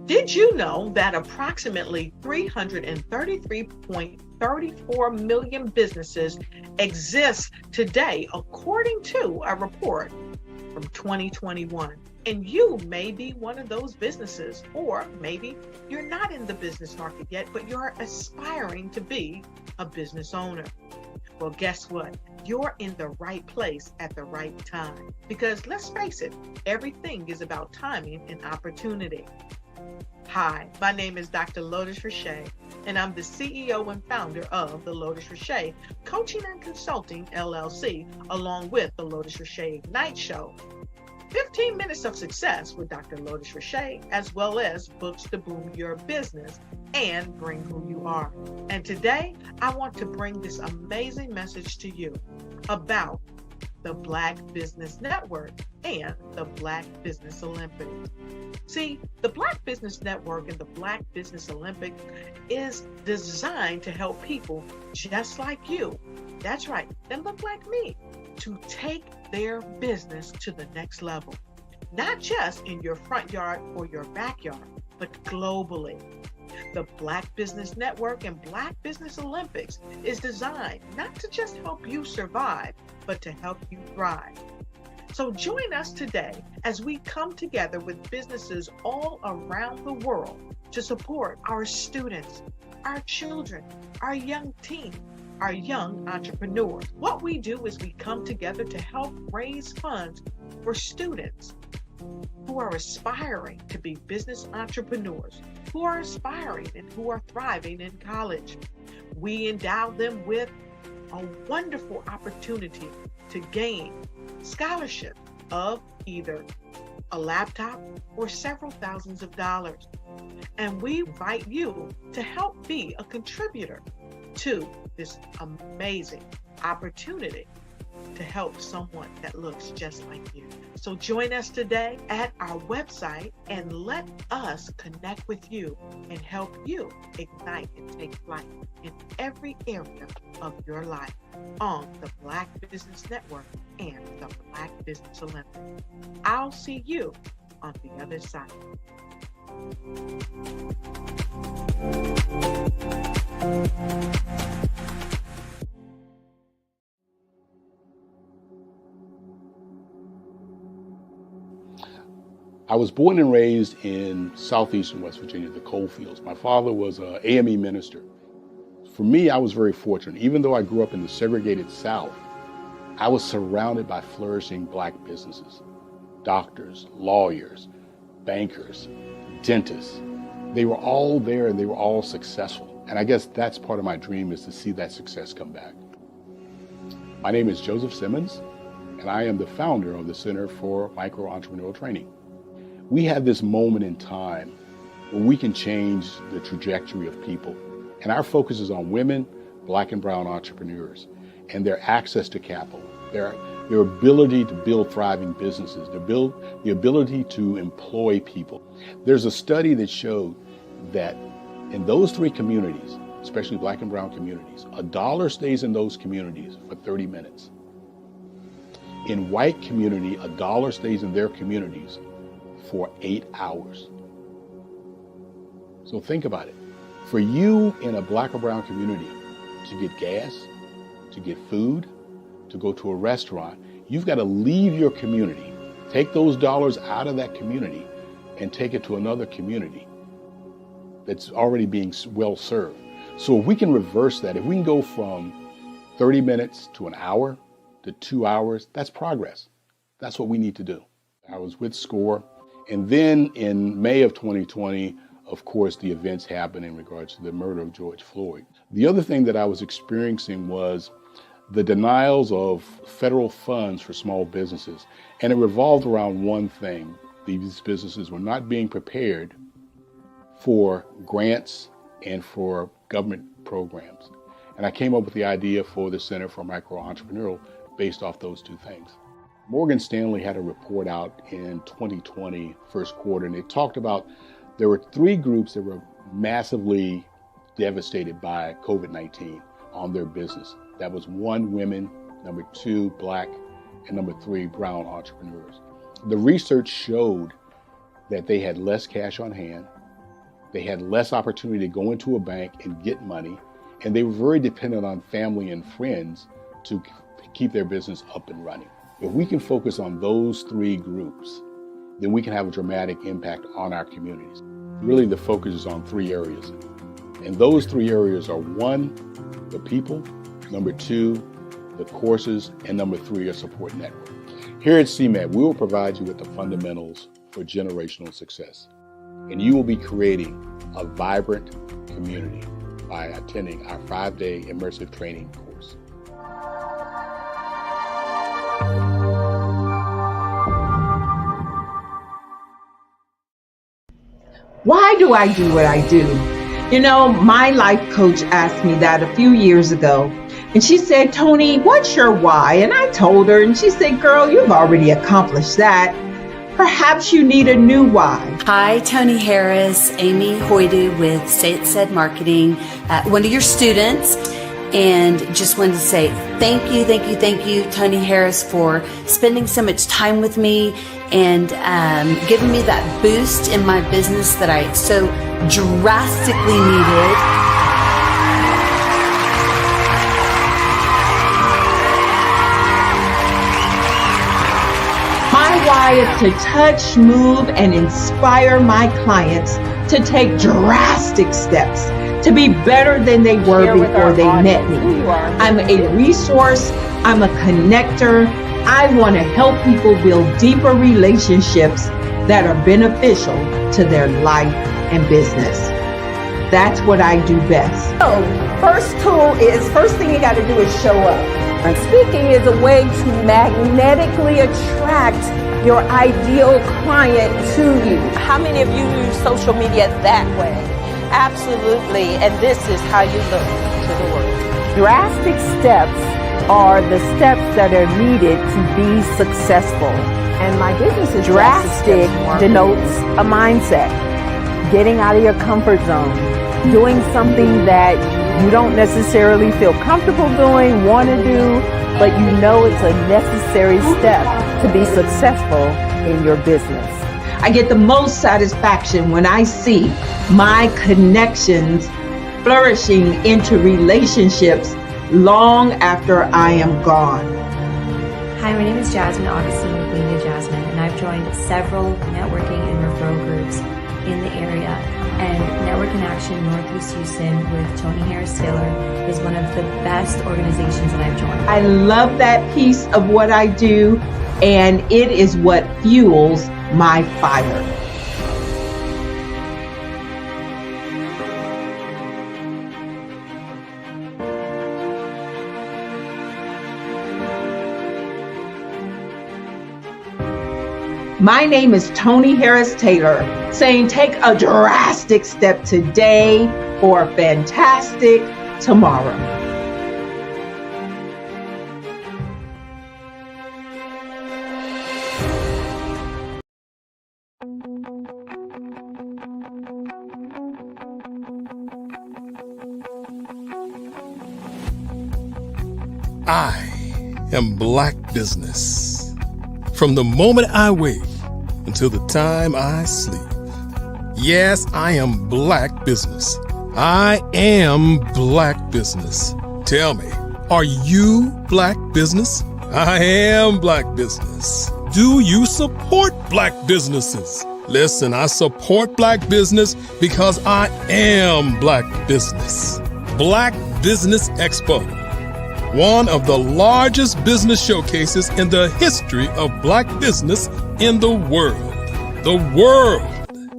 Did you know that approximately 333.34 million businesses exist today, according to a report from 2021? And you may be one of those businesses, or maybe you're not in the business market yet, but you're aspiring to be a business owner. Well, guess what? You're in the right place at the right time. Because let's face it, everything is about timing and opportunity. Hi, my name is Dr. Lotus Richey, and I'm the CEO and founder of the Lotus Richey Coaching and Consulting LLC, along with the Lotus Richey Ignite Show. 15 minutes of success with Dr. Lotus Richey, as well as books to boom your business and bring who you are. And today, I want to bring this amazing message to you about the Black Business Network and the Black Business Olympics. See, the Black Business Network and the Black Business Olympics is designed to help people just like you, that's right, that look like me, to take their business to the next level. Not just in your front yard or your backyard, but globally. The Black Business Network and Black Business Olympics is designed not to just help you survive, but to help you thrive. So join us today as we come together with businesses all around the world to support our students, our children, our young teens, our young entrepreneurs. What we do is we come together to help raise funds for students who are aspiring to be business entrepreneurs, who are aspiring and who are thriving in college. We endow them with a wonderful opportunity to gain scholarship of either a laptop or several thousands of dollars. And we invite you to help be a contributor to this amazing opportunity to help someone that looks just like you. So join us today at our website and let us connect with you and help you ignite and take flight in every area of your life on the Black Business Network and the Black Business Olympics. I'll see you on the other side. I was born and raised in southeastern West Virginia, the coal fields. My father was an AME minister. For me, I was very fortunate. Even though I grew up in the segregated South, I was surrounded by flourishing Black businesses, doctors, lawyers, bankers, dentists. They were all there and they were all successful. And I guess that's part of my dream, is to see that success come back. My name is Joseph Simmons, and I am the founder of the Center for Micro-Entrepreneurial Training. We have this moment in time where we can change the trajectory of people. And our focus is on women, Black and brown entrepreneurs, and their access to capital, their ability to build thriving businesses, the ability to employ people. There's a study that showed that in those three communities, especially Black and brown communities, $1 stays in those communities for 30 minutes. In white community, $1 stays in their communities for 8 hours. So think about it. For you in a Black or brown community to get gas, to get food, to go to a restaurant, you've got to leave your community, take those dollars out of that community and take it to another community that's already being well served. So if we can reverse that, if we can go from 30 minutes to an hour to 2 hours, that's progress. That's what we need to do. I was with SCORE. And then in May of 2020, of course, the events happened in regards to the murder of George Floyd. The other thing that I was experiencing was the denials of federal funds for small businesses. And it revolved around one thing. These businesses were not being prepared for grants and for government programs. And I came up with the idea for the Center for Micro-Entrepreneurial based off those two things. Morgan Stanley had a report out in 2020, first quarter, and it talked about there were 3 groups that were massively devastated by COVID-19 on their business. That was 1, women, number 2, Black, and number 3, brown entrepreneurs. The research showed that they had less cash on hand, they had less opportunity to go into a bank and get money, and they were very dependent on family and friends to keep their business up and running. If we can focus on those 3 groups, then we can have a dramatic impact on our communities. Really, the focus is on 3 areas. And those 3 areas are 1, the people, number 2, the courses, and number 3, a support network. Here at CMAT, we will provide you with the fundamentals for generational success. And you will be creating a vibrant community by attending our 5-day immersive training course. Why do I do what I do? You know, my life coach asked me that a few years ago. And she said, Tony, what's your why? And I told her, and she said, girl, you've already accomplished that. Perhaps you need a new why. Hi, Tony Harris, Amy Hoydu with Say It Said Marketing, one of your students. And just wanted to say thank you, Tony Harris, for spending so much time with me and giving me that boost in my business that I so drastically needed. My why is to touch, move, and inspire my clients to take drastic steps to be better than they were before they met me. I'm a resource, I'm a connector. I want to help people build deeper relationships that are beneficial to their life and business. That's what I do best. So, first thing you got to do is show up. And speaking is a way to magnetically attract your ideal client to you. How many of you use social media that way? Absolutely, and this is how you look to the world. Drastic steps are the steps that are needed to be successful. And my business is drastic denotes a mindset. Getting out of your comfort zone. Doing something that you don't necessarily feel comfortable doing, want to do, but you know it's a necessary step to be successful in your business. I get the most satisfaction when I see my connections flourishing into relationships long after I am gone. Hi, my name is Jasmine Augustine with Media Jasmine, and I've joined several networking and referral groups in the area. And Network in Action Northeast Houston with Tony Harris Taylor is one of the best organizations that I've joined. I love that piece of what I do, and it is what fuels my fire. My name is Tony Harris Taylor, saying take a drastic step today for a fantastic tomorrow. I am Black Business. From the moment I wake until the time I sleep. Yes, I am Black Business. I am Black Business. Tell me, are you Black Business? I am Black Business. Do you support Black businesses? Listen, I support Black business because I am Black Business. Black Business Expo. One of the largest business showcases in the history of Black business in the world. The world!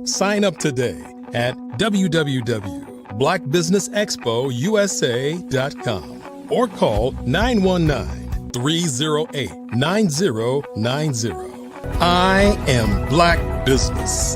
Sign up today at www.blackbusinessexpousa.com or call 919-308-9090. I am Black Business.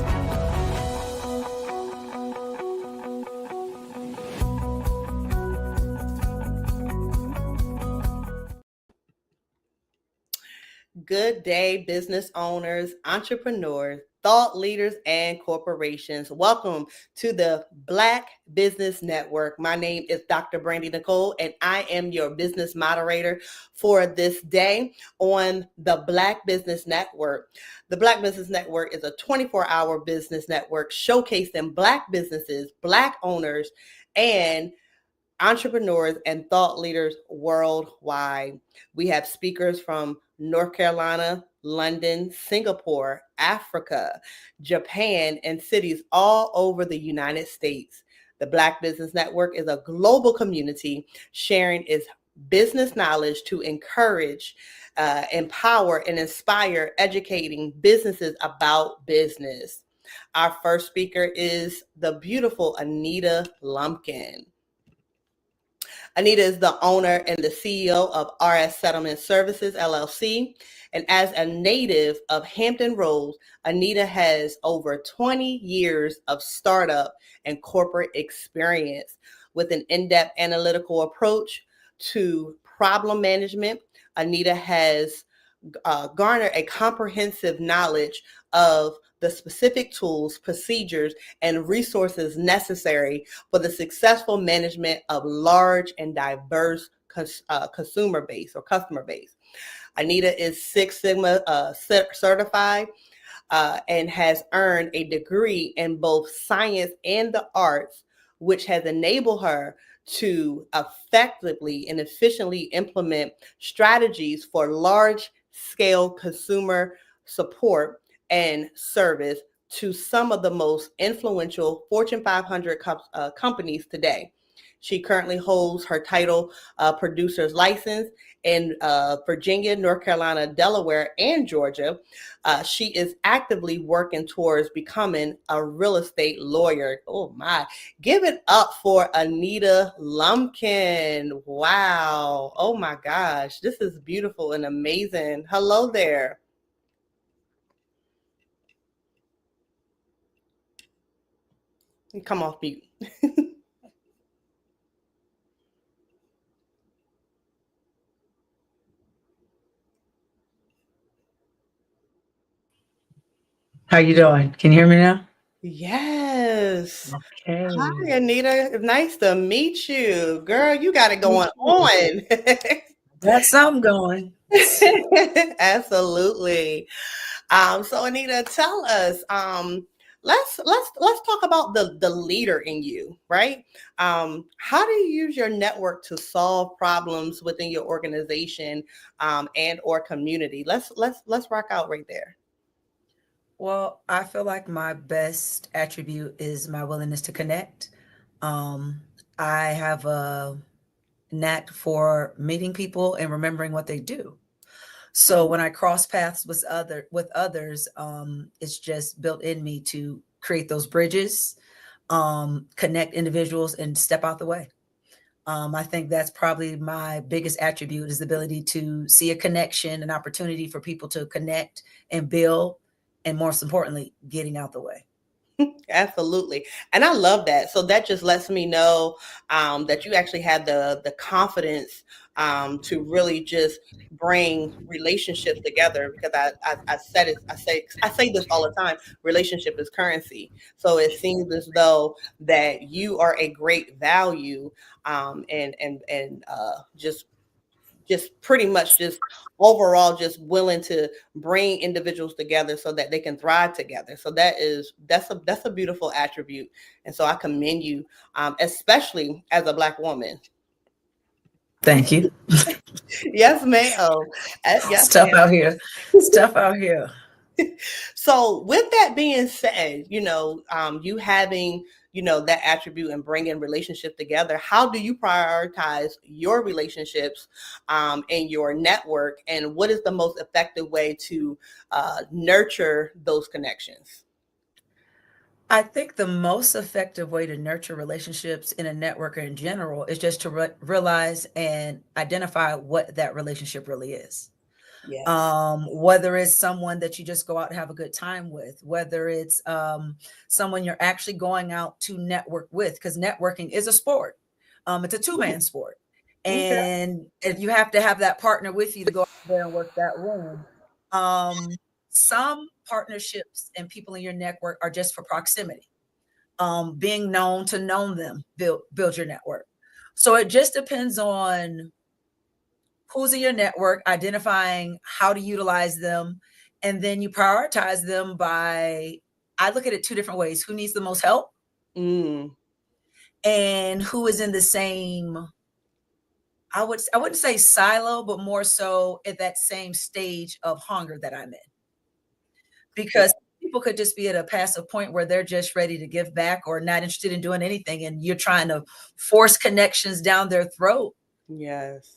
Good day, business owners, entrepreneurs, thought leaders, and corporations. Welcome to the Black Business Network. My name is Dr. Brandy Nicole, and I am your business moderator for this day on the Black Business Network. The Black Business Network is a 24-hour business network showcasing Black businesses, Black owners, and entrepreneurs and thought leaders worldwide. We have speakers from North Carolina, London, Singapore, Africa, Japan, and cities all over the United States. The Black Business Network is a global community sharing its business knowledge to encourage, empower, and inspire educating businesses about business. Our first speaker is the beautiful Anita Lumpkin. Anita is the owner and the CEO of RS Settlement Services, LLC. And as a native of Hampton Roads, Anita has over 20 years of startup and corporate experience with an in-depth analytical approach to problem management. Anita has garnered a comprehensive knowledge of the specific tools, procedures, and resources necessary for the successful management of large and diverse consumer base or customer base. Anita is Six Sigma certified and has earned a degree in both science and the arts, which has enabled her to effectively and efficiently implement strategies for large-scale consumer support and service to some of the most influential Fortune 500 companies today. She currently holds her title producer's license in Virginia, North Carolina, Delaware, and Georgia. She is actively working towards becoming a real estate lawyer. Oh my, give it up for Anita Lumpkin. Wow. Oh my gosh, this is beautiful and amazing. Hello there. Come off mute. How you doing? Can you hear me now? Yes. Okay. Hi, Anita. Nice to meet you. Girl, you got it going on. Got something going. Absolutely. So Anita, tell us, let's talk about the leader in you, right? How do you use your network to solve problems within your organization and or community? Let's rock out right there. Well, I feel like my best attribute is my willingness to connect. I have a knack for meeting people and remembering what they do. So when I cross paths with others, it's just built in me to create those bridges, connect individuals, and step out the way. I think that's probably my biggest attribute is the ability to see a connection, an opportunity for people to connect and build, and most importantly, getting out the way. Absolutely. And I love that. So that just lets me know that you actually had the confidence to really just bring relationships together, because I said it, I say this all the time, relationship is currency. So it seems as though that you are a great value and just pretty much just overall just willing to bring individuals together so that they can thrive together. So that's a beautiful attribute. And so I commend you, especially as a Black woman. Thank you. Yes, ma'am. Yes, Stuff ma'am. out here. Stuff out here. So with that being said, you having, that attribute and bringing relationships together, how do you prioritize your relationships and your network? And what is the most effective way to nurture those connections? I think the most effective way to nurture relationships in a network or in general is just to realize and identify what that relationship really is. Yes. Whether it's someone that you just go out and have a good time with, whether it's someone you're actually going out to network with, because networking is a sport. It's a two-man sport. And if you have to have that partner with you to go out there and work that room. Some partnerships and people in your network are just for proximity. Being known to know them, build your network. So it just depends on who's in your network, identifying how to utilize them, and then you prioritize them by, I look at it two different ways: who needs the most help, and who is in the same, I wouldn't say silo, but more so at that same stage of hunger that I'm in. Because people could just be at a passive point where they're just ready to give back or not interested in doing anything, and you're trying to force connections down their throat. Yes.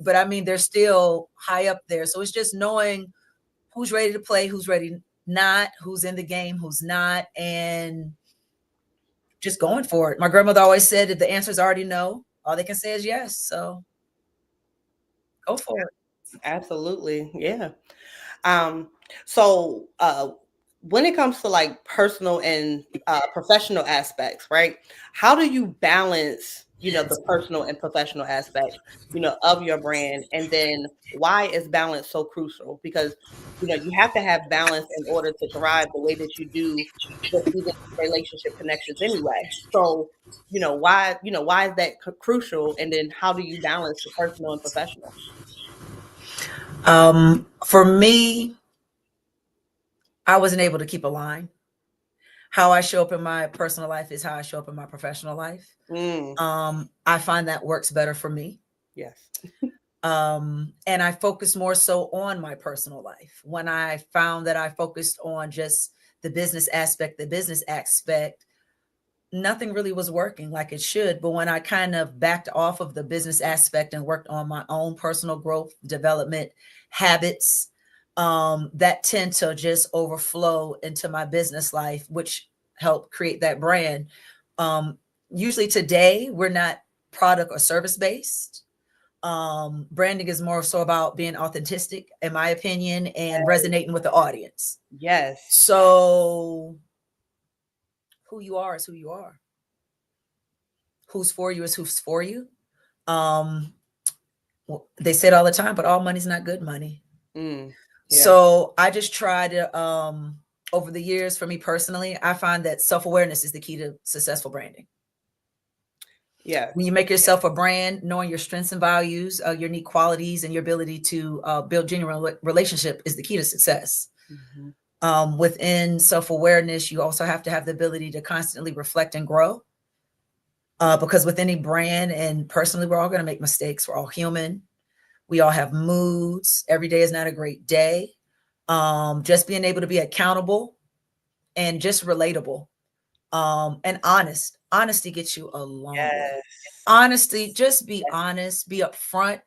But I mean, they're still high up there. So it's just knowing who's ready to play, who's ready not, who's in the game, who's not, and just going for it. My grandmother always said that the answer is already no. All they can say is yes. So go for it. Absolutely. Yeah. So when it comes to like personal and professional aspects, right? How do you balance, the personal and professional aspects, of your brand? And then why is balance so crucial? Because, you have to have balance in order to thrive the way that you do with even relationship connections anyway. So, why is that crucial? And then how do you balance the personal and professional? For me, I wasn't able to keep a line. How I show up in my personal life is how I show up in my professional life. I find that works better for me. Yes. And I focus more so on my personal life. When I found that I focused on just the business aspect, nothing really was working like it should. But when I kind of backed off of the business aspect and worked on my own personal growth, development, habits, that tend to just overflow into my business life, which helped create that brand. Usually today, we're not product or service based. Branding is more so about being authentic, in my opinion, and resonating with the audience. Yes. So who you are is who you are. Who's for you is who's for you. They say it all the time, but all money's not good money. Yeah. So I just try to, over the years, for me personally, I find that self-awareness is the key to successful branding. Yeah. When you make yourself a brand, knowing your strengths and values, your unique qualities, and your ability to build genuine relationship is the key to success. Within self-awareness, you also have to have the ability to constantly reflect and grow. Because with any brand, and personally, we're all going to make mistakes. We're all human. We all have moods. Every day is not a great day. Just being able to be accountable and just relatable, and honest. Honesty gets you a long way. Honesty, just be honest, be upfront,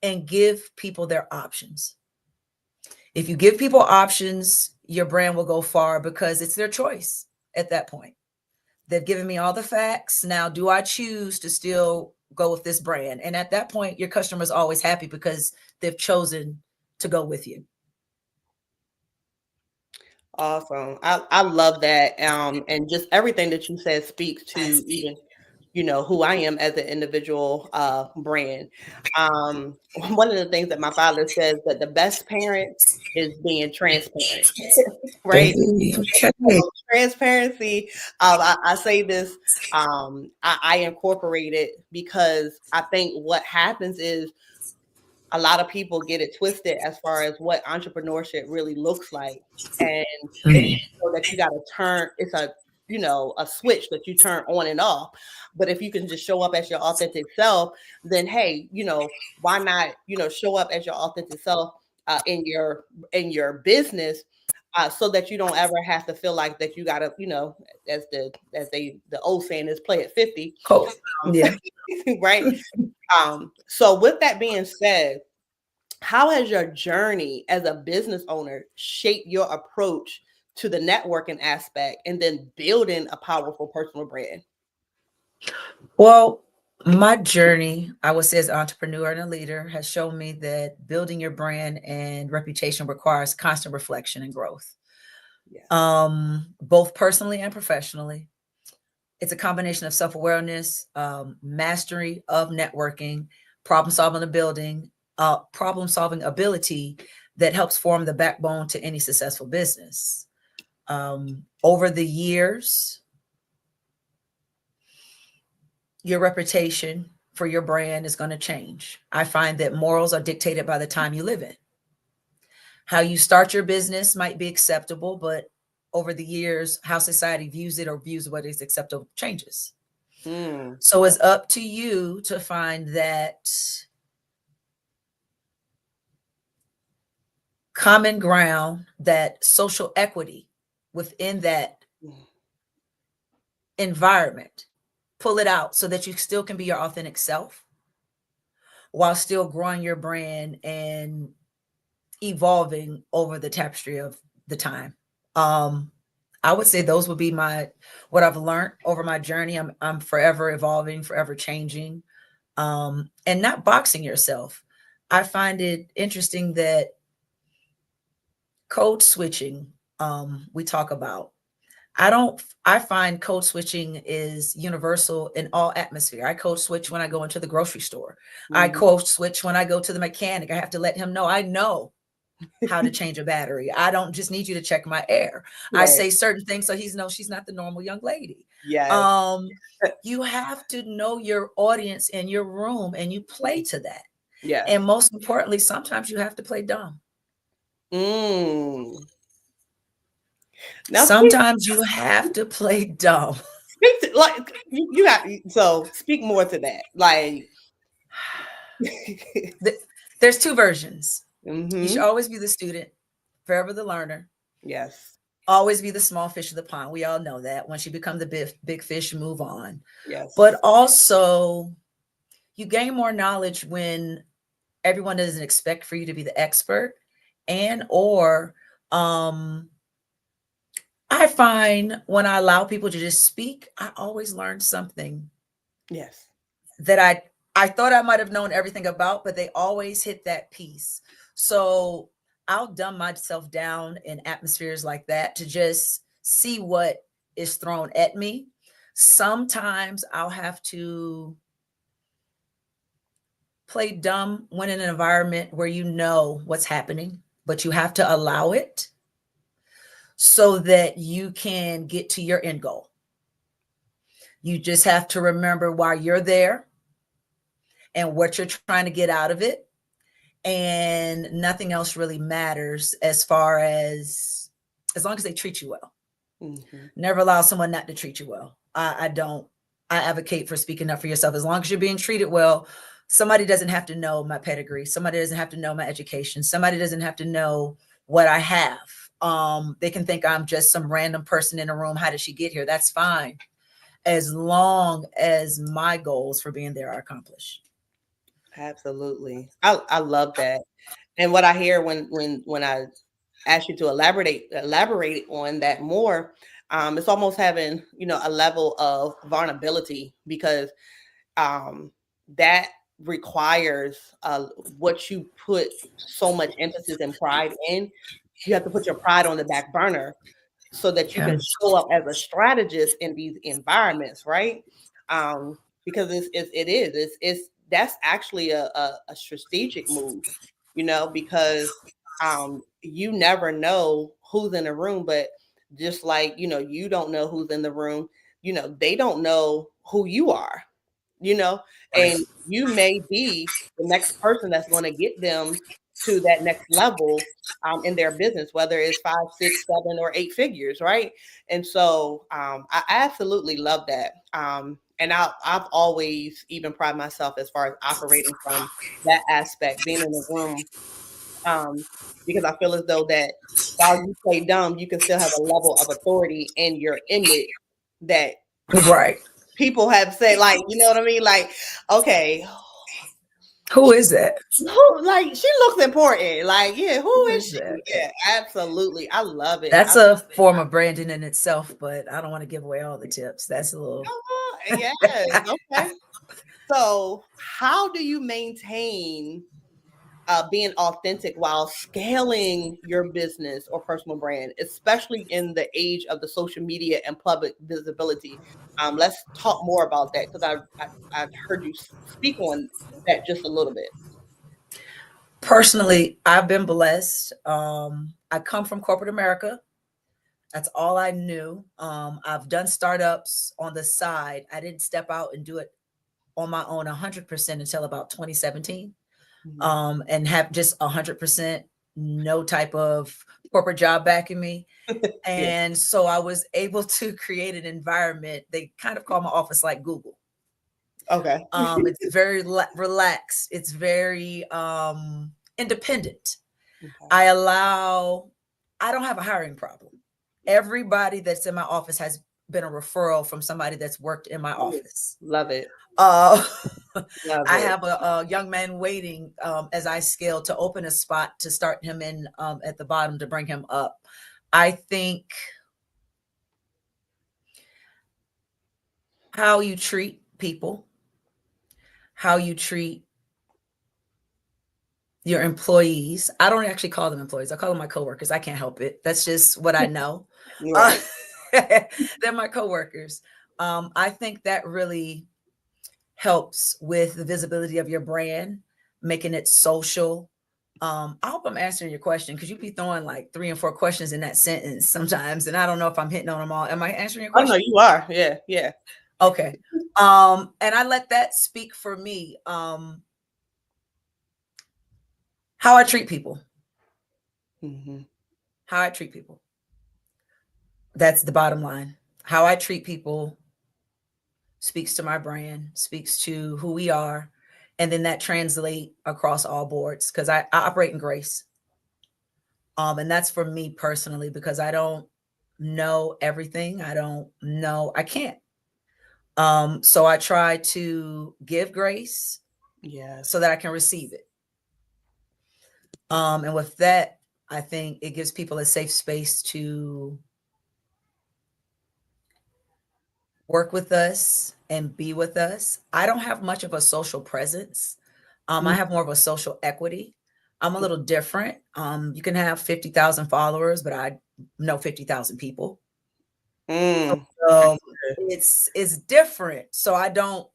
and give people their options. If you give people options, your brand will go far because it's their choice at that point. They've given me all the facts. Now, do I choose to still go with this brand? And at that point, your customer is always happy because they've chosen to go with you. Awesome. I love that. And just everything that you said speaks to even, who I am as an individual brand. One of the things that my father says that the best parent is being transparent, right? Transparency. I say this, I incorporate it because I think what happens is a lot of people get it twisted as far as what entrepreneurship really looks like. And it's so that you got to turn, it's a switch that you turn on and off. But if you can just show up as your authentic self, then, hey, why not, show up as your authentic self in your business, so that you don't ever have to feel like that you got to, as the old saying is, play at 50. Cool. Yeah. Right. So with that being said, how has your journey as a business owner shaped your approach to the networking aspect and then building a powerful personal brand? Well, my journey, I would say, as an entrepreneur and a leader, has shown me that building your brand and reputation requires constant reflection and growth, both personally and professionally. It's a combination of self-awareness, mastery of networking, problem-solving ability that helps form the backbone to any successful business. Over the years, your reputation for your brand is going to change. I find that morals are dictated by the time you live in. How you start your business might be acceptable, but over the years, how society views it or views what is acceptable changes. So it's up to you to find that common ground, that social equity within that environment. Pull it out so that you still can be your authentic self while still growing your brand and evolving over the tapestry of the time. I would say those would be what I've learned over my journey. I'm forever evolving, forever changing, and not boxing yourself. I find it interesting that code switching, we talk about. I find code switching is universal in all atmosphere. I code switch when I go into the grocery store. I code switch when I go to the mechanic. I have to let him know I know how to change a battery. I don't just need you to check my air. Right. I say certain things so he's she's not the normal young lady. Yeah. You have to know your audience and your room, and you play to that. Yeah. And most importantly, sometimes you have to play dumb. Now, sometimes you have to play dumb. You have, so speak more to that. Like, there's two versions. You should always be the student, forever the learner. Yes. Always be the small fish of the pond. We all know that. Once you become the big fish, move on. Yes. But also, you gain more knowledge when everyone doesn't expect for you to be the expert, or I find when I allow people to just speak, I always learn something. Yes. That I thought I might have known everything about, but they always hit that piece. So I'll dumb myself down in atmospheres like that to just see what is thrown at me. Sometimes I'll have to play dumb when in an environment where you know what's happening, but you have to allow it so that you can get to your end goal. You just have to remember why you're there and what you're trying to get out of it. and nothing else really matters as long as they treat you well. Never allow someone not to treat you well. I advocate for speaking up for yourself. As long as you're being treated well, somebody doesn't have to know my pedigree. Somebody doesn't have to know my education. Somebody doesn't have to know what I have. They can think I'm just some random person in a room. How did she get here? That's fine, as long as my goals for being there are accomplished. Absolutely. I love that. And what I hear when I ask you to elaborate on that more, it's almost having, a level of vulnerability, because that requires what you put so much emphasis and pride in. You have to put your pride on the back burner so that you can show up as a strategist in these environments, right? Because it's that's actually a strategic move, because you never know who's in the room. But just like, you don't know who's in the room, they don't know who you are, and you may be the next person that's going to get them to that next level in their business, whether it's 5, 6, 7, or 8 figures, right? And so I absolutely love that. And I've always even pride myself as far as operating from that aspect, being in the room, because I feel as though that while you play dumb, you can still have a level of authority in your image that people have said, like, you know what I mean? Like, okay, who is that? Who, like, she looks important. Like, yeah, who is she? Yeah, absolutely. I love it. That's a form of branding in itself, but I don't want to give away all the tips. That's a little. Yes. Okay. So, how do you maintain being authentic while scaling your business or personal brand, especially in the age of the social media and public visibility? Let's talk more about that, because I've heard you speak on that just a little bit. Personally, I've been blessed. I come from corporate America. That's all I knew. I've done startups on the side. I didn't step out and do it on my own 100% until about 2017. And have just 100% no type of corporate job backing me. And so I was able to create an environment. They kind of call my office like Google. Okay. It's very relaxed. It's very independent. I don't have a hiring problem. Everybody that's in my office has been a referral from somebody that's worked in my office. Love it. I have a young man waiting as I scale to open a spot to start him in at the bottom to bring him up. I think how you treat people, how you treat your employees. I don't actually call them employees. I call them my coworkers. I can't help it. That's just what I know. They're my coworkers. I think that really helps with the visibility of your brand, making it social. I hope I'm answering your question, because you be throwing like 3 and 4 questions in that sentence sometimes, and I don't know if I'm hitting on them all. Am I answering your question? Oh, no, you are. Yeah. Okay. And I let that speak for me. How I treat people. How I treat people. That's the bottom line. How I treat people speaks to my brand, speaks to who we are. And then that translate across all boards, because I operate in grace. And that's for me personally, because I don't know everything. I can't. So I try to give grace so that I can receive it. And with that, I think it gives people a safe space to work with us and be with us. I don't have much of a social presence. I have more of a social equity. I'm a little different. You can have 50,000 followers, but I know 50,000 people. So it's different. So I don't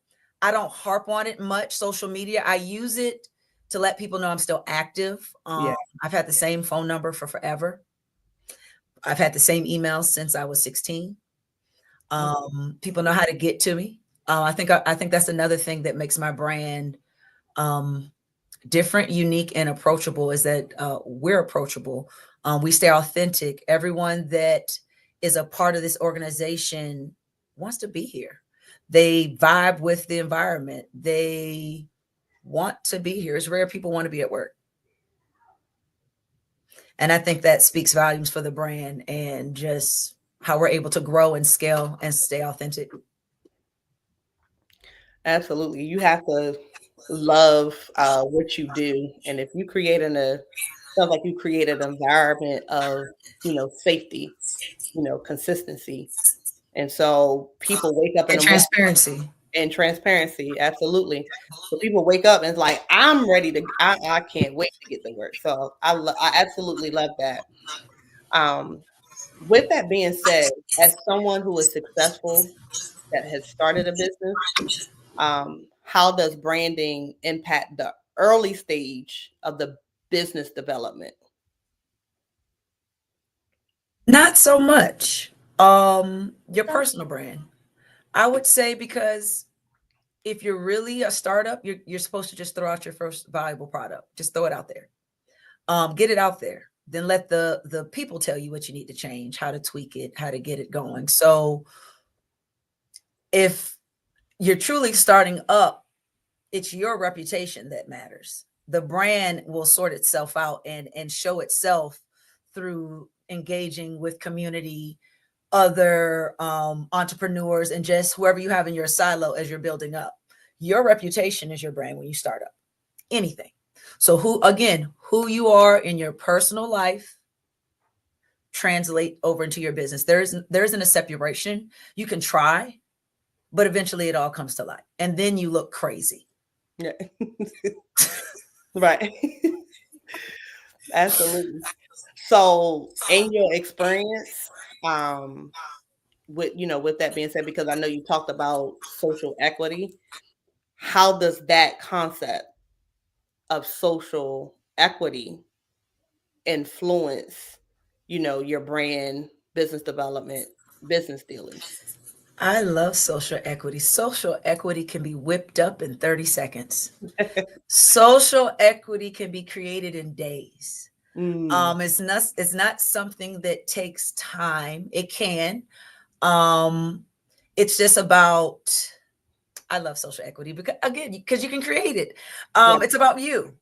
harp on it much. Social media, I use it to let people know I'm still active. I've had the same phone number for forever. I've had the same emails since I was 16. People know how to get to me. I think that's another thing that makes my brand different, unique, and approachable is that we're approachable. We stay authentic. Everyone that is a part of this organization wants to be here. They vibe with the environment. They want to be here. It's rare people want to be at work. And I think that speaks volumes for the brand and just how we're able to grow and scale and stay authentic. Absolutely. You have to love what you do. And if you create sounds like you create an environment of, safety, consistency. And so people wake up in And the morning transparency. and transparency. Absolutely. So people wake up and it's like, I'm ready to, I can't wait to get to work. So I absolutely love that. With that being said, as someone who is successful that has started a business, how does branding impact the early stage of the business development? Not so much. Your personal brand, I would say, because if you're really a startup, you're supposed to just throw out your first valuable product. Just throw it out there. Get it out there. Then let the people tell you what you need to change, how to tweak it, how to get it going. So if you're truly starting up, it's your reputation that matters. The brand will sort itself out and show itself through engaging with community, other entrepreneurs, and just whoever you have in your silo as you're building up. Your reputation is your brand when you start up anything. So who you are in your personal life translate over into your business. There isn't a separation. You can try, but eventually it all comes to light. And then you look crazy. Yeah. Right. Absolutely. So in your experience, with that being said, because I know you talked about social equity, how does that concept of social equity influence, your brand, business development, business dealings? I love social equity. Social equity can be whipped up in 30 seconds. Social equity can be created in days. It's not something that takes time. It can. It's just about, I love social equity because you can create it. It's about you,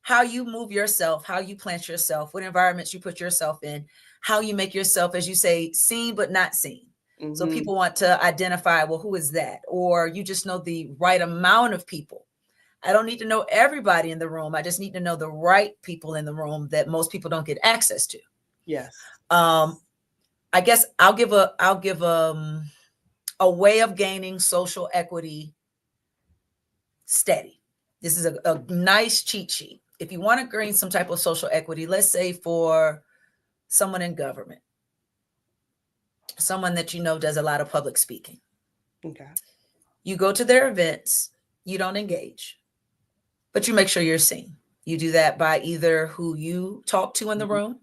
how you move yourself, how you plant yourself, what environments you put yourself in, how you make yourself, as you say, seen but not seen. So people want to identify, well, who is that? Or you just know the right amount of people. I don't need to know everybody in the room. I just need to know the right people in the room that most people don't get access to. Yes. I guess I'll give a way of gaining social equity steady. This is a nice cheat sheet. If you want to gain some type of social equity, let's say for someone in government, someone that does a lot of public speaking. Okay. You go to their events, you don't engage, but you make sure you're seen. You do that by either who you talk to in the room,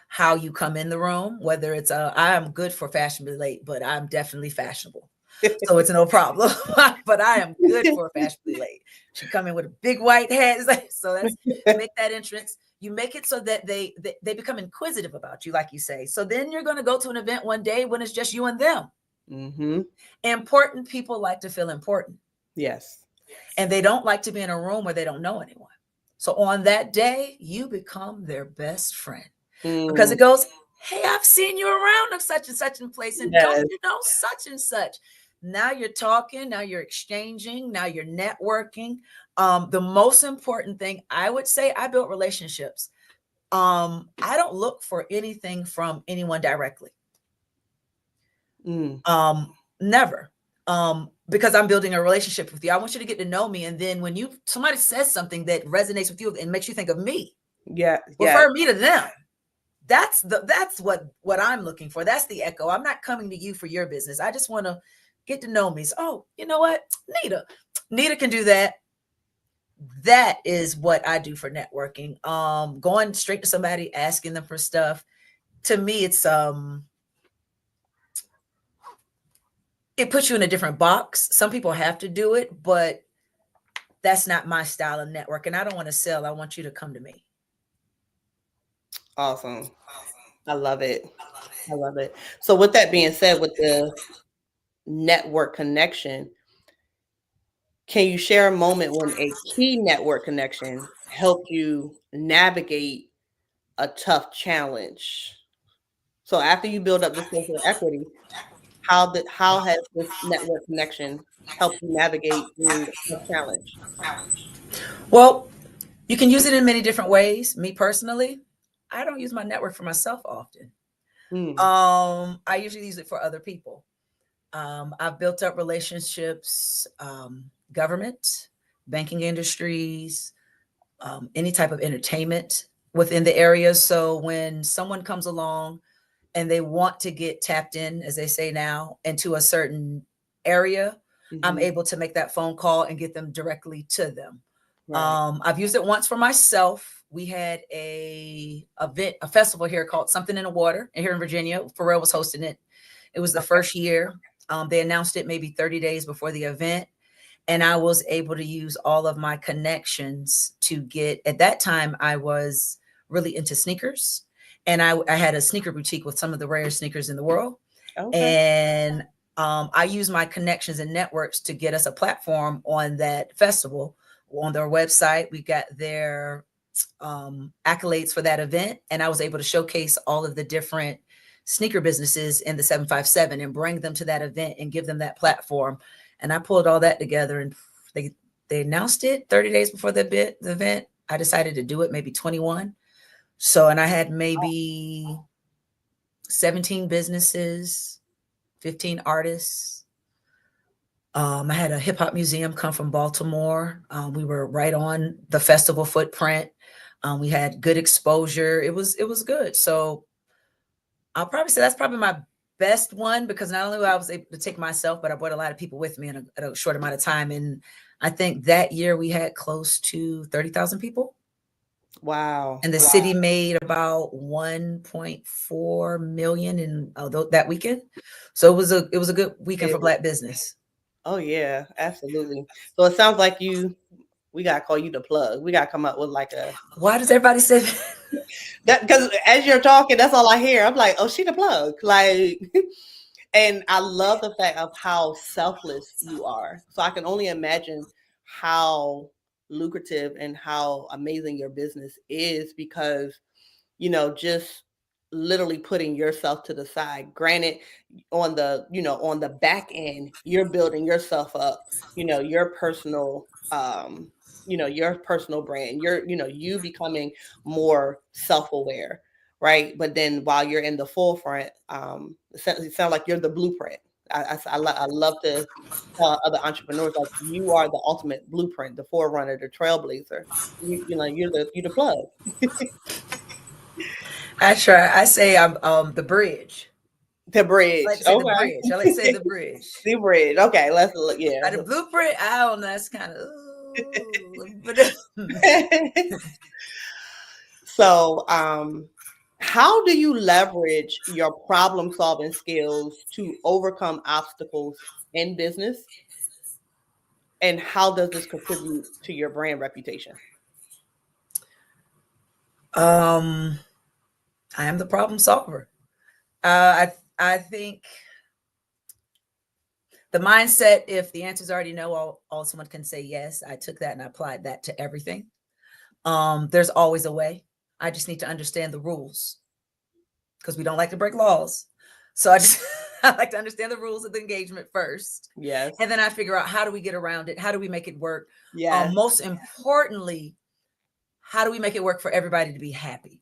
how you come in the room, whether it's I am good for fashionably late, but I'm definitely fashionable. So it's no problem. But I am good for fashionably late. She come in with a big white hat. So that's make that entrance. You make it so that they become inquisitive about you, like you say. So then you're going to go to an event one day when it's just you and them. Important people like to feel important. Yes. And they don't like to be in a room where they don't know anyone. So on that day, you become their best friend because it goes, hey, I've seen you around of such and such in place. And don't you know such and such? Now you're talking, now you're exchanging, now you're networking. The most important thing I would say, I built relationships. I don't look for anything from anyone directly. Never. Because I'm building a relationship with you. I want you to get to know me. And then when somebody says something that resonates with you and makes you think of me, refer me to them. That's what I'm looking for. That's the echo. I'm not coming to you for your business. I just want to get to know me. So, oh, you know what? Nita can do that. That is what I do for networking. Going straight to somebody, asking them for stuff. To me, it's it puts you in a different box. Some people have to do it, but that's not my style of network. And I don't want to sell. I want you to come to me. Awesome. I love it. I love it. So with that being said, with the network connection, can you share a moment when a key network connection helped you navigate a tough challenge? So after you build up this social equity, how has this network connection helped you navigate through a challenge? Well, you can use it in many different ways. Me personally, I don't use my network for myself often. I usually use it for other people. I've built up relationships, government, banking industries, any type of entertainment within the area. So when someone comes along and they want to get tapped in, as they say now, into a certain area, I'm able to make that phone call and get them directly to them. Right. I've used it once for myself. We had a festival here called Something in the Water here in Virginia. Pharrell was hosting it. It was the first year. They announced it maybe 30 days before the event. And I was able to use all of my connections to get, at that time, I was really into sneakers. And I had a sneaker boutique with some of the rarest sneakers in the world. Okay. And I used my connections and networks to get us a platform on that festival. On their website, we got their accolades for that event. And I was able to showcase all of the different sneaker businesses in the 757 and bring them to that event and give them that platform. And I pulled all that together, and they announced it 30 days before the event. I decided to do it maybe 21. So, and I had maybe 17 businesses, 15 artists. I had a hip hop museum come from Baltimore. We were right on the festival footprint. We had good exposure. It was good. So I'll probably say that's probably my best one, because not only was I was able to take myself, but I brought a lot of people with me in a short amount of time. And I think that year we had close to 30,000 people. Wow. And the city made about 1.4 million in that weekend. So it was a good weekend for Black business. Oh yeah, absolutely. So it sounds like we got to call you the plug. We got to come up with like a. Why does everybody say that? Because as you're talking, that's all I hear. I'm like, oh, she the plug. Like, and I love the fact of how selfless you are. So I can only imagine how lucrative and how amazing your business is, because, just literally putting yourself to the side. Granted, on the back end, you're building yourself up, your personal, your personal brand, you becoming more self-aware, right? But then while you're in the forefront, it sounds like you're the blueprint. I love to tell other entrepreneurs, like, you are the ultimate blueprint, the forerunner, the trailblazer. You're the plug. I try. I say I'm the bridge. The bridge. I like to say the bridge. I like to say the bridge. The bridge. Okay, let's look. Yeah. The blueprint. I don't know. That's kind of. So, how do you leverage your problem-solving skills to overcome obstacles in business? And how does this contribute to your brand reputation? I am the problem solver. I think the mindset, if the answer's already no, all someone can say yes. I took that and I applied that to everything. There's always a way. I just need to understand the rules, because we don't like to break laws. So I like to understand the rules of the engagement first. Yes. And then I figure out, how do we get around it? How do we make it work? Yeah. Most importantly, how do we make it work for everybody to be happy?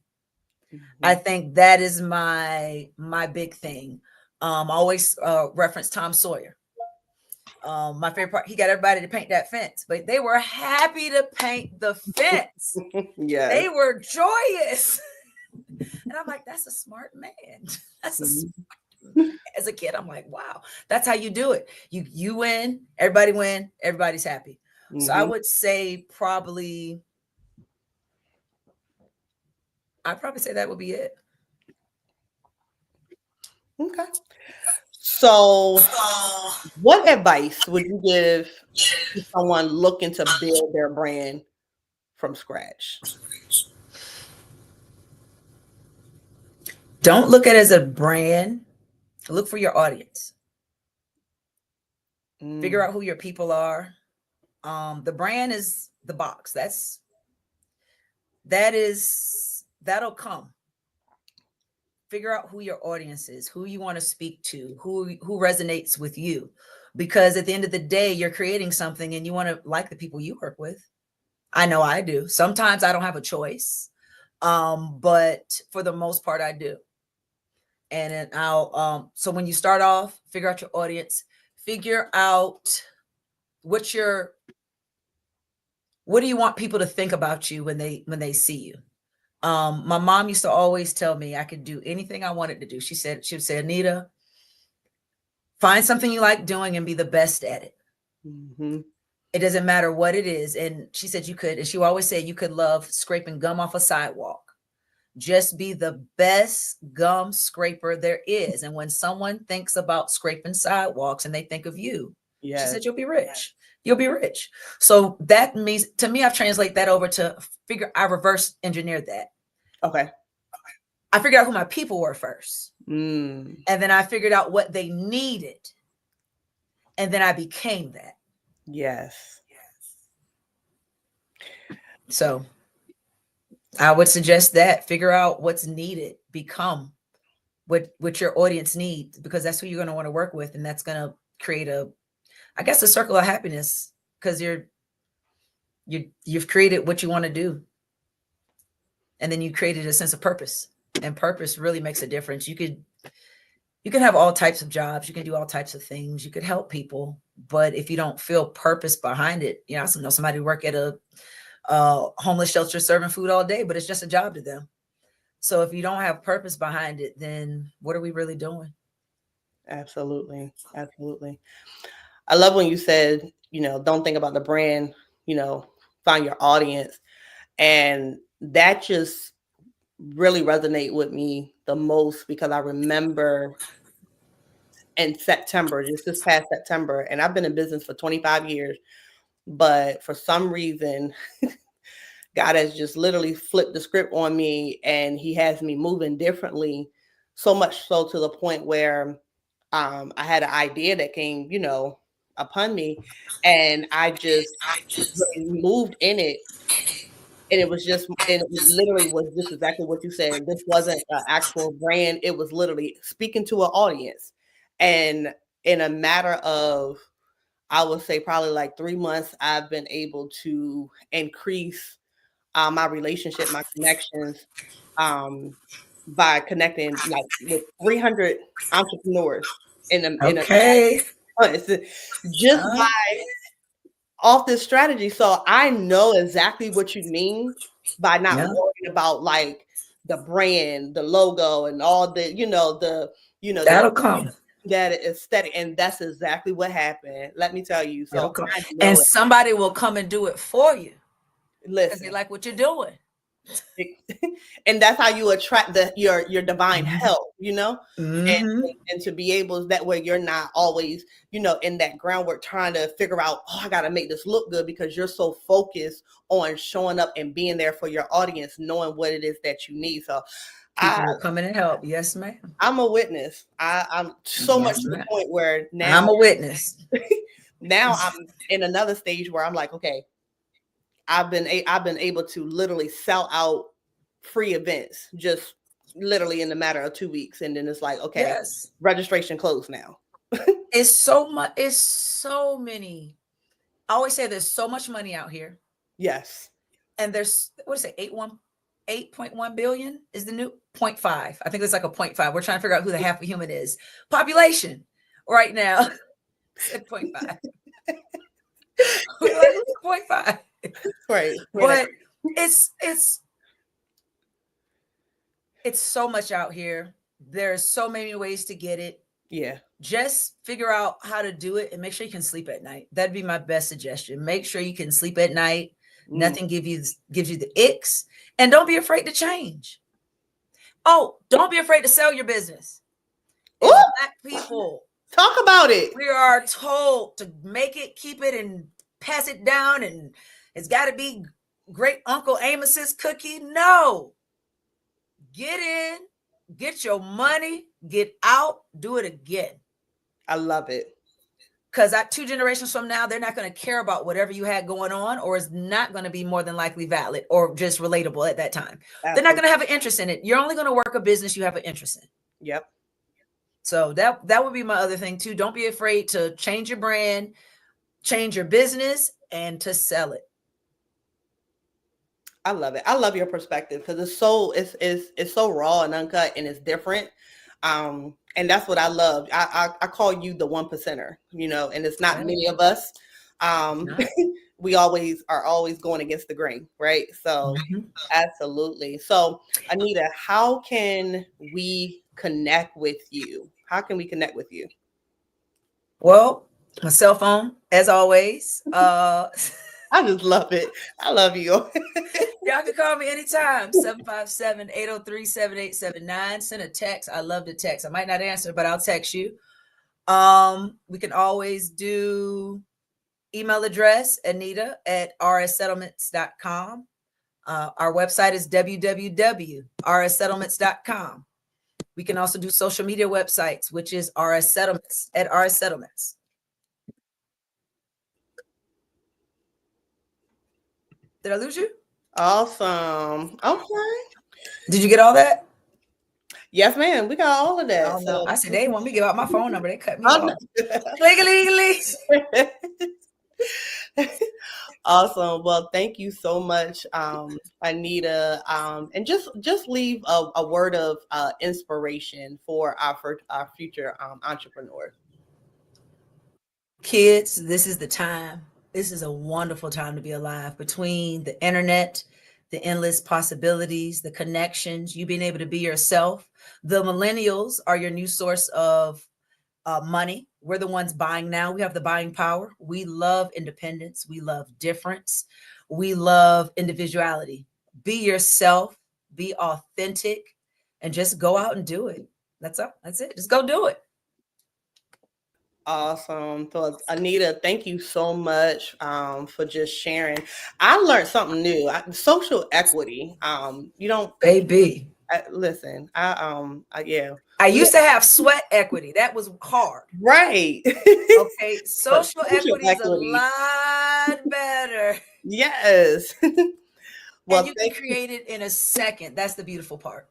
Mm-hmm. I think that is my big thing. I always reference Tom Sawyer. My favorite part, he got everybody to paint that fence, but they were happy to paint the fence. Yeah. They were joyous. And I'm like, that's a smart man. That's a smart man. As a kid, I'm like, wow, that's how you do it. You win, everybody's happy. Mm-hmm. So I would say I'd probably say that would be it. Okay. So, what advice would you give to someone looking to build their brand from scratch? Don't look at it as a brand. Look for your audience. Figure out who your people are. The brand is the box. That'll come. Figure out who your audience is, who you want to speak to, who resonates with you. Because at the end of the day, you're creating something and you want to like the people you work with. I know I do. Sometimes I don't have a choice. But for the most part, I do. And then so when you start off, figure out your audience, figure out what do you want people to think about you when they see you? My mom used to always tell me I could do anything I wanted to do. She would say, Anita, find something you like doing and be the best at it. It doesn't matter what it is. And she said you could, and she would always say you could love scraping gum off a sidewalk. Just be the best gum scraper there is. And when someone thinks about scraping sidewalks and they think of you, she said, you'll be rich. You'll be rich. So that means, to me, I've translated that over to I reverse engineered that. Okay. I figured out who my people were first. And then I figured out what they needed. And then I became that. Yes. So I would suggest that. Figure out what's needed. Become what your audience needs, because that's who you're going to want to work with. And that's going to create a circle of happiness, because you've created what you want to do. And then you created a sense of purpose, and purpose really makes a difference. You can have all types of jobs. You can do all types of things. You could help people, but if you don't feel purpose behind it, I know somebody work at a homeless shelter serving food all day, but it's just a job to them. So if you don't have purpose behind it, then what are we really doing? Absolutely. Absolutely. I love when you said, don't think about the brand, find your audience. And that just really resonated with me the most, because I remember in September, just this past September, and I've been in business for 25 years, but for some reason, God has just literally flipped the script on me, and he has me moving differently, so much so to the point where I had an idea that came, upon me, and I just really moved in it. And it literally was just exactly what you said. This wasn't an actual brand. It was literally speaking to an audience. And in a matter of, I would say probably like 3 months, I've been able to increase my relationship, my connections, by connecting like with 300 entrepreneurs in a just by off this strategy. So I know exactly what you mean by not worrying about like the brand, the logo, and all the that'll come. That aesthetic, and that's exactly what happened. Let me tell you. So and somebody will come and do it for you. Listen, they like what you're doing. And that's how you attract your divine help, and to be able, that way you're not always, in that groundwork trying to figure out, I got to make this look good, because you're so focused on showing up and being there for your audience, knowing what it is that you need. So people will come in and help. Yes, ma'am. I'm a witness. I'm so much to the point where now I'm a witness. Now I'm in another stage where I'm like, okay, I've been able to literally sell out free events just literally in a matter of 2 weeks, and then it's like, okay, registration closed now. It's so much. It's so many. I always say there's so much money out here. Yes, and there's 8.1 billion is the new 0.5. I think it's like a 0.5. We're trying to figure out who the half a human is. Population right now. 0.5. 0.5. Right. But it's so much out here. There's so many ways to get it. Yeah. Just figure out how to do it and make sure you can sleep at night. That'd be my best suggestion. Make sure you can sleep at night. Nothing gives you the icks. And don't be afraid to change. Oh, don't be afraid to sell your business. Black people Talk about it. We are told to make it, keep it, and pass it down, and it's got to be great Uncle Amos's cookie. No. Get in, get your money, get out, do it again. I love it. Because 2 generations from now, they're not going to care about whatever you had going on, or it's not going to be more than likely valid or just relatable at that time. Absolutely. They're not going to have an interest in it. You're only going to work a business you have an interest in. Yep. So that would be my other thing too. Don't be afraid to change your brand, change your business, and to sell it. I love it. I love your perspective because it's so raw and uncut and it's different. And that's what I love. I call you the 1%er, and it's not many of us. We are always going against the grain, right? So absolutely. So Anita, how can we connect with you? How can we connect with you? Well, my cell phone, as always. I just love it. I love you. Y'all can call me anytime, 757-803-7879. Send a text. I love to text. I might not answer, but I'll text you. We can always do email address, anita@rssettlements.com. Our website is www.rssettlements.com. We can also do social media websites, which is RS Settlements @RS Settlements. Did I lose you? Awesome. Okay. Did you get all that? Yes, ma'am. We got all of that. Oh, no. I said they want me to give out my phone number. They cut me off. Legally. Awesome. Well, thank you so much, Anita. And just leave a word of inspiration for our future entrepreneurs. Kids, this is the time. This is a wonderful time to be alive. Between the internet, the endless possibilities, the connections, you being able to be yourself. The millennials are your new source of money. We're the ones buying now. We have the buying power. We love independence. We love difference. We love individuality. Be yourself, be authentic, and just go out and do it. That's all. That's it. Just go do it. Awesome. So Anita, thank you so much for just sharing. I learned something new. Social equity. You don't, baby. Listen. Yeah. I used to have sweat equity. That was hard. Right. Okay. Social equity is a lot better. Yes. Well, and you can create it in a second. That's the beautiful part.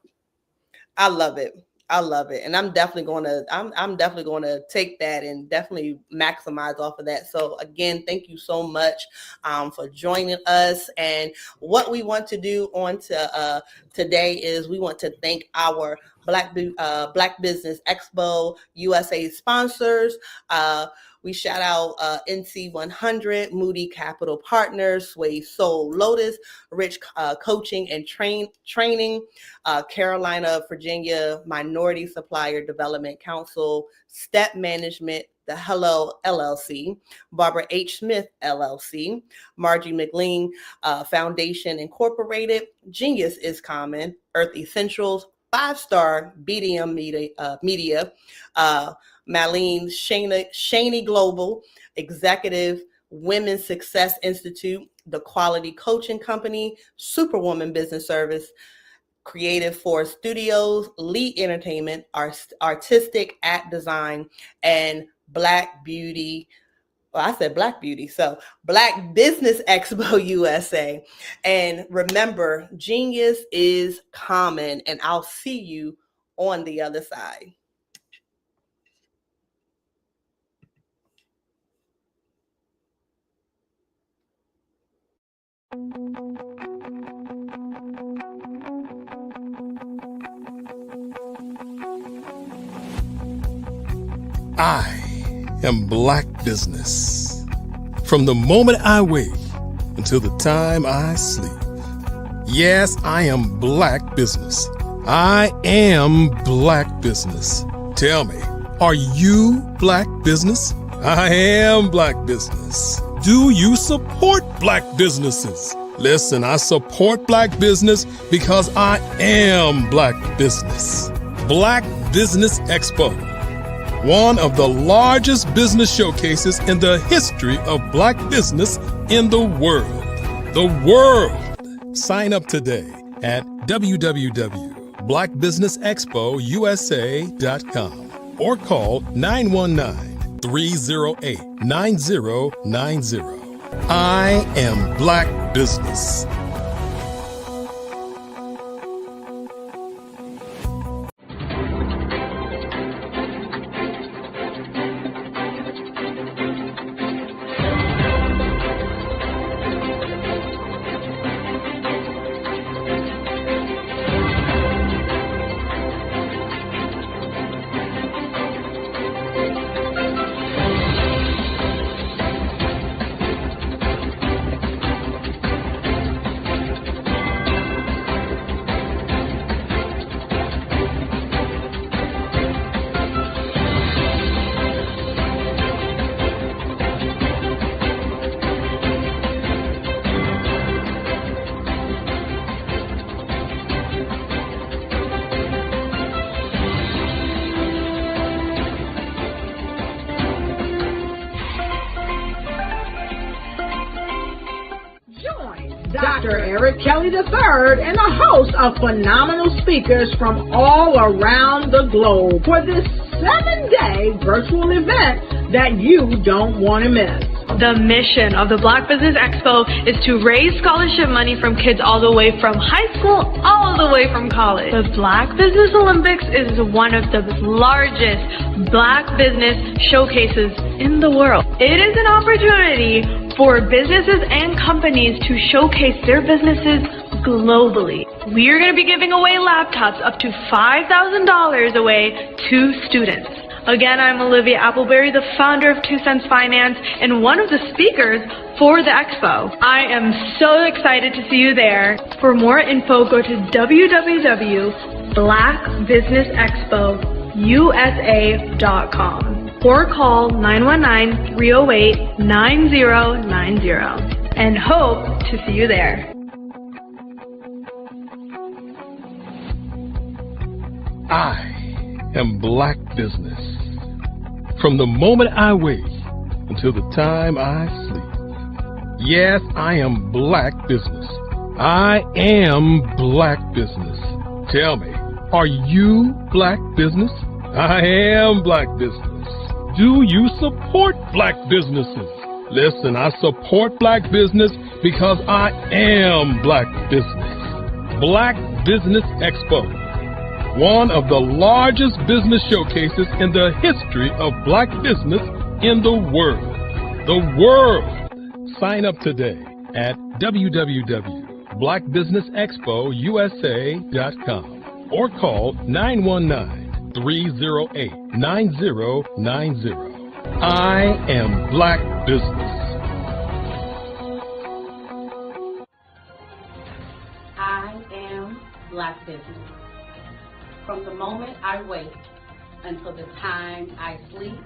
I love it. I love it. And I'm definitely going to take that and definitely maximize off of that. So again, thank you so much for joining us. And what we want to do on to today is we want to thank our Black Business Expo USA sponsors. We shout out NC 100, Moody Capital Partners, Sway Soul Lotus, Rich Coaching and Training, Carolina, Virginia Minority Supplier Development Council, Step Management, The Hello LLC, Barbara H. Smith LLC, Margie McLean Foundation Incorporated, Genius is Common, Earth Essentials, 5-Star BDM Media, Malene Shaney Global, Executive Women's Success Institute, The Quality Coaching Company, Superwoman Business Service, Creative Force Studios, Lee Entertainment, Artistic at Design, and Black Beauty. Well, I said Black Beauty, so Black Business Expo USA. And remember, genius is common, and I'll see you on the other side. I am Black Business. From the moment I wake until the time I sleep. Yes, I am Black Business. I am Black Business. Tell me, are you Black Business? I am Black Business. Do you support Black businesses? Listen, I support Black business because I am Black Business. Black Business Expo. one of the largest business showcases in the history of Black business in the world. The world! Sign up today at www.blackbusinessexpousa.com or call 919-308-9090. I am Black Business. Dr. Eric Kelly III and a host of phenomenal speakers from all around the globe for this 7-day virtual event that you don't want to miss. The mission of the Black Business Expo is to raise scholarship money from kids all the way from high school all the way from college. The Black Business Olympics is one of the largest Black business showcases in the world. It is an opportunity for businesses and companies to showcase their businesses globally. We are going to be giving away laptops up to $5,000 away to students. Again, I'm Olivia Appleberry, the founder of 2 Cents Finance and one of the speakers for the expo. I am so excited to see you there. For more info, go to www.blackbusinessexpousa.com or call 919-308-9090 and hope to see you there. I am Black Business. From the moment I wake until the time I sleep. Yes, I am Black Business. I am Black Business. Tell me, are you Black Business? I am Black Business. Do you support Black businesses? Listen, I support Black business because I am Black Business. Black Business Expo, one of the largest business showcases in the history of Black business in the world. The world! Sign up today at www.blackbusinessexpousa.com or call 919-308-9090. I am Black Business. I am Black Business. From the moment I wake until the time I sleep,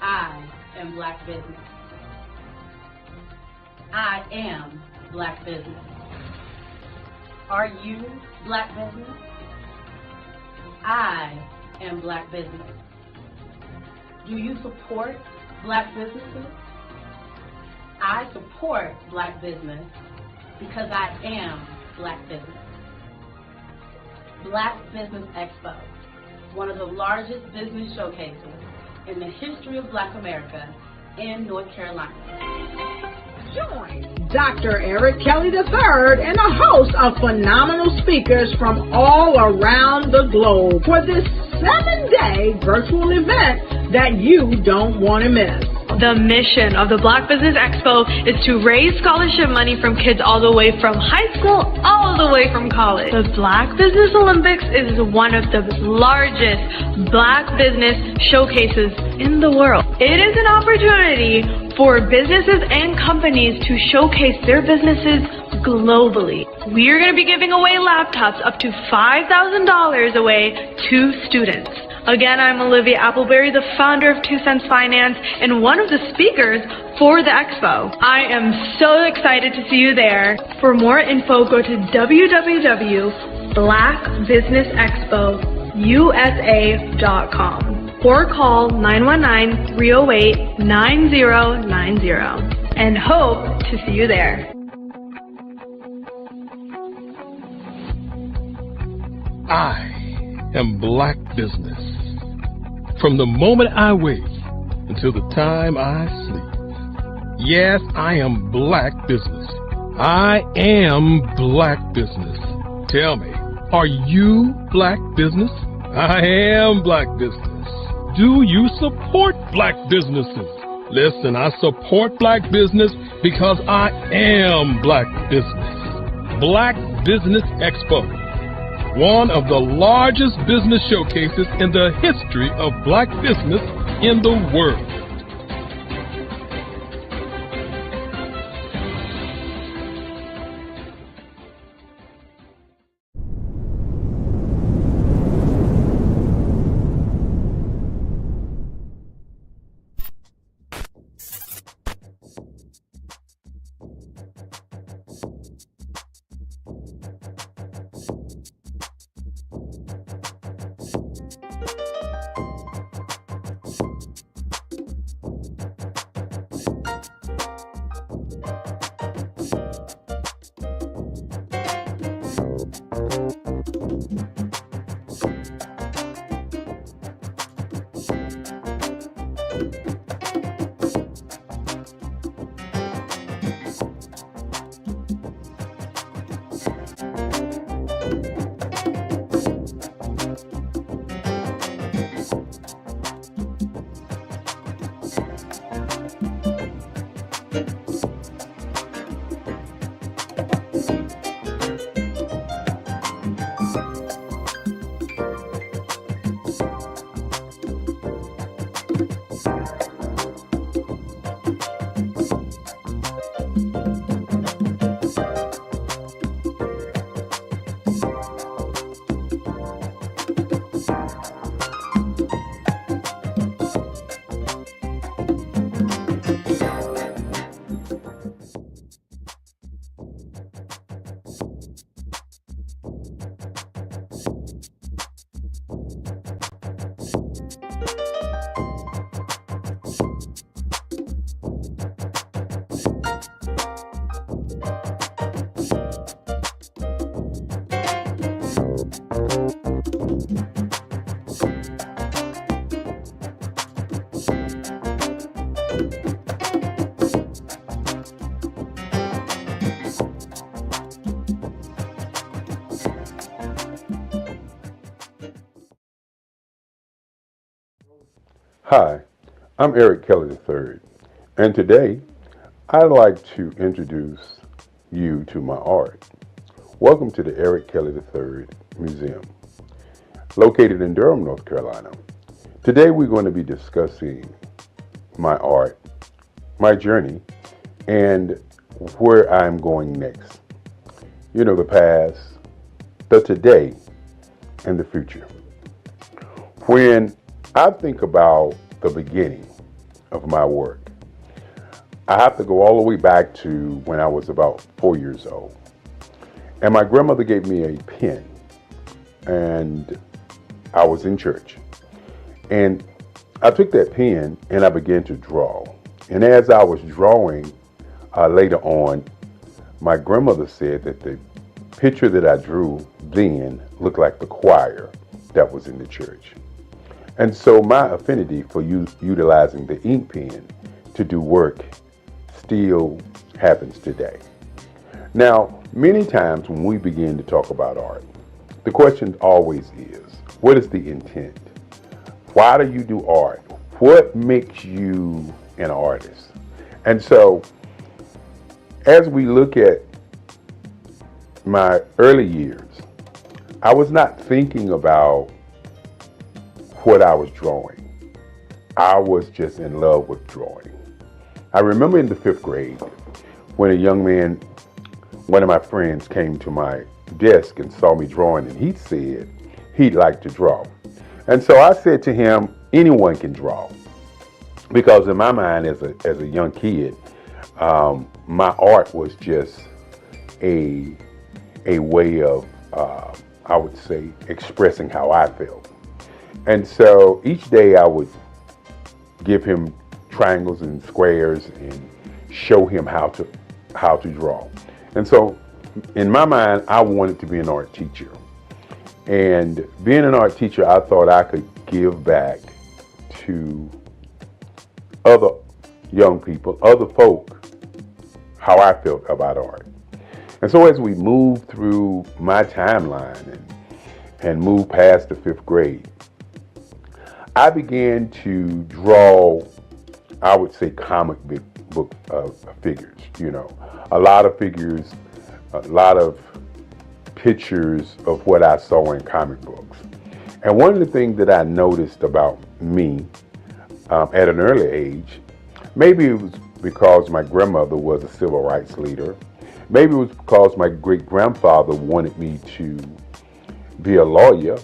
I am Black Business. I am Black Business. Are you Black Business? I am Black Business. Do you support Black businesses? I support Black business because I am Black Business. Black Business Expo, one of the largest business showcases in the history of Black America in North Carolina. Join Dr. Eric Kelly III and a host of phenomenal speakers from all around the globe for this 7-day virtual event that you don't want to miss. The mission of the Black Business Expo is to raise scholarship money from kids all the way from high school all the way from college. The Black Business Olympics is one of the largest Black business showcases in the world. It is an opportunity for businesses and companies to showcase their businesses globally. We are going to be giving away laptops up to $5,000 away to students. Again, I'm Olivia Appleberry, the founder of 2 Cents Finance and one of the speakers for the expo. I am so excited to see you there. For more info, go to www.blackbusinessexpousa.com or call 919-308-9090 and hope to see you there. I am Black Business. From the moment I wake until the time I sleep. Yes, I am Black Business. I am Black Business. Tell me, are you Black Business? I am Black Business. Do you support Black businesses? Listen, I support Black business because I am Black Business. Black Business Expo, one of the largest business showcases in the history of Black business in the world. Hi, I'm Eric Kelly III, and today I'd like to introduce you to my art. Welcome to the Eric Kelly III Museum, located in Durham, North Carolina. Today we're going to be discussing my art, my journey, and where I'm going next. You know, the past, the today, and the future. When I think about the beginning of my work, I have to go all the way back to when I was about 4 years old. And my grandmother gave me a pen, and I was in church. And I took that pen and I began to draw. And as I was drawing, later on, my grandmother said that the picture that I drew then looked like the choir that was in the church. And so my affinity for utilizing the ink pen to do work still happens today. Now, many times when we begin to talk about art, the question always is, what is the intent? Why do you do art? What makes you an artist? And so, as we look at my early years, I was not thinking about what I was drawing. I was just in love with drawing. I remember in the 5th grade when a young man, one of my friends, came to my desk and saw me drawing, and he said he'd like to draw. And so I said to him, anyone can draw. Because in my mind as a young kid, my art was just a way of, I would say, expressing how I felt. And so each day I would give him triangles and squares and show him how to draw. And so in my mind, I wanted to be an art teacher. And being an art teacher, I thought I could give back to other young people, other folk, how I felt about art. And so as we moved through my timeline and moved past the 5th grade, I began to draw, I would say, comic book figures, you know, a lot of figures, a lot of pictures of what I saw in comic books. And one of the things that I noticed about me at an early age, maybe it was because my grandmother was a civil rights leader, maybe it was because my great-grandfather wanted me to be a lawyer,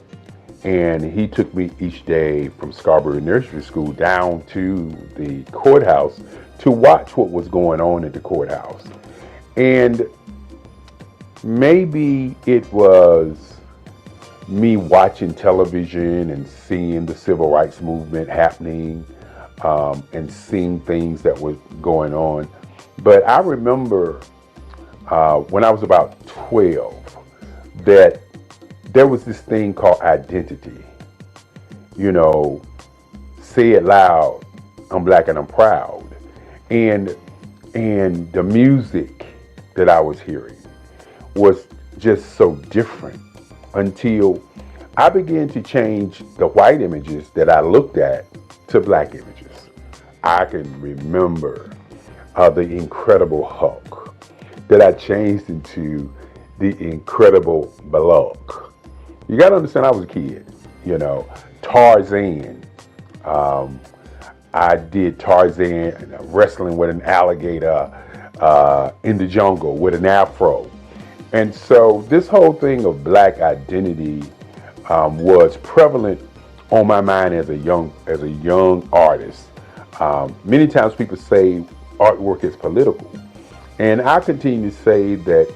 and he took me each day from Scarborough Nursery School down to the courthouse to watch what was going on at the courthouse. And maybe it was me watching television and seeing the civil rights movement happening and seeing things that were going on. But I remember when I was about 12 that there was this thing called identity. You know, say it loud, I'm black and I'm proud. And the music that I was hearing was just so different until I began to change the white images that I looked at to black images. I can remember the Incredible Hulk that I changed into the Incredible Bullock. You got to understand, I was a kid, you know. Tarzan. I did Tarzan wrestling with an alligator in the jungle with an afro. And so this whole thing of black identity was prevalent on my mind as a young artist. Many times people say artwork is political. And I continue to say that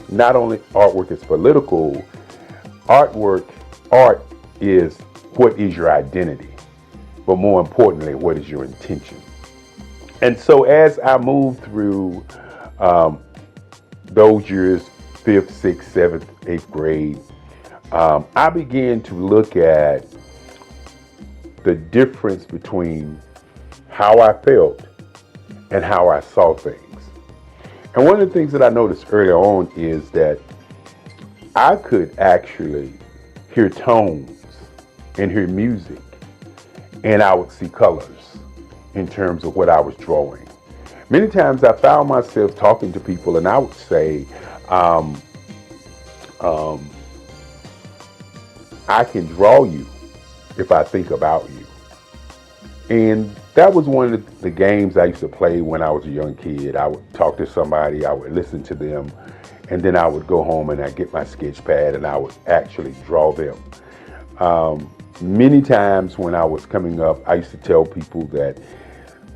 not only artwork is political, art is what is your identity, but more importantly, what is your intention. And so as I moved through those years, 5th, 6th, 7th, 8th grade, I began to look at the difference between how I felt and how I saw things. And one of the things that I noticed early on is that I could actually hear tones and hear music, and I would see colors in terms of what I was drawing. Many times I found myself talking to people and I would say, I can draw you if I think about you. And that was one of the games I used to play when I was a young kid. I would talk to somebody, I would listen to them, and then I would go home and I'd get my sketch pad and I would actually draw them. Many times when I was coming up, I used to tell people that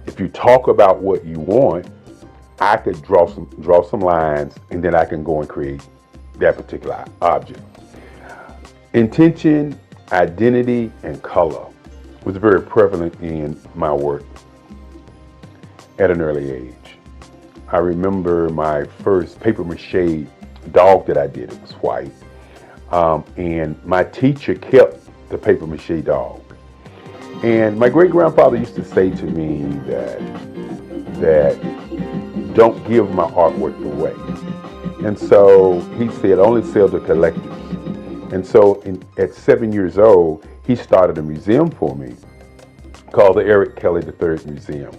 if you talk about what you want, I could draw some lines, and then I can go and create that particular object. Intention, identity, and color was very prevalent in my work at an early age. I remember my first paper mache dog that I did. It was white. And my teacher kept the paper mache dog. And my great-grandfather used to say to me that don't give my artwork away. And so he said, only sell to collectors. And so at 7 years old, he started a museum for me called the Eric Kelly III Museum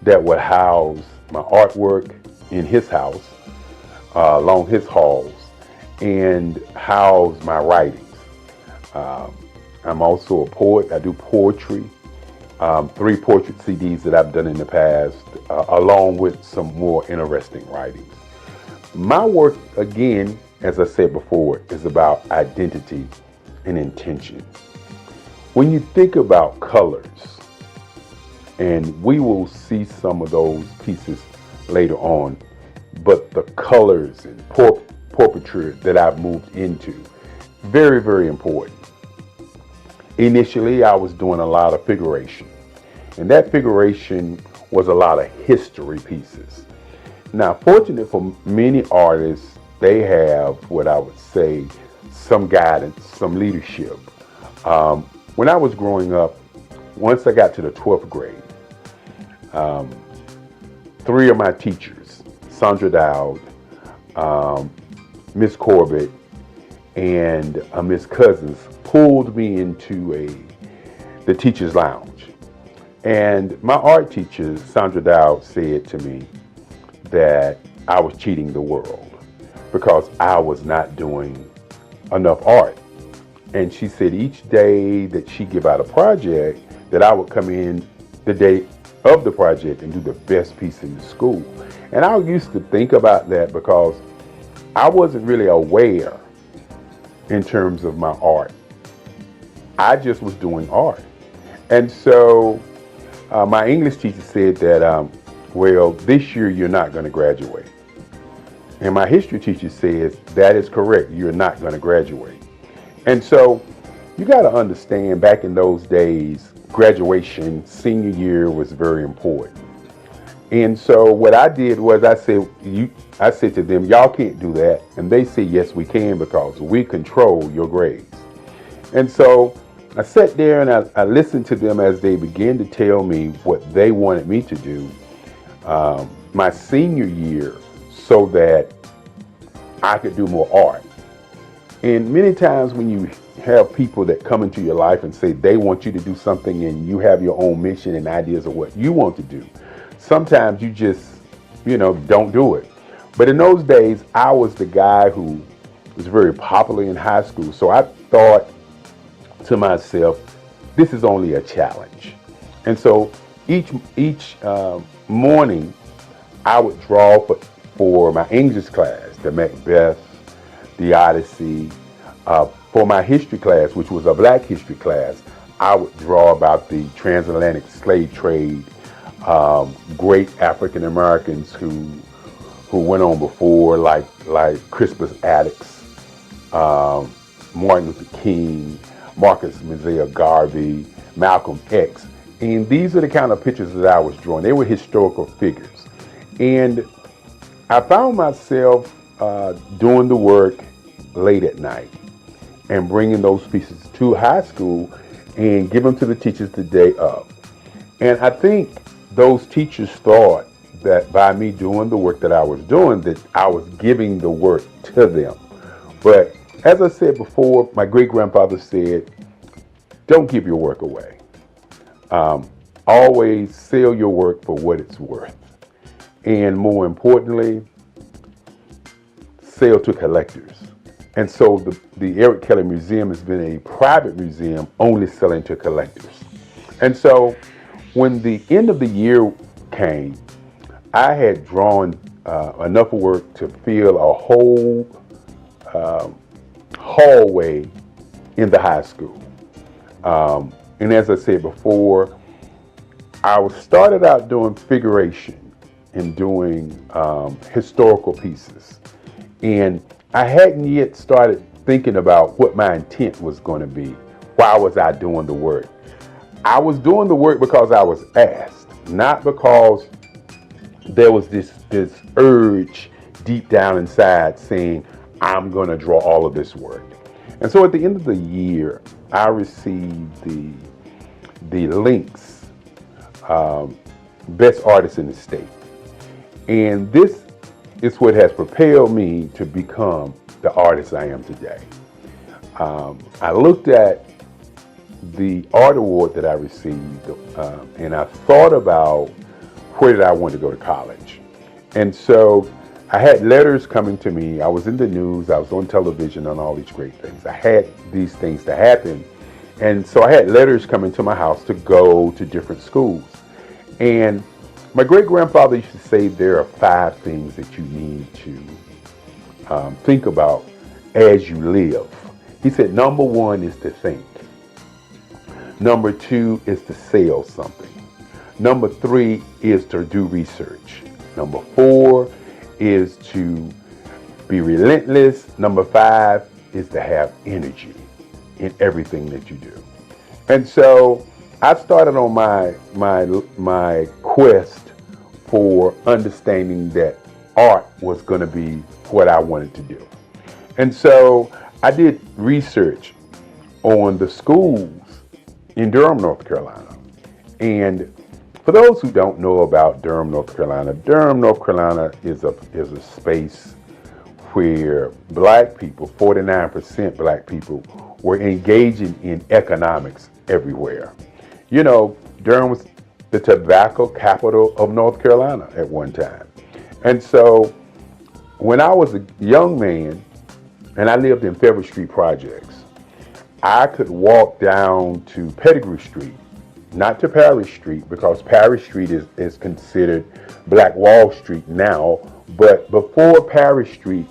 that would house my artwork in his house, along his halls, and house my writings. I'm also a poet. I do poetry, 3 portrait CDs that I've done in the past, along with some more interesting writings. My work, again, as I said before, is about identity and intention. When you think about colors, and we will see some of those pieces later on, but the colors and portraiture that I've moved into, very, very important. initially I was doing a lot of figuration. And that figuration was a lot of history pieces. Now, fortunate for many artists, they have what I would say some guidance, some leadership. When I was growing up, once I got to the 12th grade, three of my teachers, Sandra Dowd, Miss Corbett, and Miss Cousins, pulled me into the teacher's lounge. And my art teacher, Sandra Dowd, said to me that I was cheating the world because I was not doing enough art. And she said each day that she give out a project, that I would come in the day of the project and do the best piece in the school. And I used to think about that because I wasn't really aware in terms of my art. I just was doing art. And so my English teacher said that, well, this year you're not going to graduate. And my history teacher says, that is correct, you're not going to graduate. And so you got to understand, back in those days, graduation, senior year was very important. And so what I did was I said to them, y'all can't do that. And they said, yes, we can, because we control your grades. And so I sat there and I listened to them as they began to tell me what they wanted me to do my senior year so that I could do more art. And many times when you have people that come into your life and say they want you to do something and you have your own mission and ideas of what you want to do, sometimes you just, don't do it. But in those days, I was the guy who was very popular in high school. So I thought to myself, this is only a challenge. And so each morning, I would draw for my English class, the Macbeth, the Odyssey. For my history class, which was a Black history class, I would draw about the transatlantic slave trade, great African Americans who went on before, like Crispus Attucks, Martin Luther King, Marcus Mosiah Garvey, Malcolm X. And these are the kind of pictures that I was drawing. They were historical figures. And I found myself doing the work late at night and bringing those pieces to high school and give them to the teachers the day of. And I think those teachers thought that by me doing the work that I was doing, that I was giving the work to them. But as I said before, my great-grandfather said, don't give your work away. Always sell your work for what it's worth. And more importantly, sell to collectors. And so the Eric Kelly Museum has been a private museum only selling to collectors. And so when the end of the year came, I had drawn enough work to fill a whole hallway in the high school. And as I said before, I started out doing figuration and doing historical pieces. And I hadn't yet started thinking about what my intent was going to be. Why was I doing the work? I was doing the work because I was asked, not because there was this urge deep down inside saying, I'm going to draw all of this work. And so at the end of the year, I received the Lynx Best Artist in the State. And this is what has propelled me to become the artist I am today. I looked at the art award that I received and I thought about where did I want to go to college. And so I had letters coming to me. I was in the news, I was on television and all these great things. I had these things to happen. And so I had letters coming to my house to go to different schools. And my great-grandfather used to say there are 5 things that you need to think about as you live. He said, number 1 is to think. Number 2 is to sell something. Number 3 is to do research. Number 4 is to be relentless. Number 5 is to have energy in everything that you do. And so I started on my quest for understanding that art was going to be what I wanted to do. And so I did research on the schools in Durham, North Carolina. And for those who don't know about Durham, North Carolina is a space where black people, 49% black people, were engaging in economics everywhere. You know, Durham was the tobacco capital of North Carolina at one time. And so when I was a young man and I lived in Fairwood Street Projects, I could walk down to Pettigrew Street, not to Parish Street, because Parish Street is considered Black Wall Street now, but before Parish Street,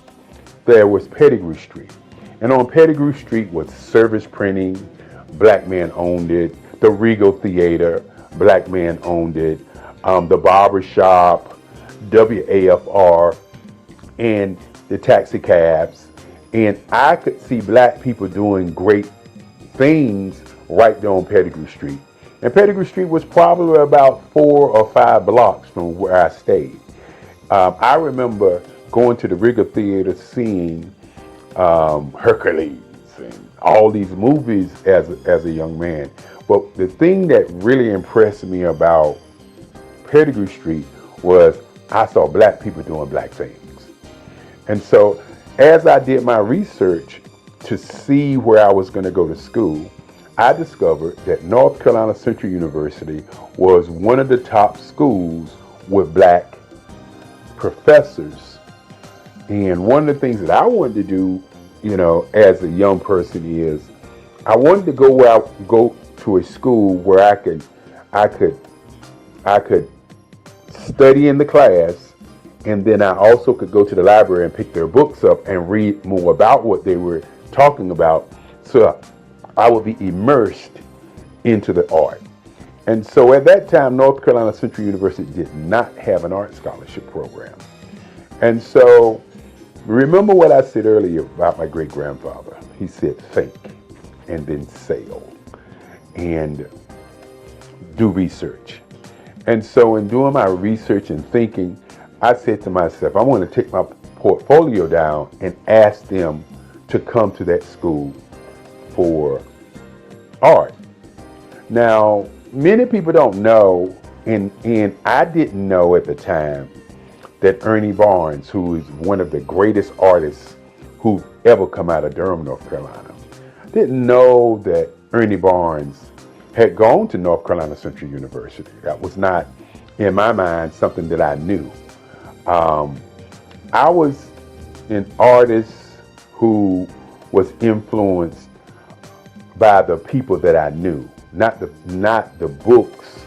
there was Pettigrew Street. And on Pettigrew Street was Service Printing, black man owned it, the Regal Theater, black man owned it, the barber shop, WAFR, and the taxi cabs. And I could see black people doing great things right there on Pettigrew Street. And Pettigrew Street was probably about 4 or 5 blocks from where I stayed. I remember going to the Regal Theater, seeing Hercules and all these movies as a young man. But the thing that really impressed me about Pettigrew Street was I saw black people doing black things. And so as I did my research to see where I was going to go to school, I discovered that North Carolina Central University was one of the top schools with black professors. And one of the things that I wanted to do, you know, as a young person is I wanted to go to a school where I could study in the class, and then I also could go to the library and pick their books up and read more about what they were talking about, so I would be immersed into the art. And so at that time, North Carolina Central University did not have an art scholarship program. And so remember what I said earlier about my great-grandfather. He said, think and then sail and do research. And so in doing my research and thinking, I said to myself, I want to take my portfolio down and ask them to come to that school for art. Now, many people don't know, and I didn't know at the time, that Ernie Barnes, who is one of the greatest artists who ever come out of Durham, North Carolina, didn't know that Ernie Barnes had gone to North Carolina Central University. That was not, in my mind, something that I knew. I was an artist who was influenced by the people that I knew, not the books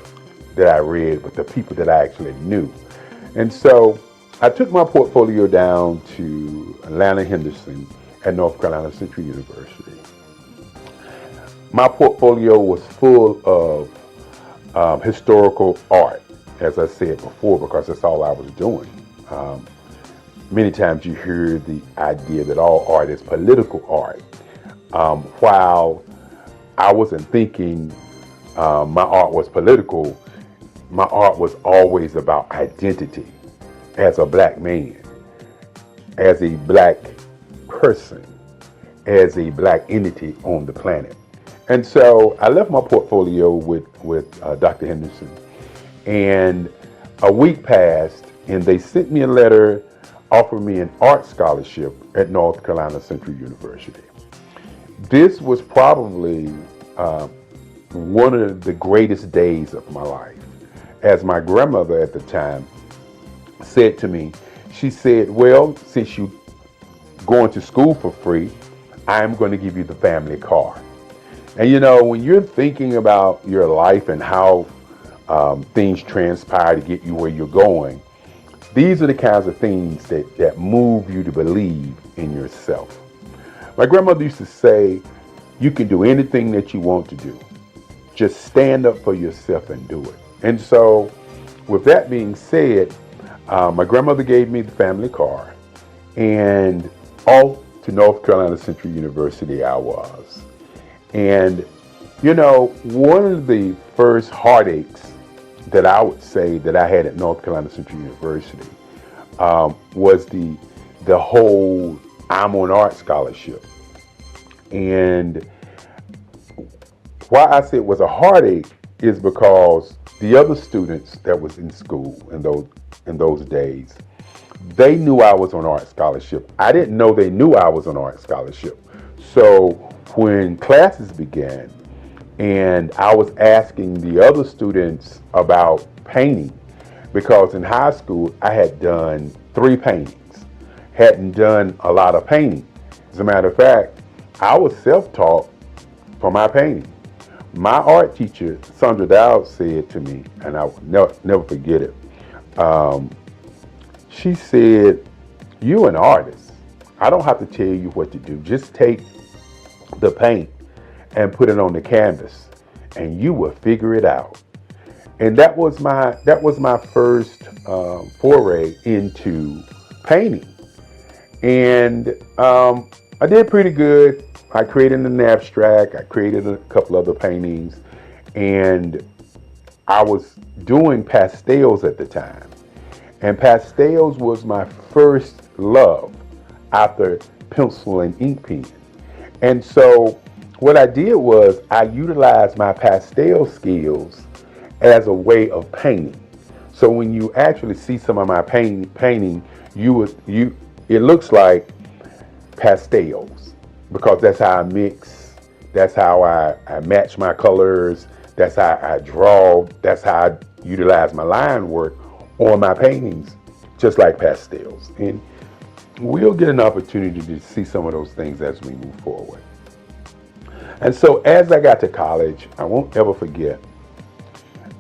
that I read, but the people that I actually knew. And so I took my portfolio down to Atlanta Henderson at North Carolina Central University. My portfolio was full of historical art, as I said before, because that's all I was doing. Many times you hear the idea that all art is political art. While I wasn't thinking my art was political, my art was always about identity as a black man, as a black person, as a black entity on the planet. And so I left my portfolio with Dr. Henderson, and a week passed, and they sent me a letter offering me an art scholarship at North Carolina Central University. This was probably one of the greatest days of my life. As my grandmother at the time said to me, she said, well, since you're going to school for free, I'm going to give you the family car. And you know, when you're thinking about your life and how things transpire to get you where you're going, these are the kinds of things that move you to believe in yourself. My grandmother used to say, you can do anything that you want to do. Just stand up for yourself and do it. And so with that being said, my grandmother gave me the family car, and off to North Carolina Central University I was. And You know, one of the first heartaches that I would say that I had at North Carolina Central University was the whole I'm on art scholarship. And why I say it was a heartache is because the other students that was in school in those days, they knew I was on art scholarship. I didn't know they knew I was on art scholarship. So when classes began and I was asking the other students about painting, because in high school I had done 3 paintings, hadn't done a lot of painting. As a matter of fact, I was self-taught for my painting. My art teacher, Sandra Dowd, said to me, and I will never forget it, she said, "You're an artist. I don't have to tell you what to do. Just take the paint and put it on the canvas and you will figure it out." And that was my first foray into painting. And I did pretty good. I created an abstract. I created a couple other paintings, and I was doing pastels at the time. And pastels was my first love after pencil and ink pen. And so what I did was I utilized my pastel skills as a way of painting. So when you actually see some of my painting, it looks like pastels, because that's how I mix, that's how I match my colors, that's how I draw, that's how I utilize my line work on my paintings, just like pastels. And we'll get an opportunity to see some of those things as we move forward. And so as I got to college, I won't ever forget,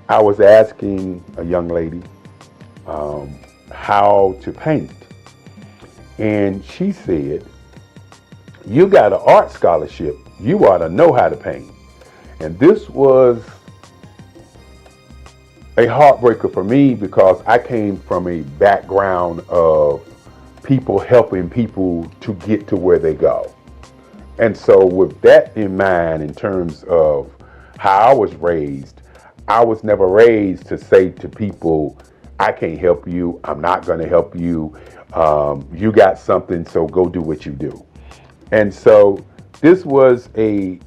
I was asking a young lady how to paint. And she said, "You got an art scholarship. You ought to know how to paint." And this was a heartbreaker for me, because I came from a background of people helping people to get to where they go. And so with that in mind, in terms of how I was raised, I was never raised to say to people, "I can't help you. I'm not going to help you. You got something, so go do what you do." And so this was a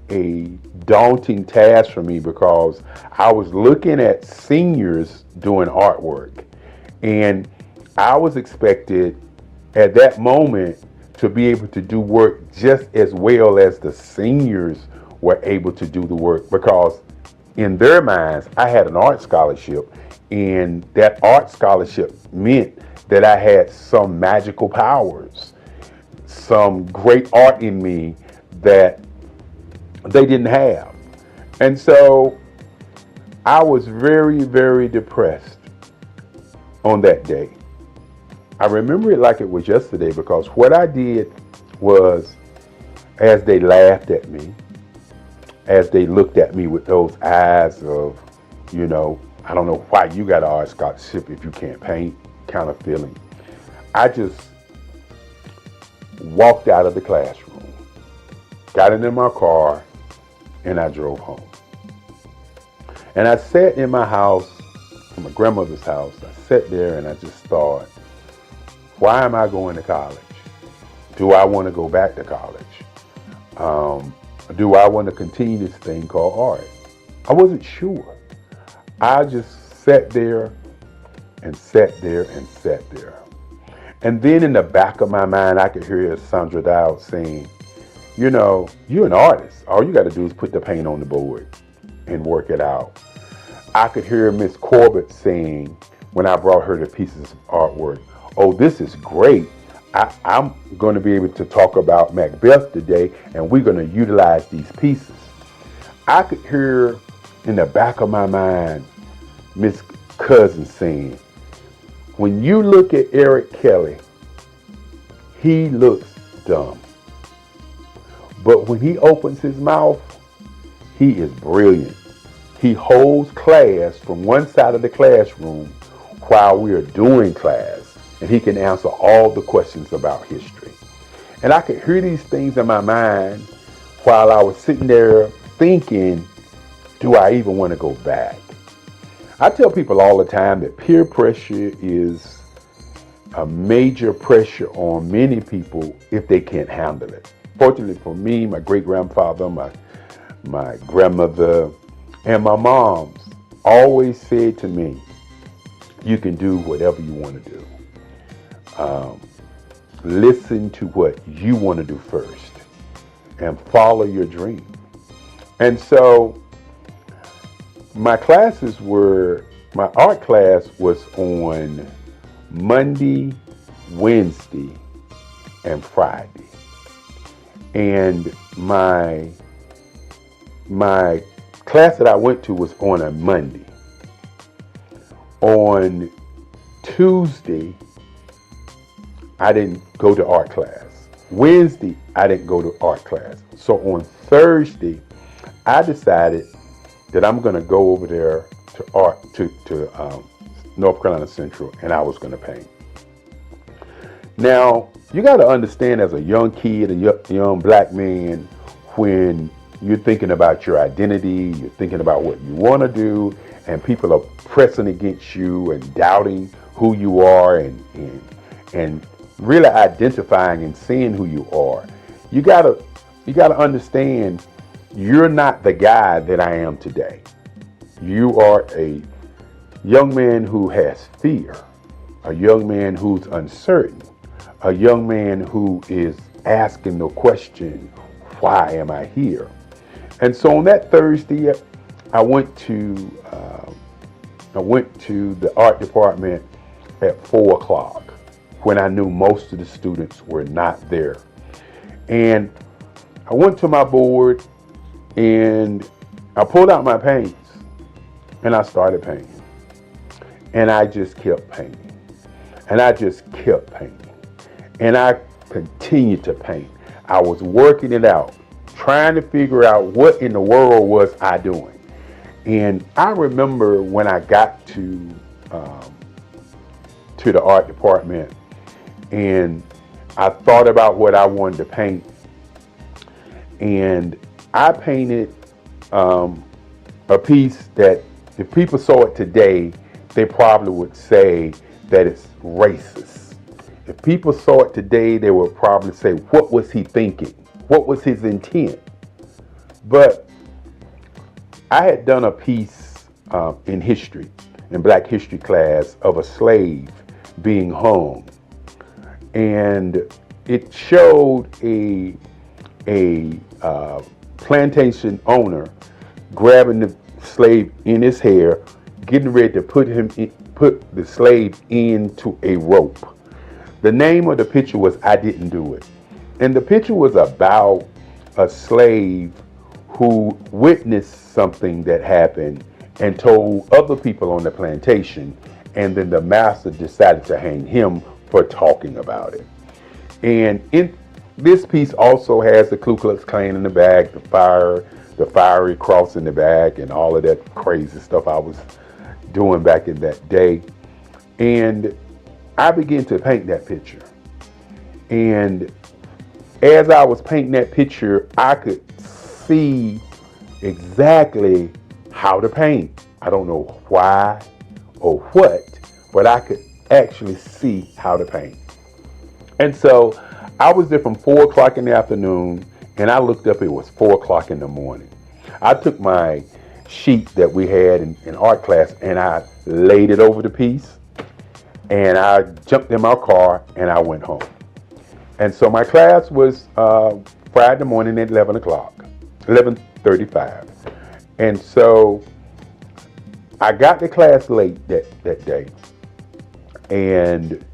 daunting task for me, because I was looking at seniors doing artwork, and I was expected at that moment to be able to do work just as well as the seniors were able to do the work, because in their minds, I had an art scholarship, and that art scholarship meant that I had some magical powers, some great art in me that they didn't have. And so I was very, very depressed on that day. I remember it like it was yesterday, because what I did was, as they laughed at me, as they looked at me with those eyes of, I don't know why you got an art scholarship if you can't paint kind of feeling, I just walked out of the classroom, got into my car, and I drove home. And I sat in my house, in my grandmother's house. I sat there and I just thought, why am I going to college? Do I want to go back to college? Do I want to continue this thing called art? I wasn't sure. I just sat there and sat there and sat there. And then in the back of my mind, I could hear Sandra Dowd saying, you're an artist. All you got to do is put the paint on the board and work it out. I could hear Miss Corbett saying, when I brought her the pieces of artwork, "Oh, this is great. I'm going to be able to talk about Macbeth today, and we're going to utilize these pieces." I could hear in the back of my mind Miss Cousins saying, "When you look at Eric Kelly, he looks dumb. But when he opens his mouth, he is brilliant. He holds class from one side of the classroom while we are doing class, and he can answer all the questions about history." And I could hear these things in my mind while I was sitting there thinking do I even want to go back? I tell people all the time that peer pressure is a major pressure on many people if they can't handle it. Fortunately for me, my great-grandfather, my grandmother, and my moms always said to me, you can do whatever you want to do. Listen to what you want to do first and follow your dream. And so my art class was on Monday, Wednesday, and Friday. And my class that I went to was on a Monday. On Tuesday, I didn't go to art class. Wednesday, I didn't go to art class. So on Thursday, I decided that I'm going to go over there to North Carolina Central, and I was going to paint. Now, you got to understand, as a young kid, a young black man, when you're thinking about your identity, you're thinking about what you want to do, and people are pressing against you and doubting who you are and really identifying and seeing who you are. You gotta understand, you're not the guy that I am today. You are a young man who has fear, a young man who's uncertain, a young man who is asking the question, why am I here? And so on that Thursday, I went to the art department at 4 o'clock when I knew most of the students were not there. And I went to my board and I pulled out my paints and I started painting. And I just kept painting. And I just kept painting. And I continued to paint. I was working it out, trying to figure out what in the world was I doing. And I remember when I got to the art department and I thought about what I wanted to paint. And I painted a piece that if people saw it today, they probably would say that it's racist. If people saw it today, they would probably say, what was he thinking? What was his intent? But I had done a piece in history, in Black history class, of a slave being hung. And it showed a plantation owner grabbing the slave in his hair, getting ready to put the slave into a rope. The name of the picture was I Didn't Do It. And the picture was about a slave who witnessed something that happened and told other people on the plantation, and then the master decided to hang him for talking about it. And in this piece also has the Ku Klux Klan in the back, the fiery cross in the back, and all of that crazy stuff I was doing back in that day. And I began to paint that picture. And as I was painting that picture, I could see exactly how to paint. I don't know why or what, but I could actually see how to paint. And so I was there from 4 o'clock in the afternoon, and I looked up, it was 4 o'clock in the morning. I took my sheet that we had in art class and I laid it over the piece, and I jumped in my car and I went home. And so my class was Friday morning at 11:35. And so I got to class late that day, and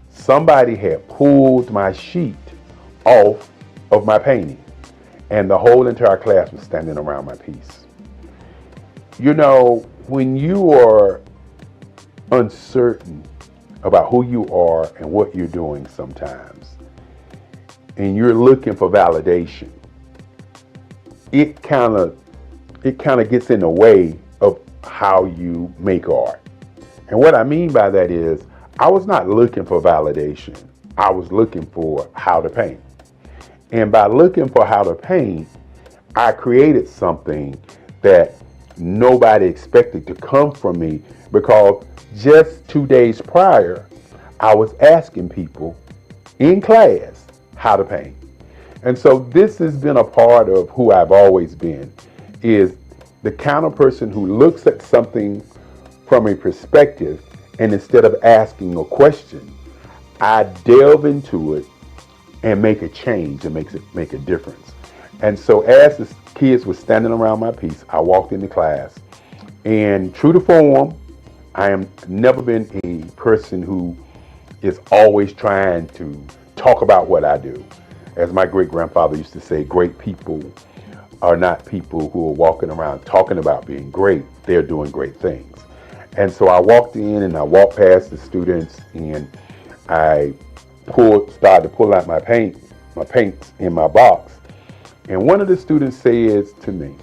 somebody had pulled my sheet off of my painting, and the whole entire class was standing around my piece. You know, when you are uncertain about who you are and what you're doing sometimes, and you're looking for validation, it kind of gets in the way of how you make art. And what I mean by that is, I was not looking for validation. I was looking for how to paint. And by looking for how to paint, I created something that nobody expected to come from me, because just 2 days prior, I was asking people in class how to paint. And so this has been a part of who I've always been, is the kind of person who looks at something from a perspective, and instead of asking a question, I delve into it and make a change and make a difference. And so as the kids were standing around my piece, I walked into class, and true to form, I am never been a person who is always trying to talk about what I do. As my great grandfather used to say, great people are not people who are walking around talking about being great. They're doing great things. And so I walked in and I walked past the students, and I started to pull out my paints in my box. And one of the students says to me,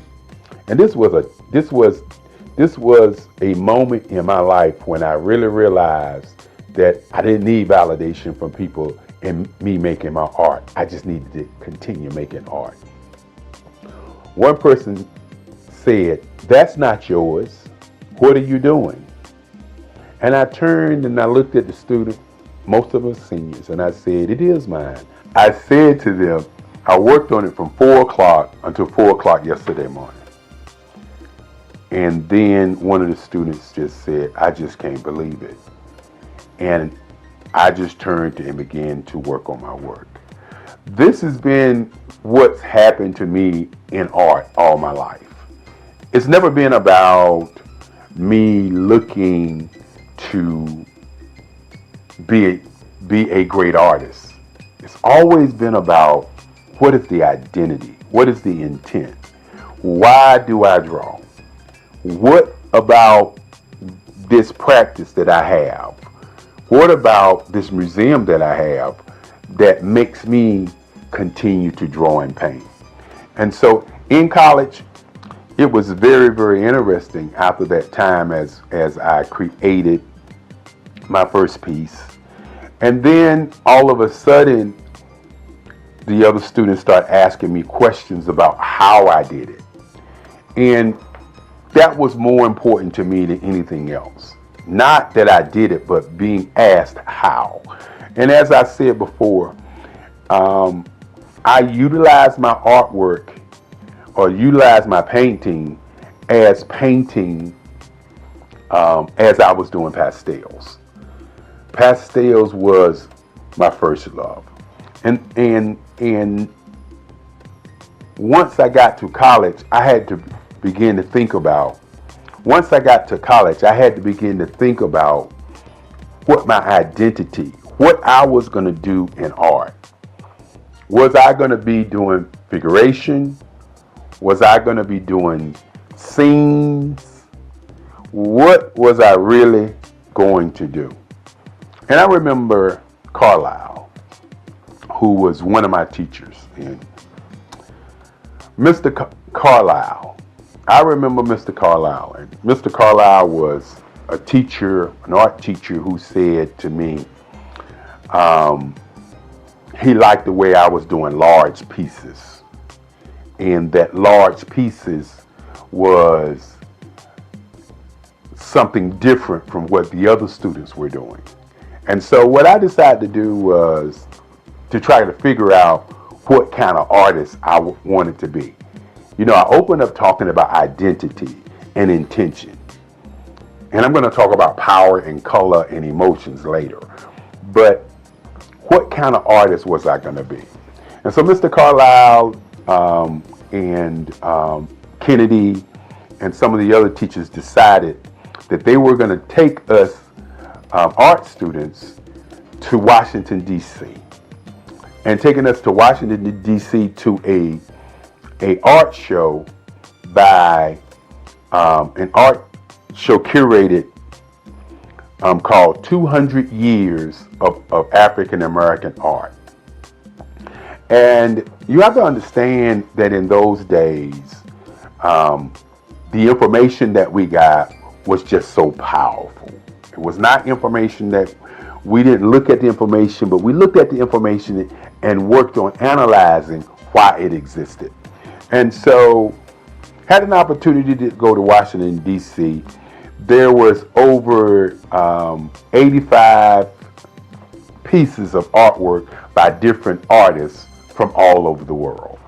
and this was a moment in my life when I really realized that I didn't need validation from people in me making my art. I just needed to continue making art. One person said, "That's not yours. What are you doing?" And I turned and I looked at the student, most of us seniors, and I said, "It is mine." I said to them, I worked on it from 4 o'clock until 4 o'clock yesterday morning. And then one of the students just said, "I just can't believe it." And I just turned and began to work on my work. This has been what's happened to me in art all my life. It's never been about me looking to be a great artist. It's always been about, what is the identity? What is the intent? Why do I draw? What about this practice that I have? What about this museum that I have that makes me continue to draw and paint? And so in college, it was very, very interesting after that time as I created my first piece. And then all of a sudden, the other students start asking me questions about how I did it. And that was more important to me than anything else. Not that I did it, but being asked how. And as I said before, I utilize my artwork or utilize my painting as painting as I was doing pastels. Pastels was my first love. And once I got to college, I had to begin to think about what my identity, what I was going to do in art. Was I going to be doing figuration? Was I going to be doing scenes? What was I really going to do? And I remember Carlisle, who was one of my teachers. And Mr. Carlisle, I remember Mr. Carlisle. And Mr. Carlisle was a teacher, an art teacher, who said to me, he liked the way I was doing large pieces. And that large pieces was something different from what the other students were doing. And so what I decided to do was to try to figure out what kind of artist I wanted to be. You know, I opened up talking about identity and intention. And I'm going to talk about power and color and emotions later. But what kind of artist was I going to be? And so Mr. Carlisle and Kennedy and some of the other teachers decided that they were going to take us art students to Washington, D.C. And taking us to Washington, D.C. to a art show by an art show curated called 200 Years of African American Art. And you have to understand that in those days, the information that we got was just so powerful. It was not information that we didn't look at the information, but we looked at the information and worked on analyzing why it existed. And so Had an opportunity to go to Washington, D.C. There was over 85 pieces of artwork by different artists from all over the world.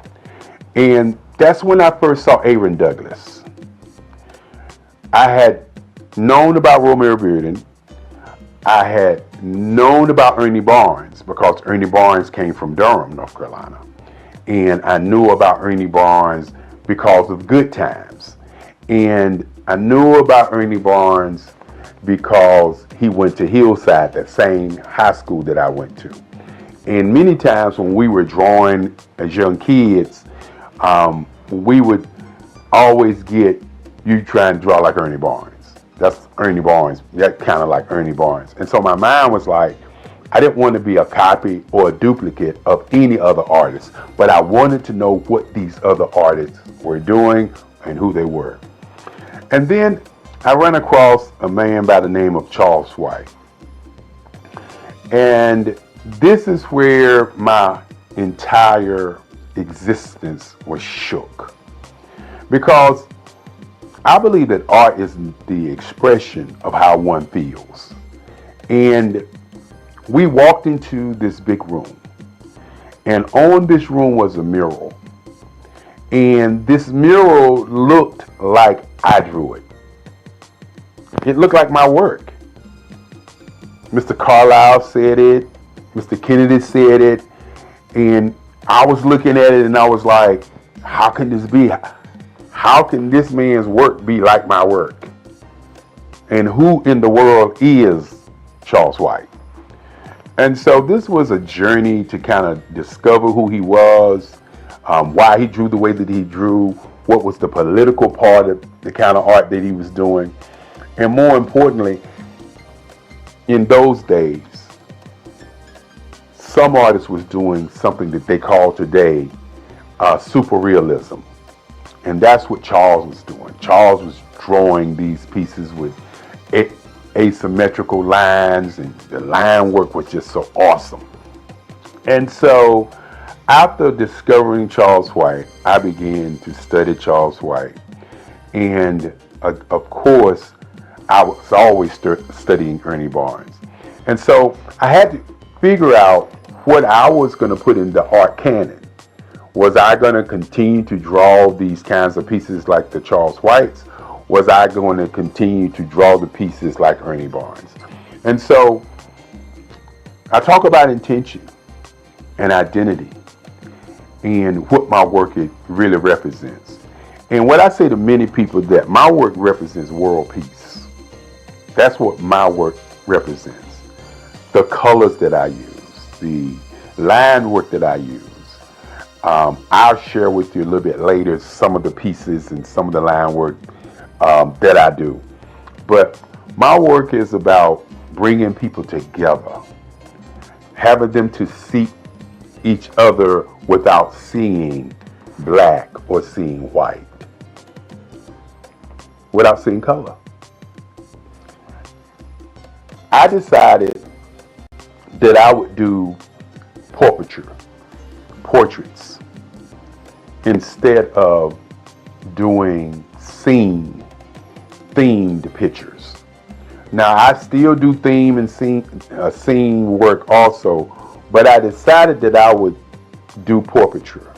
And that's when I first saw Aaron Douglas. I had known about Romare Bearden. I had known about Ernie Barnes because Ernie Barnes came from Durham, North Carolina. And I knew about Ernie Barnes because of Good Times. And I knew about Ernie Barnes because he went to Hillside, that same high school that I went to. And many times when we were drawing as young kids, we would always get, you trying to draw like Ernie Barnes. That's Ernie Barnes. That kind of like Ernie Barnes. And so my mind was like, I didn't want to be a copy or a duplicate of any other artist, but I wanted to know what these other artists were doing and who they were. And then I ran across a man by the name of Charles White. And this is where my entire existence was shook. Because I believe that art is the expression of how one feels. And we walked into this big room. And on this room was a mural. And this mural looked like I drew it. It looked like my work. Mr. Carlisle said it. Mr. Kennedy said it. And I was looking at it and I was like, how can this be? How can this man's work be like my work? And who in the world is Charles White? And so this was a journey to kind of discover who he was, why he drew the way that he drew, what was the political part of the kind of art that he was doing. And more importantly, in those days, some artists was doing something that they call today super realism. And that's what Charles was doing. Charles was drawing these pieces with asymmetrical lines, and the line work was just so awesome. And so after discovering Charles White, I began to study Charles White. And of course, I was always studying Ernie Barnes. And so I had to figure out what I was going to put in the art canon. Was I going to continue to draw these kinds of pieces like the Charles Whites? Was I going to continue to draw the pieces like Ernie Barnes? And so I talk about intention and identity and what my work really represents. And what I say to many people, that my work represents world peace. That's what my work represents. The colors that I use, the line work that I use. I'll share with you a little bit later some of the pieces and some of the line work that I do. But my work is about bringing people together, having them to see each other without seeing black or seeing white, without seeing color. I decided that I would do portraits, instead of doing themed pictures. Now I still do theme and scene work also, but I decided that I would do portraiture,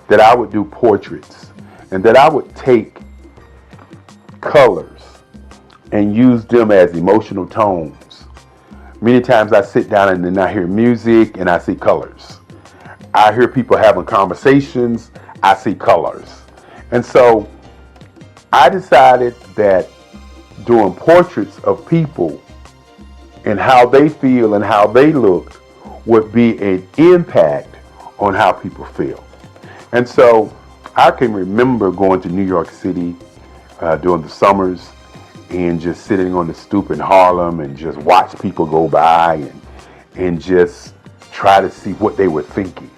that I would do portraits, and that I would take colors and use them as emotional tones. Many times I sit down and then I hear music and I see colors. I hear people having conversations, I see colors. And so I decided that doing portraits of people and how they feel and how they look would be an impact on how people feel. And so I can remember going to New York City during the summers and just sitting on the stoop in Harlem and just watch people go by and just try to see what they were thinking.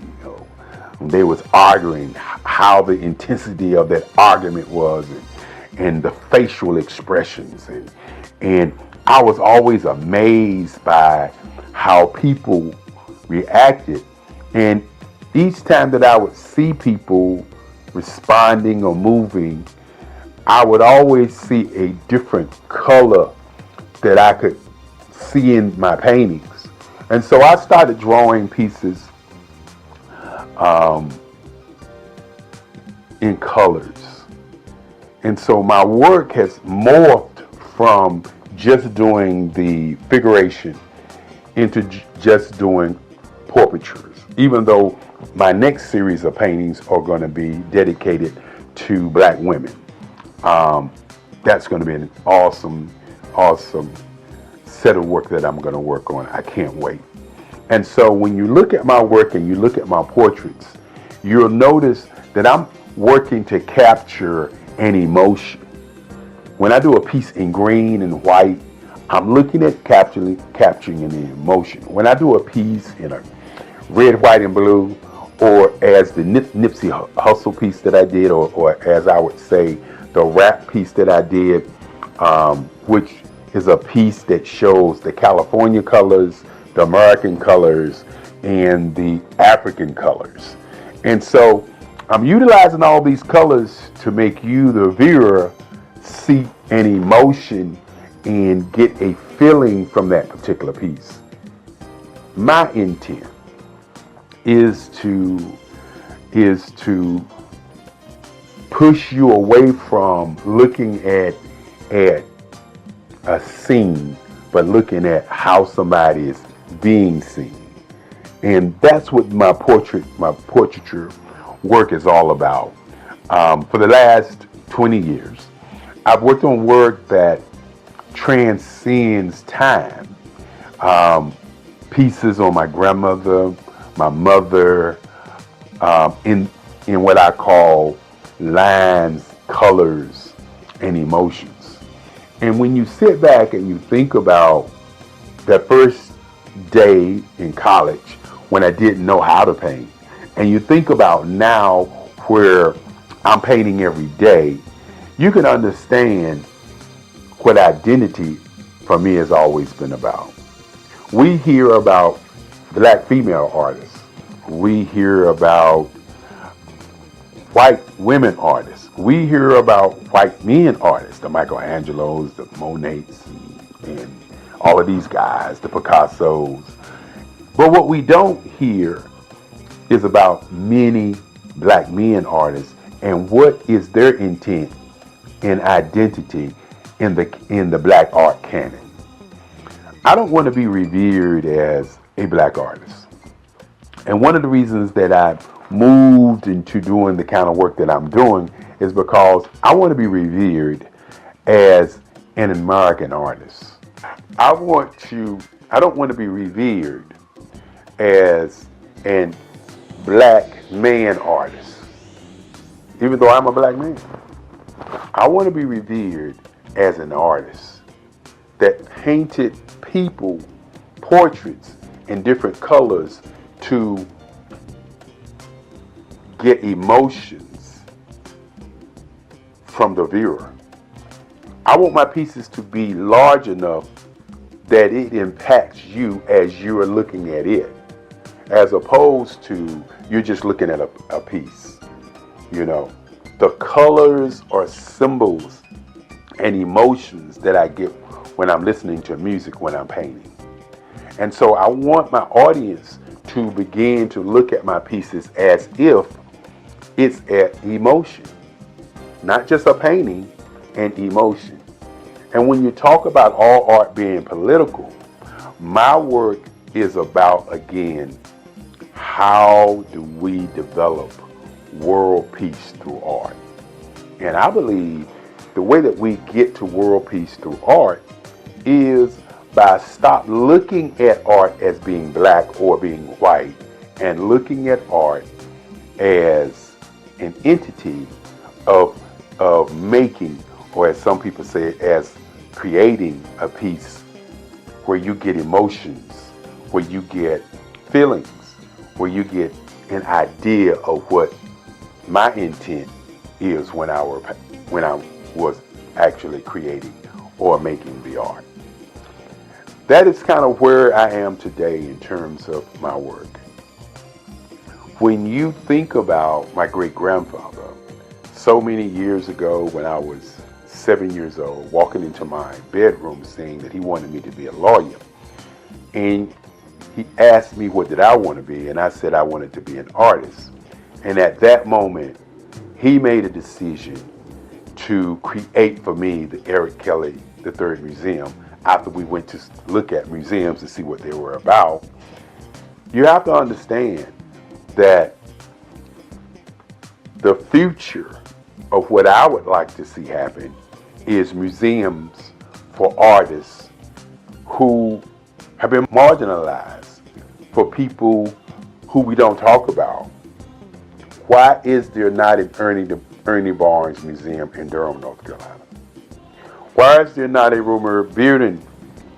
They was arguing, how the intensity of that argument was, and the facial expressions, and I was always amazed by how people reacted. And each time that I would see people responding or moving, I would always see a different color that I could see in my paintings. And so I started drawing pieces in colors. And so my work has morphed from just doing the figuration into just doing portraitures, even though my next series of paintings are going to be dedicated to Black women. That's going to be an awesome set of work that I'm going to work on. I can't wait. And so when you look at my work and you look at my portraits, you'll notice that I'm working to capture an emotion. When I do a piece in green and white, I'm looking at capturing an emotion. When I do a piece in a red, white, and blue, or as the Nipsey Hussle piece that I did, or as I would say, the rap piece that I did, which is a piece that shows the California colors, the American colors, and the African colors. And so I'm utilizing all these colors to make you, the viewer, see an emotion and get a feeling from that particular piece. My intent is to push you away from looking at a scene, but looking at how somebody is being seen. And that's what my portraiture work is all about. For the last 20 years, I've worked on work that transcends time. Pieces on my grandmother, my mother, in what I call lines, colors, and emotions. And when you sit back and you think about that first day in college when I didn't know how to paint, and you think about now where I'm painting every day, you can understand what identity for me has always been about. We hear about Black female artists. We hear about white women artists. We hear about white men artists, the Michelangelos, the Monets, and all of these guys, the Picassos. But what we don't hear is about many Black men artists and what is their intent and identity in the Black art canon. I don't want to be revered as a Black artist. And one of the reasons that I moved into doing the kind of work that I'm doing is because I want to be revered as an American artist. I don't want to be revered as an Black man artist, even though I'm a Black man. I want to be revered as an artist that painted people, portraits in different colors to get emotions from the viewer. I want my pieces to be large enough that it impacts you as you're looking at it, as opposed to you're just looking at a piece. You know, the colors are symbols and emotions that I get when I'm listening to music, when I'm painting. And so I want my audience to begin to look at my pieces as if it's an emotion, not just a painting, an emotion. And when you talk about all art being political, my work is about, again, how do we develop world peace through art? And I believe the way that we get to world peace through art is by stop looking at art as being Black or being white and looking at art as an entity of making, or as some people say, as creating a piece where you get emotions, where you get feelings, where you get an idea of what my intent is when I was actually creating or making the art. That is kind of where I am today in terms of my work. When you think about my great-grandfather, so many years ago when I was 7 years old, walking into my bedroom saying that he wanted me to be a lawyer. And he asked me what did I want to be, and I said I wanted to be an artist. And at that moment, he made a decision to create for me the Eric Kelly III Museum. After we went to look at museums to see what they were about, you have to understand that the future of what I would like to see happen is museums for artists who have been marginalized, for people who we don't talk about. Why is there not an Ernie Barnes Museum in Durham, North Carolina? Why is there not a Romer Bearden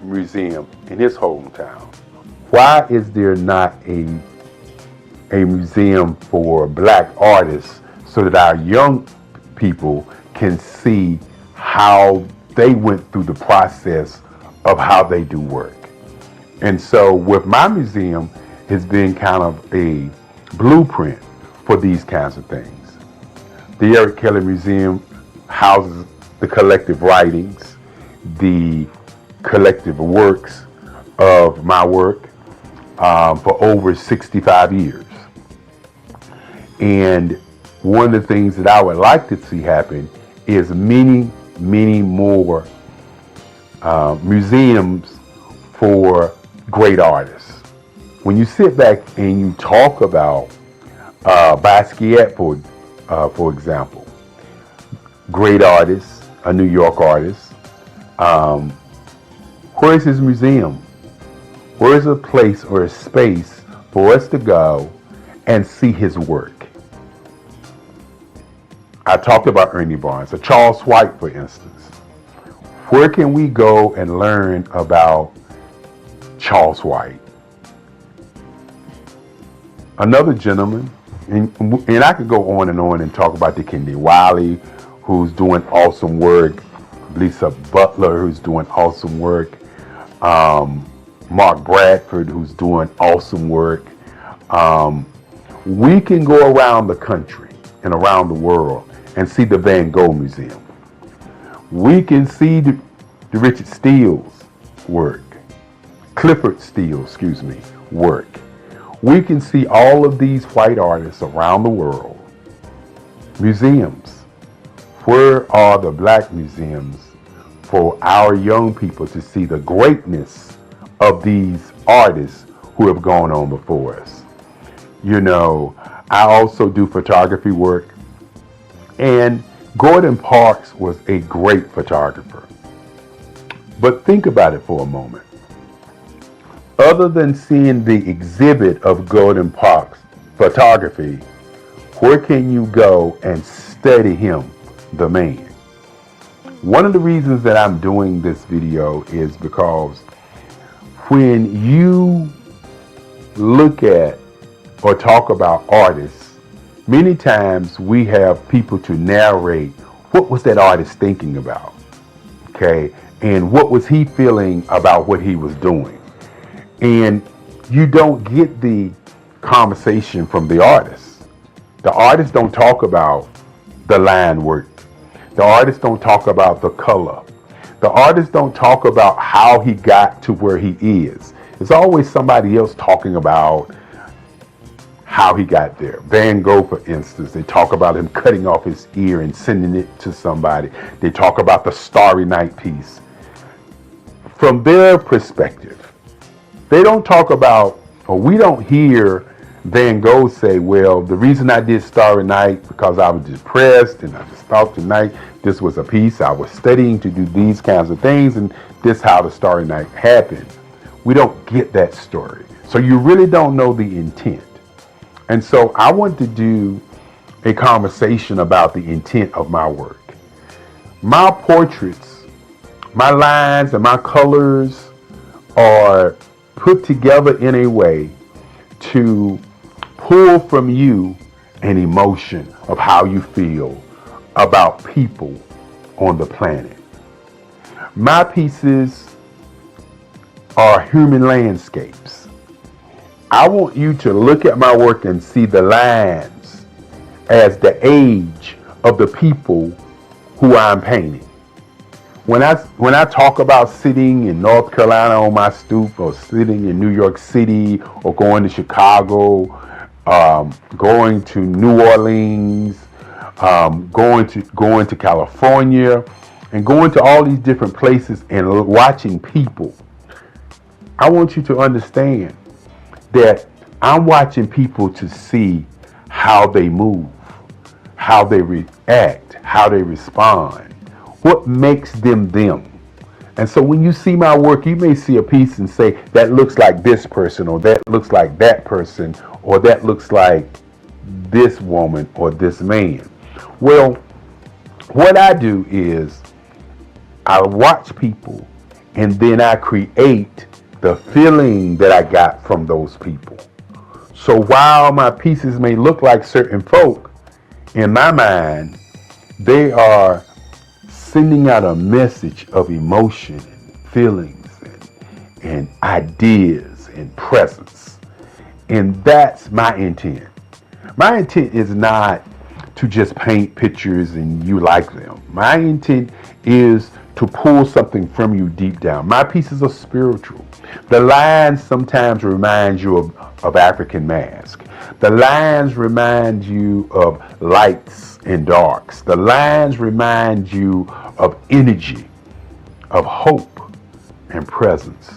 Museum in his hometown? Why is there not a museum for black artists so that our young people can see how they went through the process of how they do work? And so with my museum, it's been kind of a blueprint for these kinds of things. The Eric Kelly Museum houses the collective writings, the collective works of my work for over 65 years. And one of the things that I would like to see happen is many, many more museums for great artists. When you sit back and you talk about Basquiat, for example, great artist, a New York artist, where's his museum? Where's a place or a space for us to go and see his work? I talked about Ernie Barnes, or Charles White, for instance. Where can we go and learn about Charles White? Another gentleman, and I could go on and talk about the Kennedy Wiley, who's doing awesome work, Lisa Butler, who's doing awesome work, Mark Bradford, who's doing awesome work. We can go around the country and around the world and see the Van Gogh Museum. We can see the Richard Steele's work, Clifford Steele, work. We can see all of these white artists around the world. Museums. Where are the black museums for our young people to see the greatness of these artists who have gone on before us? You know, I also do photography work, and Gordon Parks was a great photographer. But think about it for a moment. Other than seeing the exhibit of Gordon Parks photography, where can you go and study him, the man? One of the reasons that I'm doing this video is because when you look at or talk about artists, many times we have people to narrate what was that artist thinking about, okay? And what was he feeling about what he was doing? And you don't get the conversation from the artist. The artists don't talk about the line work. The artists don't talk about the color. The artists don't talk about how he got to where he is. It's always somebody else talking about how he got there. Van Gogh, for instance, they talk about him cutting off his ear and sending it to somebody. They talk about the Starry Night piece. From their perspective, they don't talk about, or we don't hear Van Gogh say, well, the reason I did Starry Night because I was depressed and I just thought tonight this was a piece I was studying to do these kinds of things, and this how the Starry Night happened. We don't get that story. So you really don't know the intent. And so I want to do a conversation about the intent of my work. My portraits, my lines and my colors are put together in a way to pull from you an emotion of how you feel about people on the planet. My pieces are human landscapes. I want you to look at my work and see the lines as the age of the people who I'm painting. When I talk about sitting in North Carolina on my stoop, or sitting in New York City, or going to Chicago, going to New Orleans, going to California, and going to all these different places and watching people, I want you to understand that I'm watching people to see how they move, how they react, how they respond, what makes them them. And so when you see my work, you may see a piece and say, that looks like this person, or that looks like that person, or that looks like this woman or this man. Well, what I do is I watch people, and then I create the feeling that I got from those people. So while my pieces may look like certain folk, in my mind, they are sending out a message of emotion and feelings and ideas and presence. And that's my intent. My intent is not to just paint pictures and you like them. My intent is to pull something from you deep down. My pieces are spiritual. The lines sometimes remind you of African mask. The lines remind you of lights and darks. The lines remind you of energy, of hope and presence.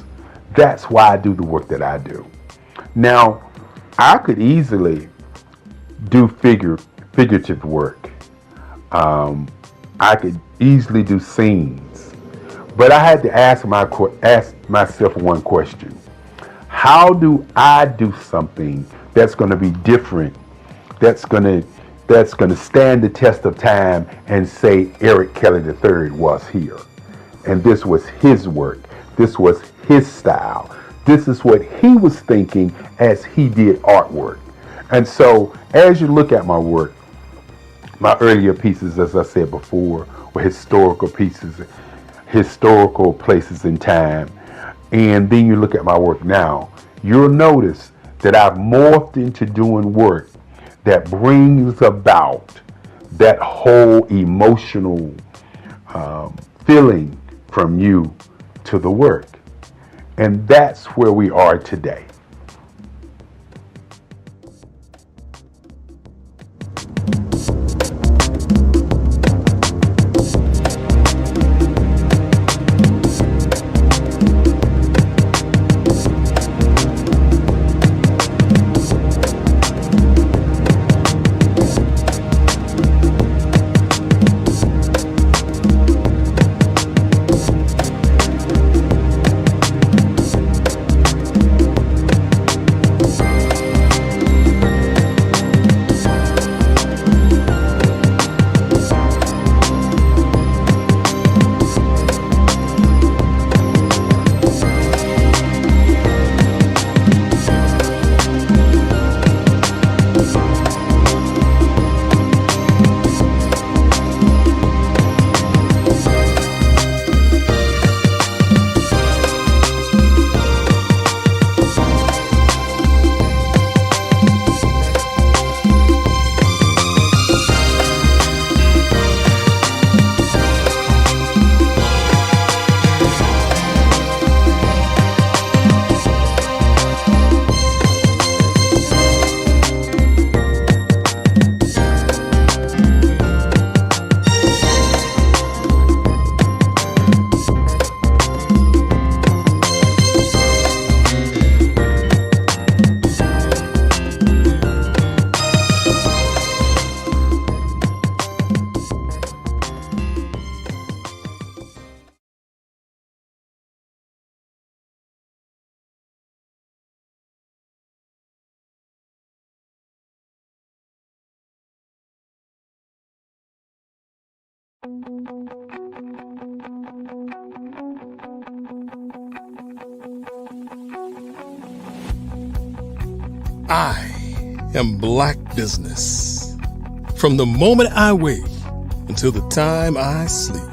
That's why I do the work that I do. Now, I could easily do figurative work. I could easily do scenes. But I had to ask myself one question. How do I do something that's going to be different, that's going to stand the test of time and say Eric Kelly III was here? And this was his work. This was his style. This is what he was thinking as he did artwork. And so as you look at my work, my earlier pieces, as I said before, were historical pieces, historical places in time. And then you look at my work now, you'll notice that I've morphed into doing work that brings about that whole emotional feeling from you to the work. And that's where we are today. I am Black Business. From the moment I wake until the time I sleep.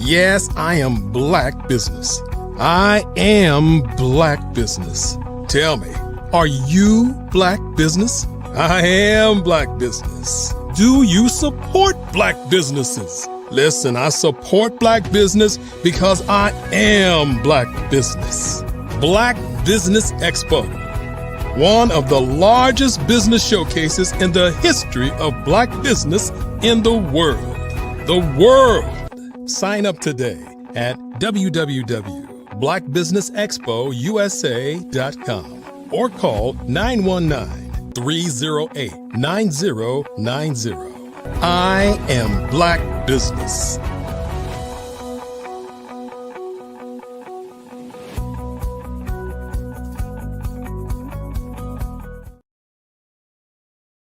Yes, I am Black Business. I am Black Business. Tell me, are you Black Business? I am Black Business. Do you support black businesses? Listen, I support black business because I am black business. Black Business Expo, one of the largest business showcases in the history of black business in the world. The world! Sign up today at www.blackbusinessexpousa.com or call 919-308-9090. I am black business.